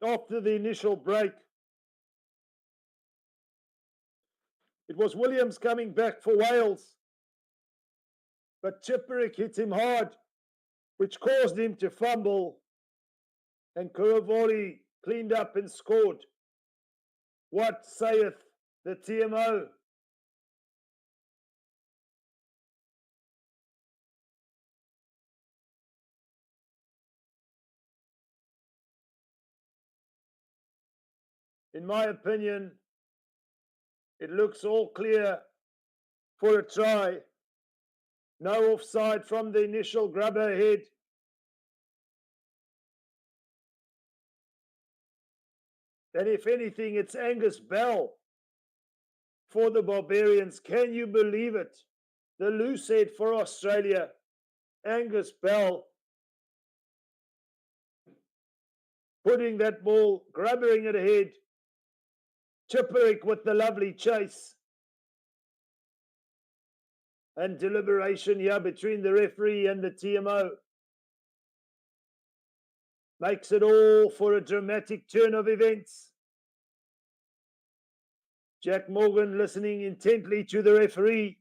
After the initial break, it was Williams coming back for Wales. But Chipperick hit him hard, which caused him to fumble. And Currie cleaned up and scored. What saith the TMO? In my opinion, it looks all clear for a try. No offside from the initial grubber ahead. And if anything, it's Angus Bell for the Barbarians. Can you believe it? The loose head for Australia, Angus Bell, putting that ball, grubbering it ahead. Chipperick with the lovely chase. And deliberation here between the referee and the TMO. Makes it all for a dramatic turn of events. Jack Morgan listening intently to the referee.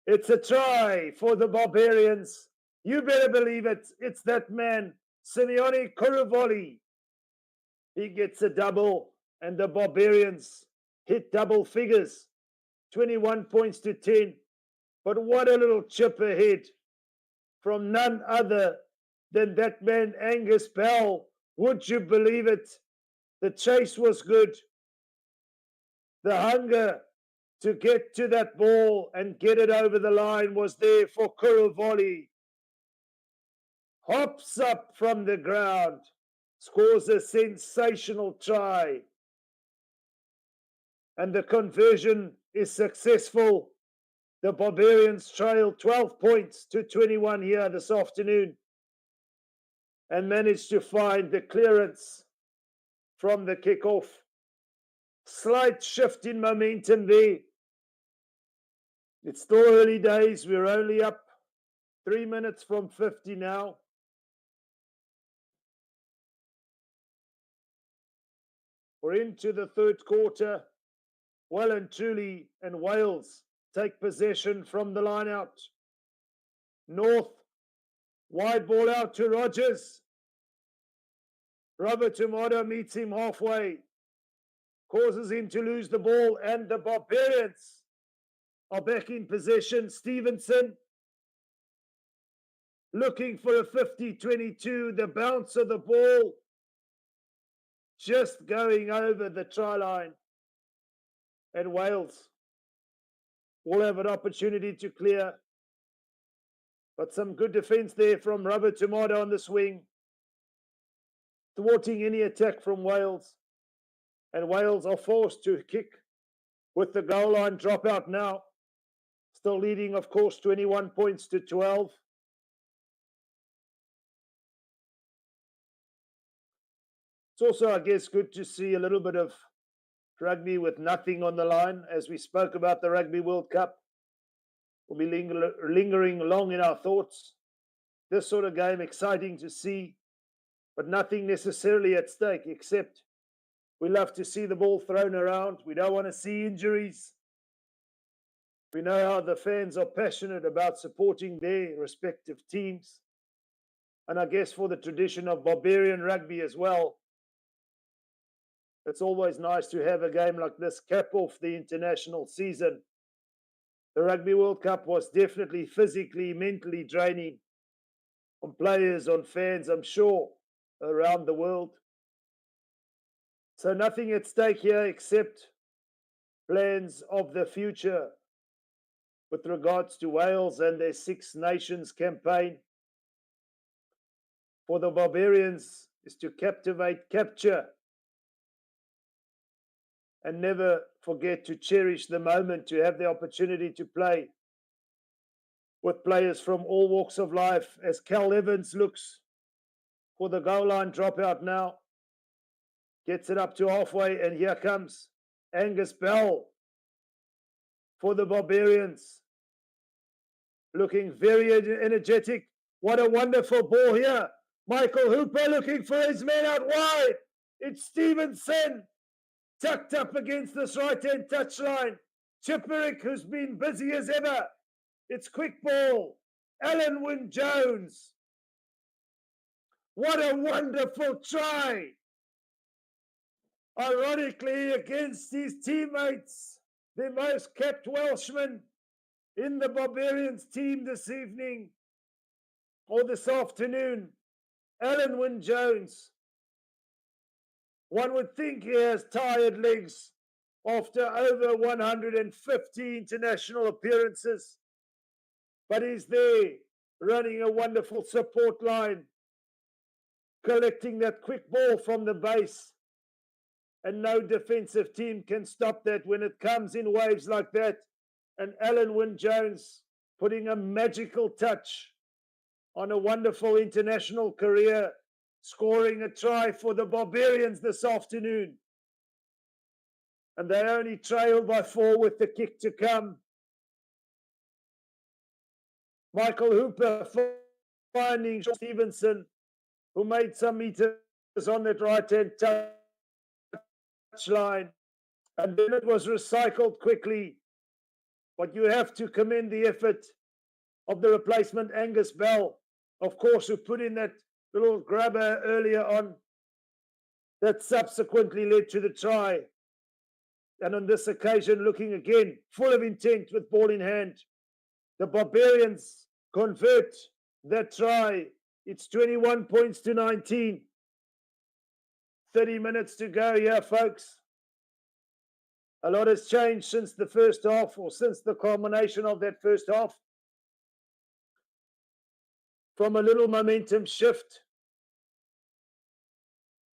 It's a try for the Barbarians. You better believe it. It's that man, Simeone Currie. He gets a double, and the Barbarians hit double figures, 21 points to 10. But what a little chip ahead from none other than that man, Angus Bell. Would you believe it? The chase was good. The hunger to get to that ball and get it over the line was there for Currie. Hops up from the ground, scores a sensational try. And the conversion is successful. The Barbarians trail 12 points to 21 here this afternoon and managed to find the clearance from the kickoff. Slight shift in momentum there. It's still early days. We're only up 3 minutes from 50 now. We're into the third quarter. Well and truly, and Wales take possession from the line out. North, wide ball out to Rogers. Robert Tomato meets him halfway, causes him to lose the ball, and the Barbarians are back in possession. Stevenson looking for a 50-22, the bounce of the ball just going over the try line. And Wales will have an opportunity to clear. But some good defense there from Robert Tomato on the swing, thwarting any attack from Wales. And Wales are forced to kick with the goal line dropout now. Still leading, of course, 21 points to 12. It's also, I guess, good to see a little bit of rugby with nothing on the line. As we spoke about the Rugby World Cup, we'll be lingering long in our thoughts. This sort of game, exciting to see, but nothing necessarily at stake, except we love to see the ball thrown around. We don't want to see injuries. We know how the fans are passionate about supporting their respective teams. And I guess for the tradition of Barbarian rugby as well, it's always nice to have a game like this cap off the international season. The Rugby World Cup was definitely physically, mentally draining on players, on fans, I'm sure, around the world. So nothing at stake here except plans of the future with regards to Wales and their Six Nations campaign. For the Barbarians is to captivate, capture, and never forget to cherish the moment, to have the opportunity to play with players from all walks of life, as Cal Evans looks for the goal line dropout now. Gets it up to halfway, and here comes Angus Bell for the Barbarians. Looking very energetic. What a wonderful ball here. Michael Hooper looking for his man out wide. It's Stevenson tucked up against this right-hand touchline. Chipperick, who's been busy as ever. It's quick ball. Alan Wynne-Jones. What a wonderful try. Ironically, against his teammates, the most capped Welshman in the Barbarians team this evening, or this afternoon, Alan Wynne-Jones. One would think he has tired legs after over 150 international appearances, but he's there running a wonderful support line, collecting that quick ball from the base, and no defensive team can stop that when it comes in waves like that. And Alan Wynne-Jones putting a magical touch on a wonderful international career, scoring a try for the Barbarians this afternoon. And they only trail by 4 with the kick to come. Michael Hooper finding Stevenson, who made some meters on that right-hand touch line. And then it was recycled quickly. But you have to commend the effort of the replacement, Angus Bell, of course, who put in that little grabber earlier on that subsequently led to the try. And on this occasion, looking again, full of intent with ball in hand. The Barbarians convert that try. It's 21 points to 19. 30 minutes to go here, folks. A lot has changed since the first half, or since the culmination of that first half. From a little momentum shift,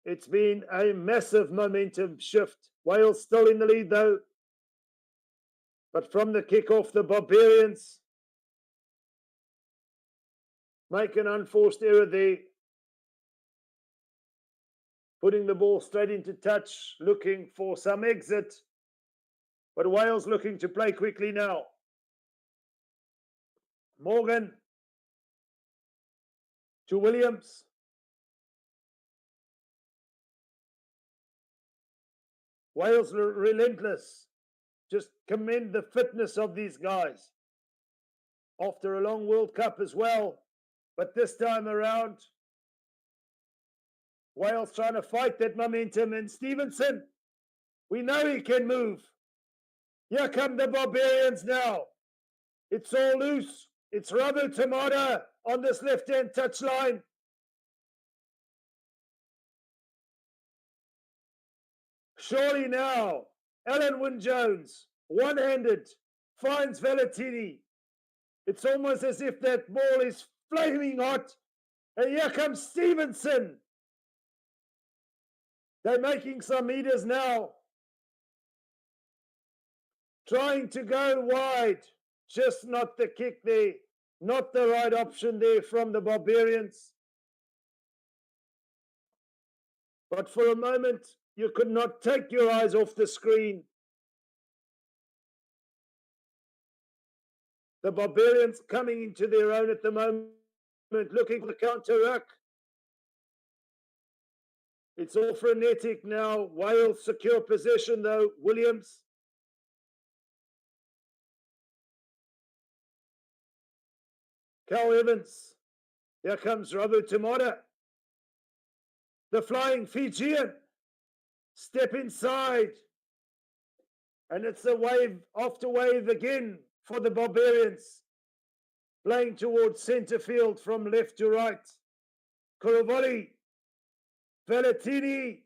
it's been a massive momentum shift. Wales still in the lead, though. But from the kickoff, the Barbarians make an unforced error there. Putting the ball straight into touch, looking for some exit. But Wales looking to play quickly now. Morgan to Williams. Wales relentless. Just commend the fitness of these guys. After a long World Cup as well. But this time around, Wales trying to fight that momentum. And Stevenson, we know he can move. Here come the Barbarians now. It's all loose. It's Rubber Tomato on this left-hand touchline. Surely now, Alan Wynne-Jones, one-handed, finds Valentini. It's almost as if that ball is flaming hot. And here comes Stevenson. They're making some meters now. Trying to go wide. Just not the kick there. Not the right option there from the Barbarians. But for a moment, you could not take your eyes off the screen. The Barbarians coming into their own at the moment, looking for the counter-ruck. It's all frenetic now. Wales secure possession though. Williams. Cal Evans. Here comes Robert Tomato. The flying Fijian. Step inside. And it's a wave after wave again for the Barbarians. Playing towards centre field from left to right. Currie. Valentini.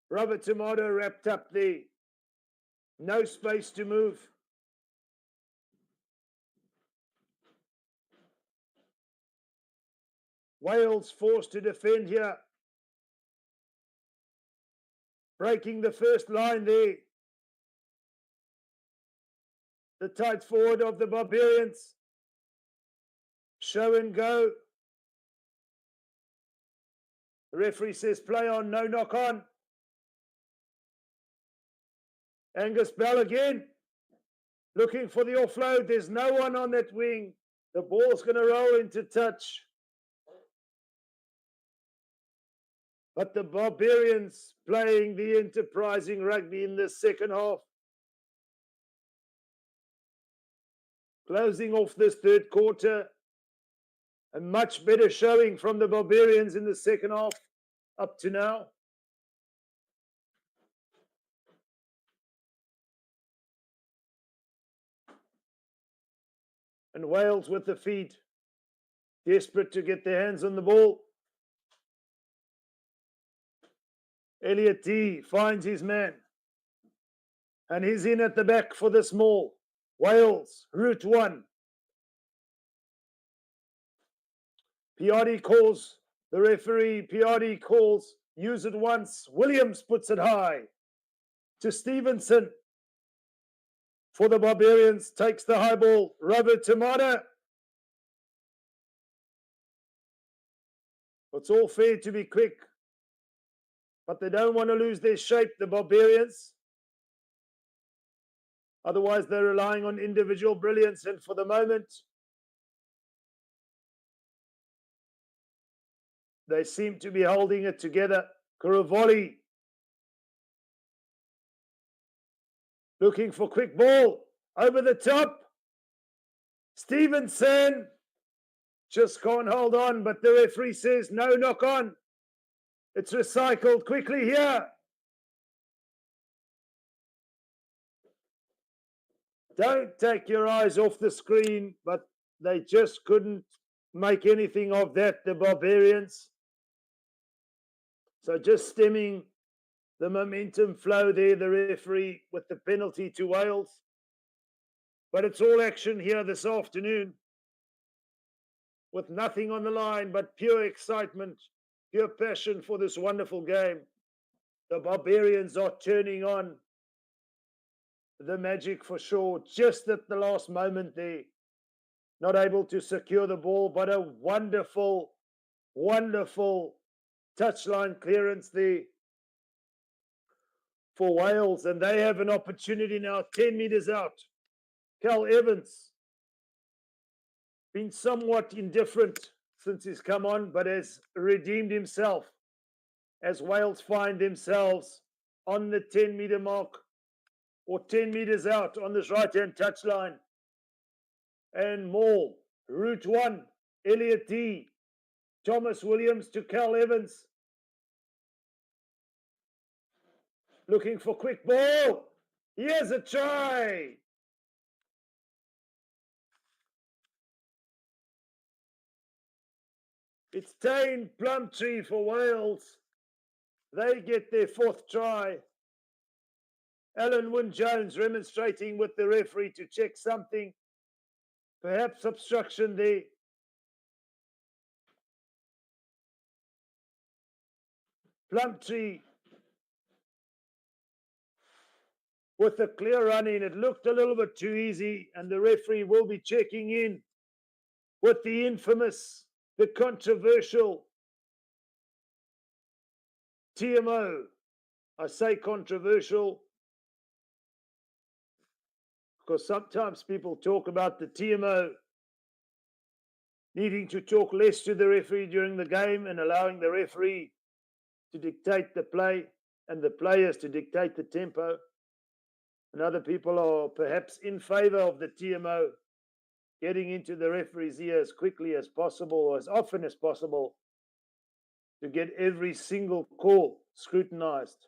Robert Tomato wrapped up there. No space to move. Wales forced to defend here. Breaking the first line there. The tight forward of the Barbarians. Show and go. The referee says play on, no knock on. Angus Bell again. Looking for the offload. There's no one on that wing. The ball's going to roll into touch. But the Barbarians playing the enterprising rugby in the second half. Closing off this third quarter. A much better showing from the Barbarians in the second half up to now. And Wales with the feed. Desperate to get their hands on the ball. Elliot D finds his man. And he's in at the back for the small. Wales, route one. Piatti calls, the referee, Piatti calls, use it once. Williams puts it high to Stevenson. For the Barbarians, takes the high ball. Robert Tomato. It's all fair to be quick. But they don't want to lose their shape, the Barbarians. Otherwise, they're relying on individual brilliance. And for the moment, they seem to be holding it together. Currie. Looking for quick ball. Over the top. Stevenson. Just can't hold on. But the referee says no knock on. It's recycled quickly here. Don't take your eyes off the screen, but they just couldn't make anything of that, the Barbarians. So just stemming the momentum flow there, the referee with the penalty to Wales. But it's all action here this afternoon with nothing on the line but pure excitement, pure passion for this wonderful game. The Barbarians are turning on the magic for sure, just at the last moment there. Not able to secure the ball, but a wonderful, wonderful touchline clearance there for Wales. And they have an opportunity now, 10 meters out. Cal Evans, been somewhat indifferent since he's come on, but has redeemed himself as Wales find themselves on the 10-meter mark or 10 meters out on this right-hand touchline. And more, route one, Elliot D, Thomas Williams to Cal Evans. Looking for quick ball. Here's a try. It's Tane Plumtree for Wales. They get their fourth try. Alan Wynne-Jones remonstrating with the referee to check something. Perhaps obstruction there. Plumtree with a clear run in. It looked a little bit too easy, and the referee will be checking in with the infamous, the controversial TMO. I say controversial because sometimes people talk about the TMO needing to talk less to the referee during the game and allowing the referee to dictate the play and the players to dictate the tempo. And other people are perhaps in favor of the TMO getting into the referee's ear as quickly as possible or as often as possible to get every single call scrutinized.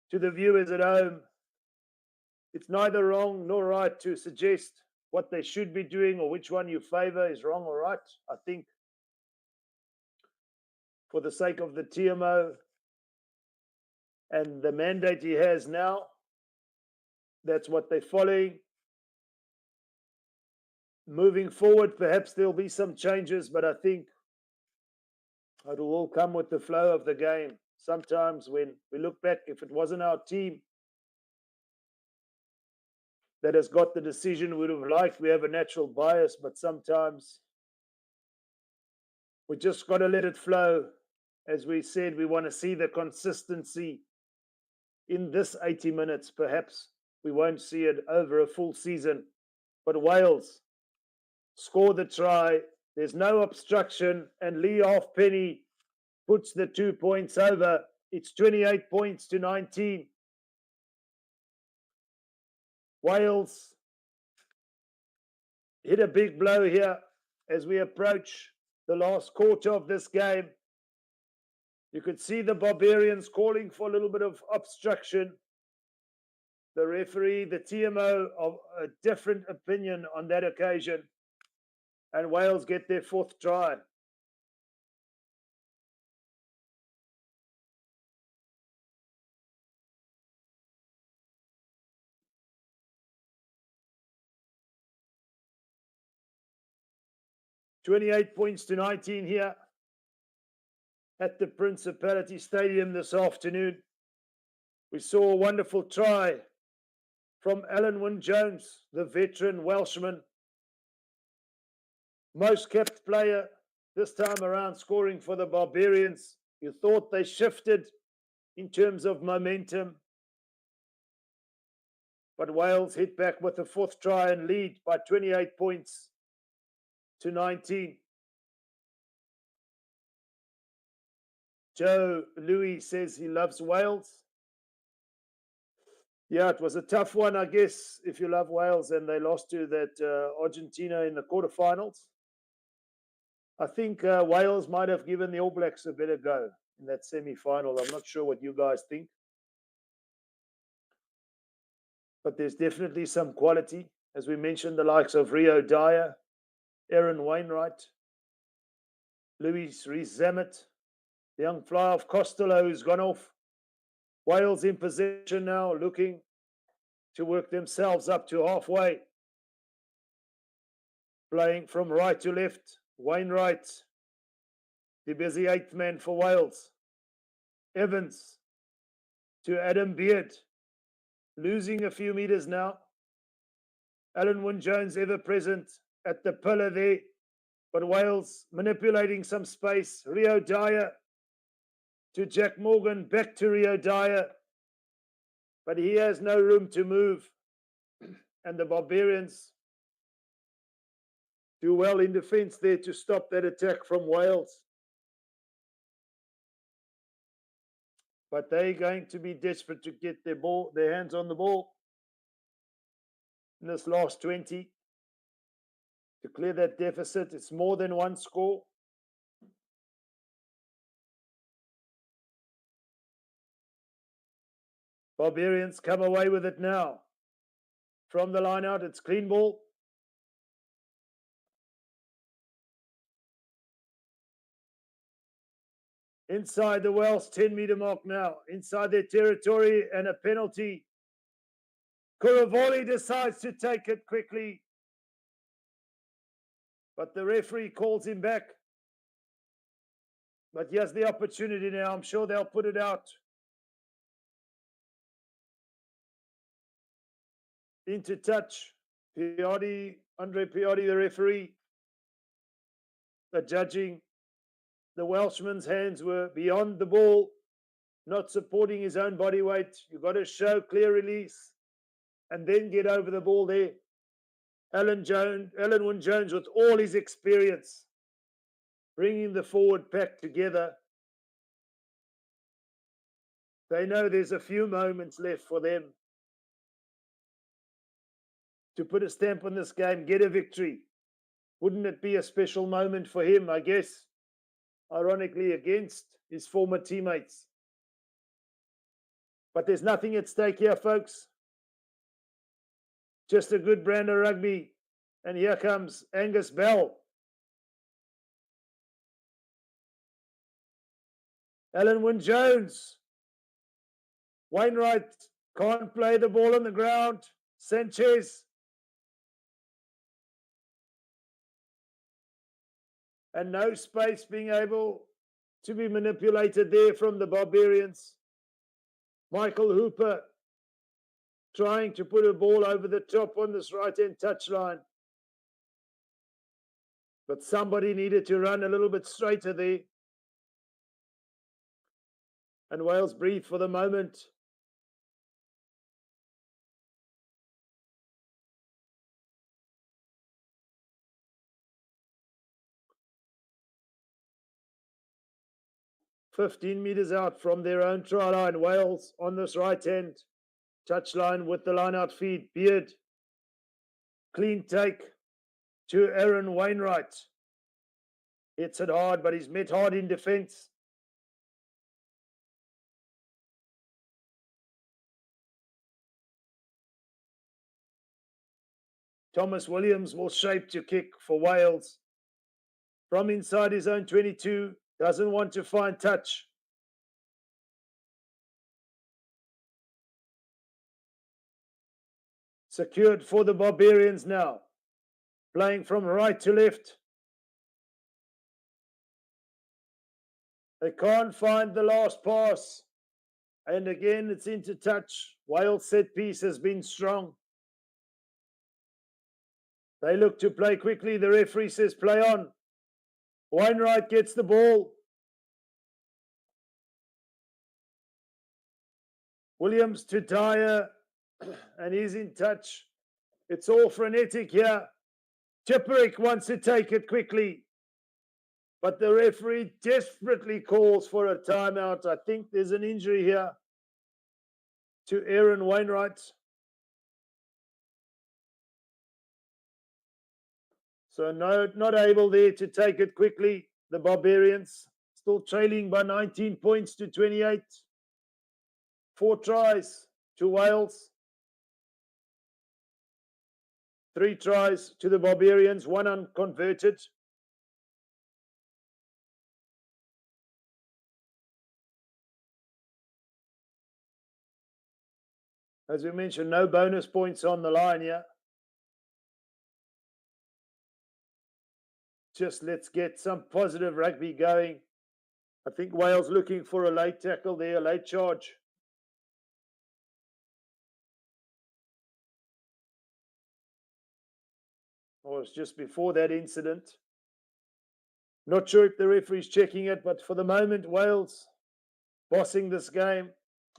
To the viewers at home, it's neither wrong nor right to suggest what they should be doing or which one you favor is wrong or right. I think for the sake of the TMO and the mandate he has now, that's what they're following. Moving forward, perhaps there'll be some changes, but I think it will all come with the flow of the game. Sometimes when we look back, if it wasn't our team that has got the decision we would have liked, we have a natural bias, but sometimes we just got to let it flow. As we said, we want to see the consistency in this 80 minutes. Perhaps we won't see it over a full season, but Wales score the try. There's no obstruction, and Lee Halfpenny puts the 2 points over. It's 28 points to 19. Wales hit a big blow here as we approach the last quarter of this game. You could see the Barbarians calling for a little bit of obstruction. The referee, the TMO, of a different opinion on that occasion. And Wales get their fourth try. $28 points to 19 here at the Principality Stadium this afternoon. We saw a wonderful try from Alan Wynne-Jones, the veteran Welshman. Most kept player this time around scoring for the Barbarians. You thought they shifted in terms of momentum. But Wales hit back with the fourth try and lead by 28 points to 19. Joe Louis says he loves Wales. Yeah, it was a tough one, I guess, if you love Wales, and they lost to that Argentina in the quarterfinals. I think Wales might have given the All Blacks a better go in that semi-final. I'm not sure what you guys think. But there's definitely some quality. As we mentioned, the likes of Rio Dyer, Aaron Wainwright, Louis Rees-Zammit, the young fly off Costello who's gone off. Wales in possession now, looking to work themselves up to halfway. Playing from right to left, Wainwright, the busy eighth man for Wales. Evans to Adam Beard, losing a few meters now. Alan Wynne-Jones ever present at the pillar there, but Wales manipulating some space. Rio Dyer to Jack Morgan, back to Rio Dyer, but he has no room to move. And the Barbarians do well in defence there to stop that attack from Wales. But they're going to be desperate to get their hands on the ball in this last 20 to clear that deficit. It's more than one score. Barbarians come away with it now. From the line out, it's clean ball. Inside the Welsh 10-meter mark now, inside their territory, and a penalty. Kuravoli decides to take it quickly, but the referee calls him back. But he has the opportunity now. I'm sure they'll put it out. Into touch. Piatti, Andre Piatti, the referee. The judging. The Welshman's hands were beyond the ball, not supporting his own body weight. You've got to show clear release and then get over the ball there. Alan Wynne-Jones, with all his experience, bringing the forward pack together. They know there's a few moments left for them to put a stamp on this game, get a victory. Wouldn't it be a special moment for him, I guess? Ironically, against his former teammates. But there's nothing at stake here, folks. Just a good brand of rugby. And here comes Angus Bell. Alan Wynne-Jones. Wainwright can't play the ball on the ground. Sanchez. And no space being able to be manipulated there from the Barbarians. Michael Hooper trying to put a ball over the top on this right-hand touchline. But somebody needed to run a little bit straighter there. And Wales breathe for the moment. "15 meters out from their own try line, Wales on this right hand touchline with the line out feed. Beard, clean take to Aaron Wainwright. Hits it hard, but he's met hard in defence. Thomas Williams will shape to kick for Wales. From inside his own 22, doesn't want to find touch. Secured for the Barbarians now. Playing from right to left. They can't find the last pass. And again, it's into touch. Wales set piece has been strong. They look to play quickly. The referee says play on. Wainwright gets the ball. Williams to Dyer, and he's in touch. It's all frenetic here. Tipperick wants to take it quickly, but the referee desperately calls for a timeout. I think there's an injury here to Aaron Wainwright. So not able there to take it quickly. The Barbarians still trailing by 19 points to 28. 4 tries to Wales. 3 tries to the Barbarians, 1 unconverted. As we mentioned, no bonus points on the line here. Just let's get some positive rugby going. I think Wales looking for a late tackle there, a late charge. Or it's just before that incident. Not sure if the referee's checking it, but for the moment, Wales bossing this game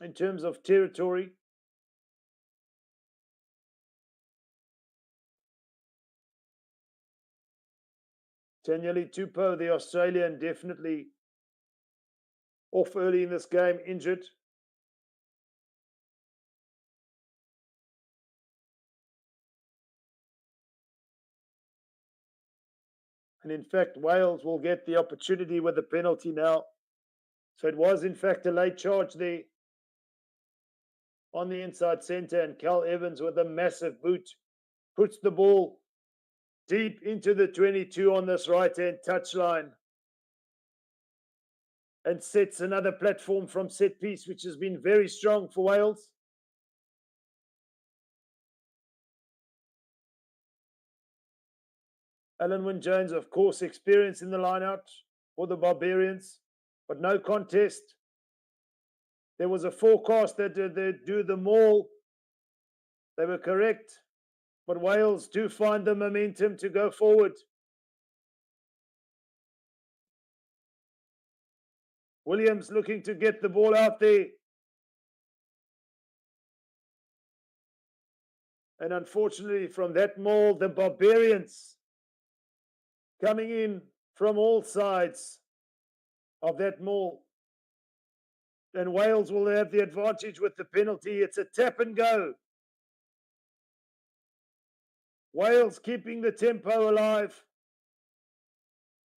in terms of territory. Daniele Tupou, the Australian, definitely off early in this game, injured. And in fact, Wales will get the opportunity with the penalty now. So it was, in fact, a late charge there on the inside centre. And Cal Evans, with a massive boot, puts the ball deep into the 22 on this right-hand touchline and sets another platform from set piece, which has been very strong for Wales. Alan Wynne-Jones, of course, experienced in the line-out for the Barbarians, but no contest. There was a forecast that they'd do the maul. They were correct, but Wales do find the momentum to go forward. Williams looking to get the ball out there. And unfortunately, from that maul, the Barbarians coming in from all sides of that maul. And Wales will have the advantage with the penalty. It's a tap and go. Wales keeping the tempo alive.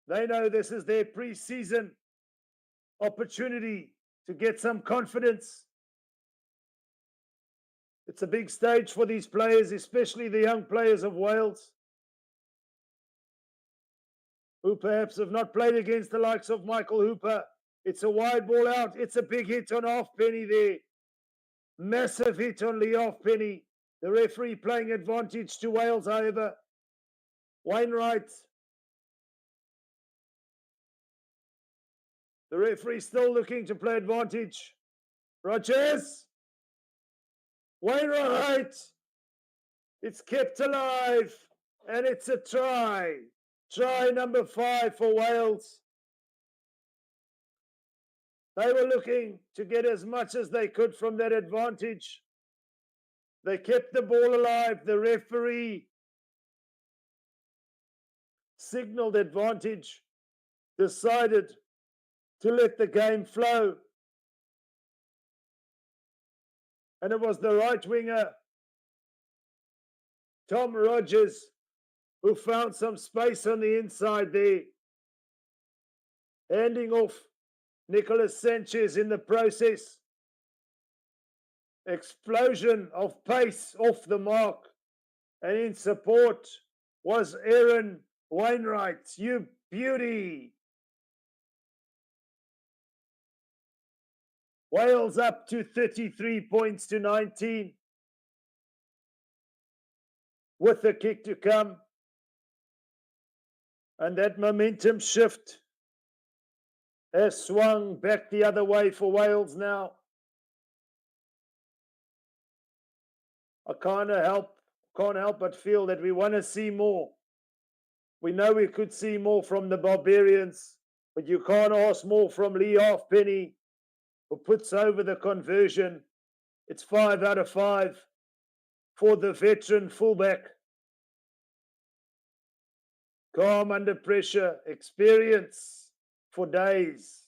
They know this is their pre-season opportunity to get some confidence. It's a big stage for these players, especially the young players of Wales, who perhaps have not played against the likes of Michael Hooper. It's a wide ball out. It's a big hit on Halfpenny there. Massive hit on Lee Halfpenny. The referee playing advantage to Wales, however. Wainwright. The referee still looking to play advantage. Rogers. Wainwright. It's kept alive. And it's a try. Try number 5 for Wales. They were looking to get as much as they could from that advantage. They kept the ball alive. The referee signaled advantage, decided to let the game flow. And it was the right winger, Tom Rogers, who found some space on the inside there, handing off Nicolas Sanchez in the process. Explosion of pace off the mark. And in support was Aaron Wainwright. You beauty. Wales up to 33 points to 19. With the kick to come. And that momentum shift has swung back the other way for Wales now. I can't help but feel that we want to see more. We know we could see more from the Barbarians, but you can't ask more from Lee Halfpenny, who puts over the conversion. It's 5 out of 5 for the veteran fullback. Calm under pressure, experience for days.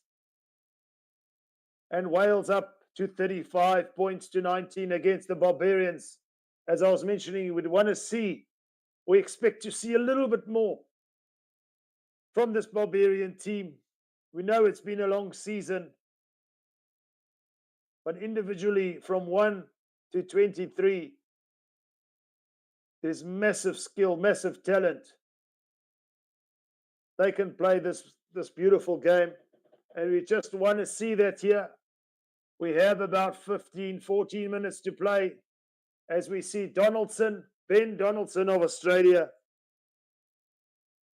And Wales up to 35 points to 19 against the Barbarians. As I was mentioning, we expect to see a little bit more from this Barbarian team. We know it's been a long season, but individually from 1 to 23, There's massive skill, massive talent. They can play this beautiful game. And we just want to see that here. We have about 15, 14 minutes to play as we see Donaldson, Ben Donaldson of Australia,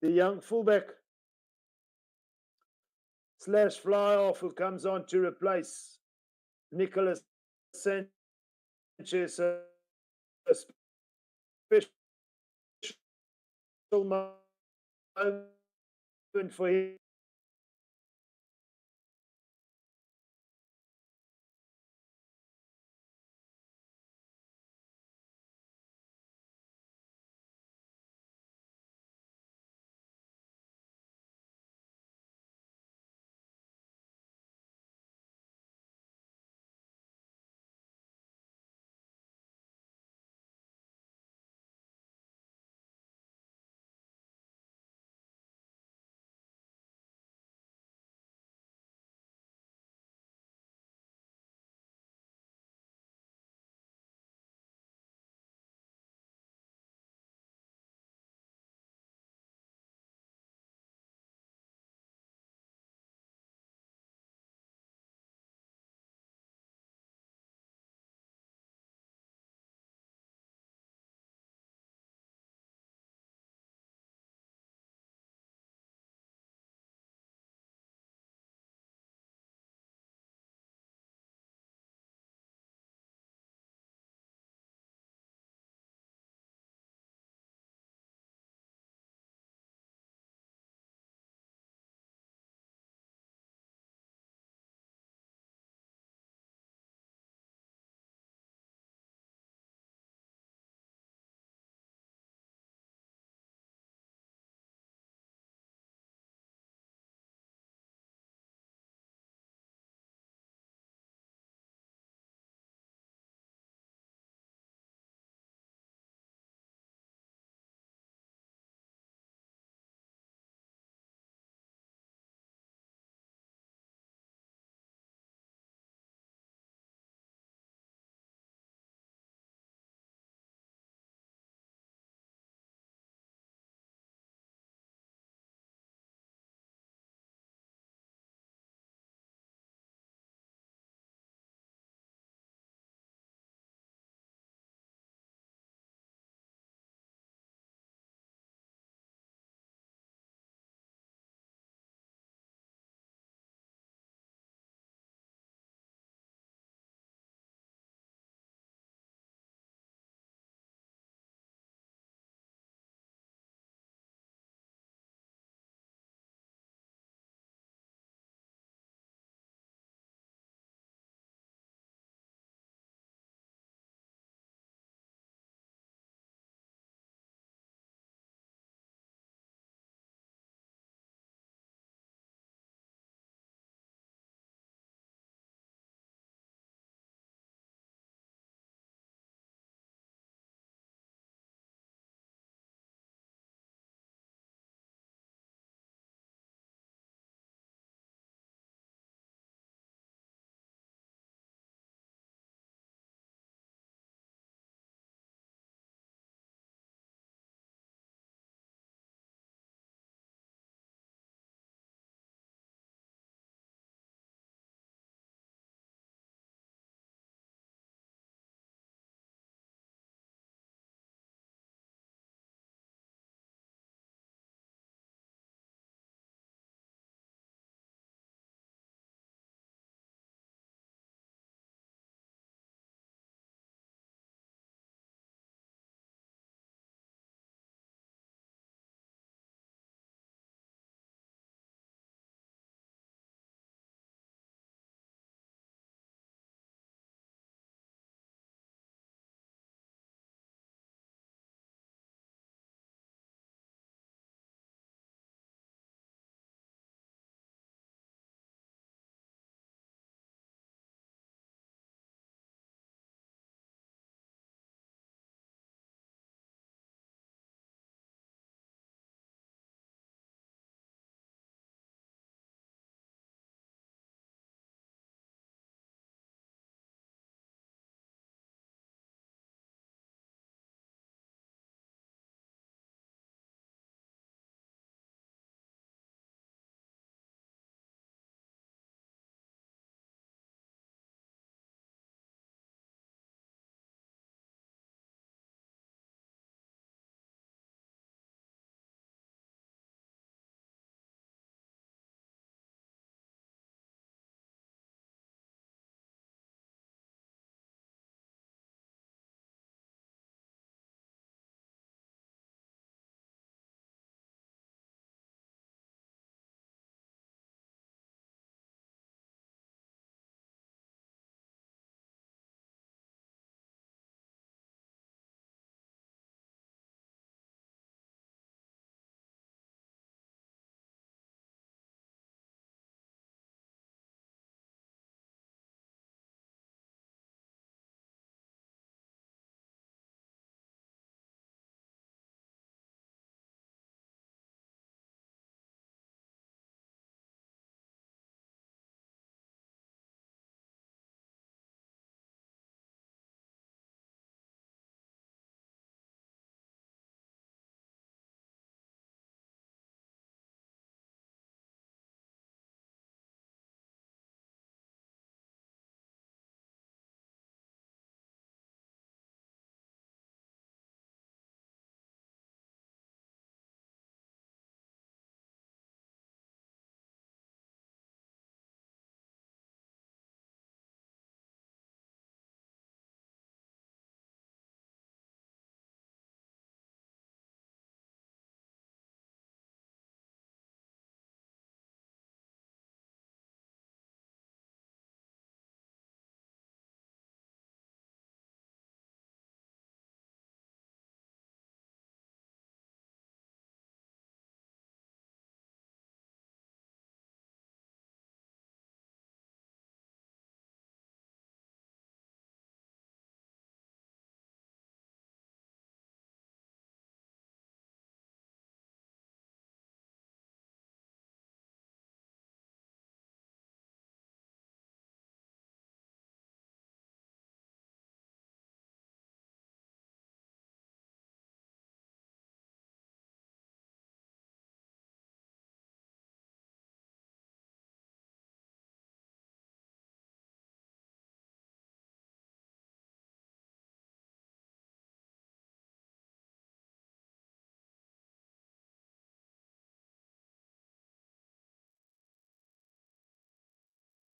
the young fullback / fly off, who comes on to replace Nicholas Sanchez. A special moment for him.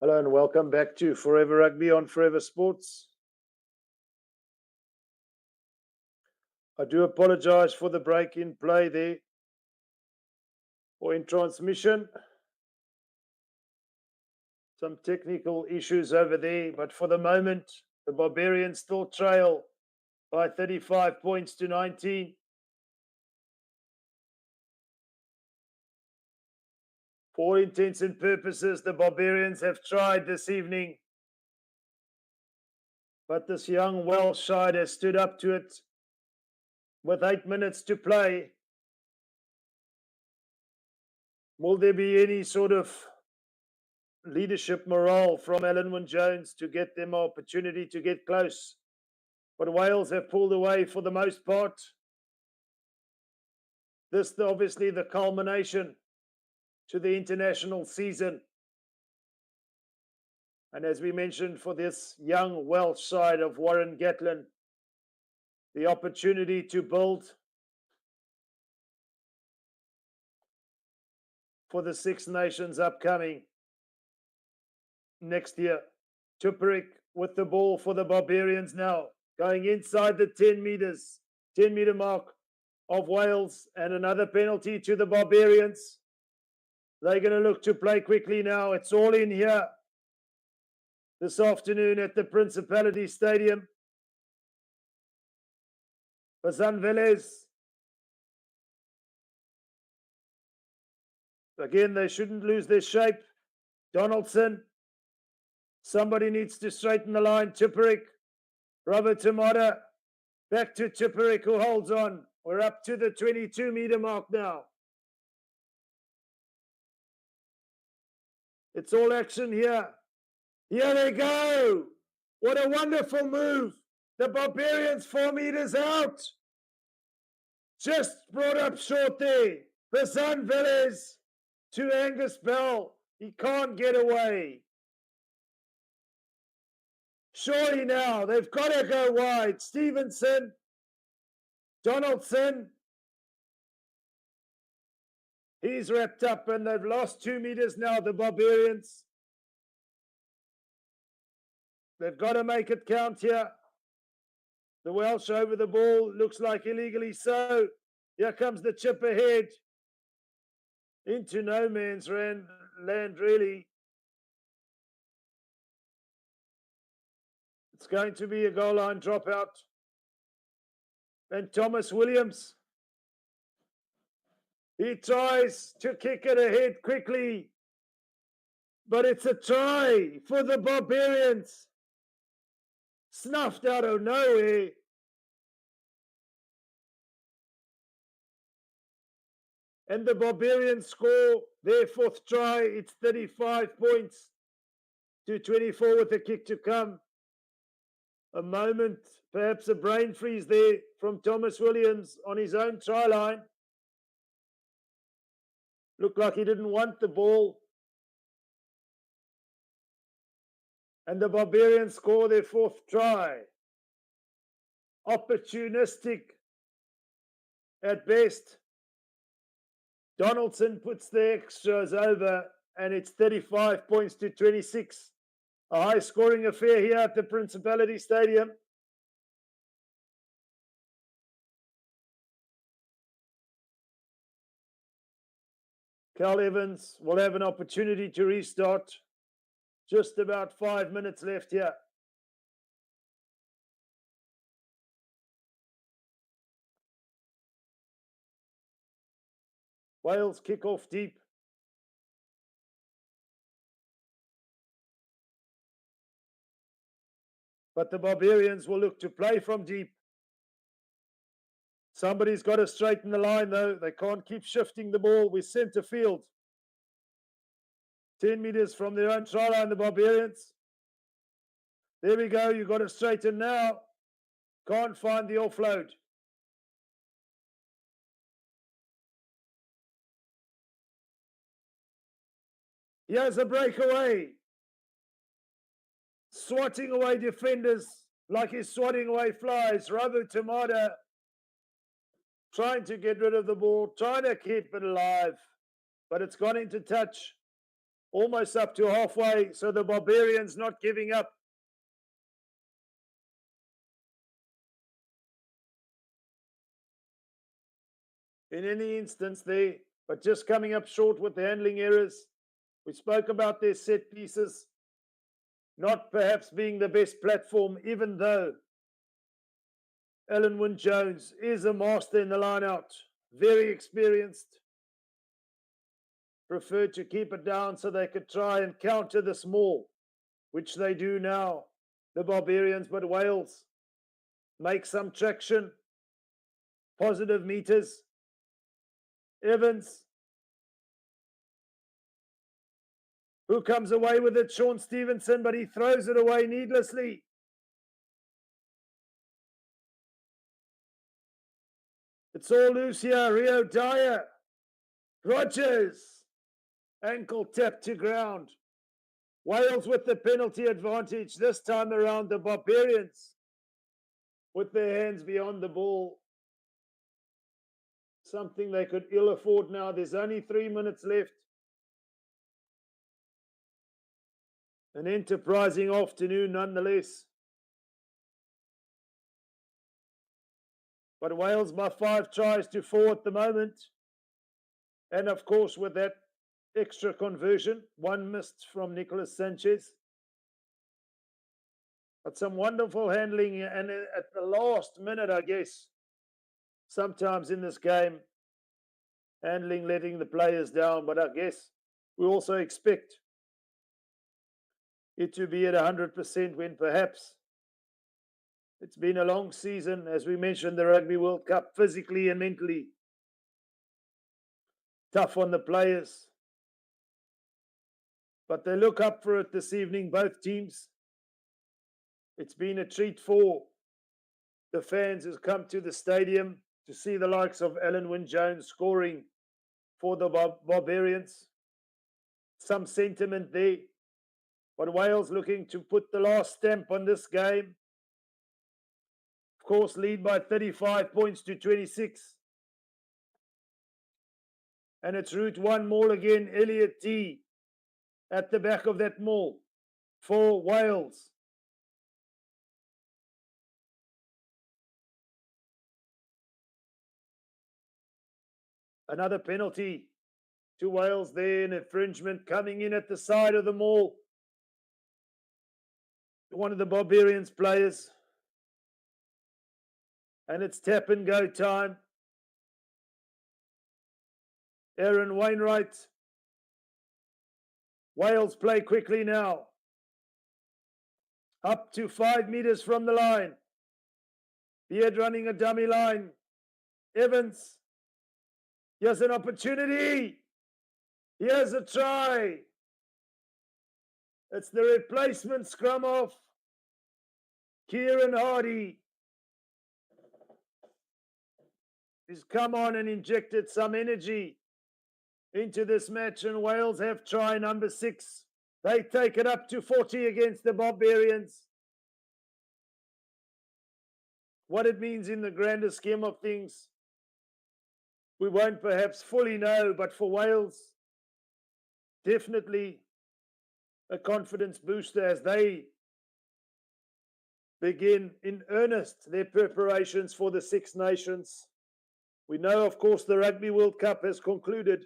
Hello and welcome back to Forever Rugby on Forever Sports. I do apologize for the break in play there or in transmission. Some technical issues over there, but for the moment, the Barbarians still trail by 35 points to 19. For all intents and purposes, the Barbarians have tried this evening, but this young Welsh side has stood up to it with 8 minutes to play. Will there be any sort of leadership morale from Alan Wynne-Jones to get them an opportunity to get close? But Wales have pulled away for the most part. This obviously the culmination to the international season. And as we mentioned, for this young Welsh side of Warren Gatland, the opportunity to build for the Six Nations upcoming next year. Tuparik with the ball for the Barbarians now, going inside the 10-meter mark of Wales, and another penalty to the Barbarians. They're going to look to play quickly now. It's all in here this afternoon at the Principality Stadium. Bazan Velez. Again, they shouldn't lose their shape. Donaldson. Somebody needs to straighten the line. Tuparik. Robert Tamada. Back to Tuparik, who holds on. We're up to the 22-meter mark now. It's all action here. Here they go. What a wonderful move. The Barbarians 4 meters out. Just brought up short there. Bazan Velez to Angus Bell. He can't get away. Surely now, they've got to go wide. Stevenson. Donaldson. He's wrapped up and they've lost 2 meters now, the Barbarians. They've got to make it count here. The Welsh over the ball, looks like illegally so. Here comes the chip ahead. Into no man's land, really. It's going to be a goal line dropout. And Thomas Williams. He tries to kick it ahead quickly. But it's a try for the Barbarians. Snuffed out of nowhere. And the Barbarians score their 4th try. It's 35 points to 24 with the kick to come. A moment, perhaps a brain freeze there from Thomas Williams on his own try line. Looked like he didn't want the ball. And the Barbarians score their 4th try. Opportunistic at best. Donaldson puts the extras over, and it's 35 points to 26. A high-scoring affair here at the Principality Stadium. Cal Evans will have an opportunity to restart. Just about 5 minutes left here. Wales kick off deep. But the Barbarians will look to play from deep. Somebody's got to straighten the line, though. They can't keep shifting the ball with centre field. 10 meters from their own try line, the Barbarians. There we go. You've got to straighten now. Can't find the offload. Here's a breakaway. Swatting away defenders like he's swatting away flies. Ravu Tamada trying to get rid of the ball, trying to keep it alive, but it's gone into touch almost up to halfway. So the Barbarians not giving up. In any instance there, but just coming up short with the handling errors. We spoke about their set pieces not perhaps being the best platform, even though Alan Wynne-Jones is a master in the line-out, very experienced. Preferred to keep it down so they could try and counter the small, which they do now, the Barbarians, but Wales make some traction, positive meters. Evans, who comes away with it, Sean Stevenson, but he throws it away needlessly. It's all loose here. Rio Dyer, Rogers, ankle tap to ground. Wales with the penalty advantage. This time around, the Barbarians with their hands beyond the ball. Something they could ill afford now. There's only 3 minutes left. An enterprising afternoon nonetheless. But Wales by 5 tries to 4 at the moment. And of course with that extra conversion, 1 missed from Nicolas Sanchez. But some wonderful handling, and at the last minute, I guess, sometimes in this game, handling letting the players down. But I guess we also expect it to be at 100% when perhaps it's been a long season, as we mentioned, the Rugby World Cup, physically and mentally tough on the players. But they look up for it this evening, both teams. It's been a treat for the fans who's come to the stadium to see the likes of Alan Wynne-Jones scoring for the Barbarians. Some sentiment there. But Wales looking to put the last stamp on this game. Of course, lead by 35 points to 26. And it's route 1 maul again, Elliot T at the back of that maul for Wales. Another penalty to Wales there, an infringement coming in at the side of the maul. One of the Barbarians players. And it's tap and go time. Aaron Wainwright. Wales play quickly now. Up to 5 meters from the line. Beard running a dummy line. Evans. Here's an opportunity. Here's a try. It's the replacement scrum off. Kieran Hardy. He's come on and injected some energy into this match, and Wales have try number 6. They take it up to 40 against the Barbarians. What it means in the grander scheme of things, we won't perhaps fully know, but for Wales, definitely a confidence booster as they begin in earnest their preparations for the Six Nations. We know, of course, the Rugby World Cup has concluded,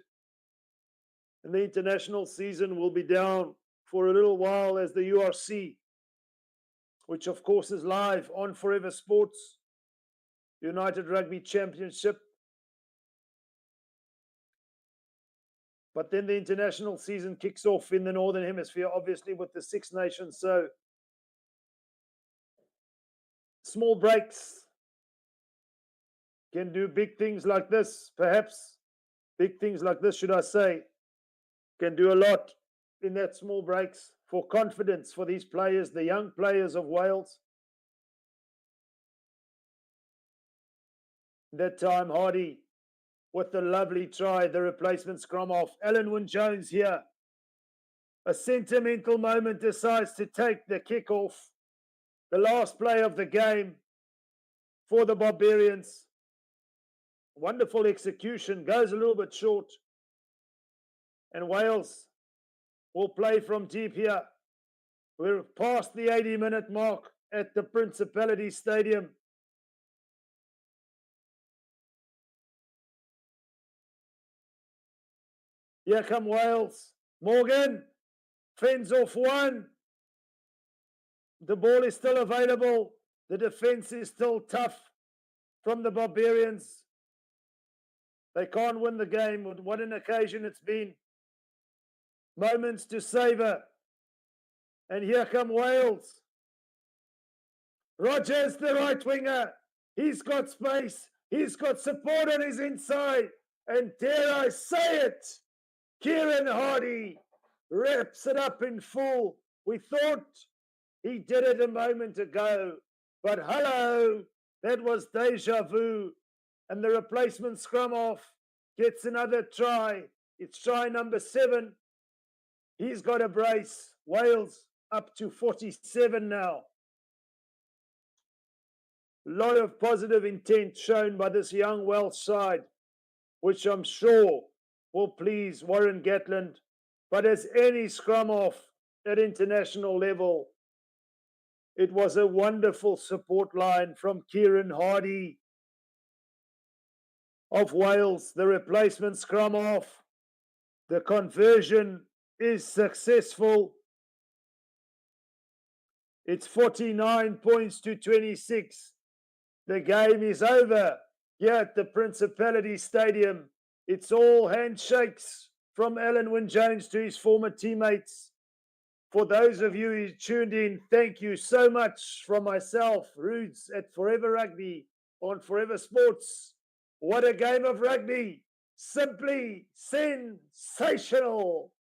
and the international season will be down for a little while as the URC, which of course is live on Forever Sports, United Rugby Championship. But then the international season kicks off in the Northern Hemisphere, obviously with the Six Nations. So small breaks can do big things like this, perhaps. Big things like this, should I say, can do a lot in that small breaks for confidence for these players, the young players of Wales. That time, Hardy with the lovely try, the replacement scrum off. Alan Wynne-Jones here. A sentimental moment, decides to take the kickoff. The last play of the game for the Barbarians. Wonderful execution, goes a little bit short. And Wales will play from deep here. We're past the 80-minute mark at the Principality Stadium. Here come Wales. Morgan fends off one. The ball is still available. The defense is still tough from the Barbarians. They can't win the game. What an occasion it's been. Moments to savor. And here come Wales. Rogers, the right winger. He's got space. He's got support on his inside. And dare I say it, Kieran Hardy wraps it up in full. We thought he did it a moment ago. But hello, that was deja vu. And the replacement scrum off gets another try. It's try number 7. He's got a brace. Wales up to 47 now. A lot of positive intent shown by this young Welsh side, which I'm sure will please Warren Gatland. But as any scrum off at international level, it was a wonderful support line from Kieran Hardy of Wales. The replacement scrum off. The conversion is successful. It's 49 points to 26. The game is over here at the Principality Stadium. It's all handshakes from Alan Wynne-Jones to his former teammates. For those of you who tuned in, thank you so much from myself, Rudes at Forever Rugby on Forever Sports. What a game of rugby. Simply sensational.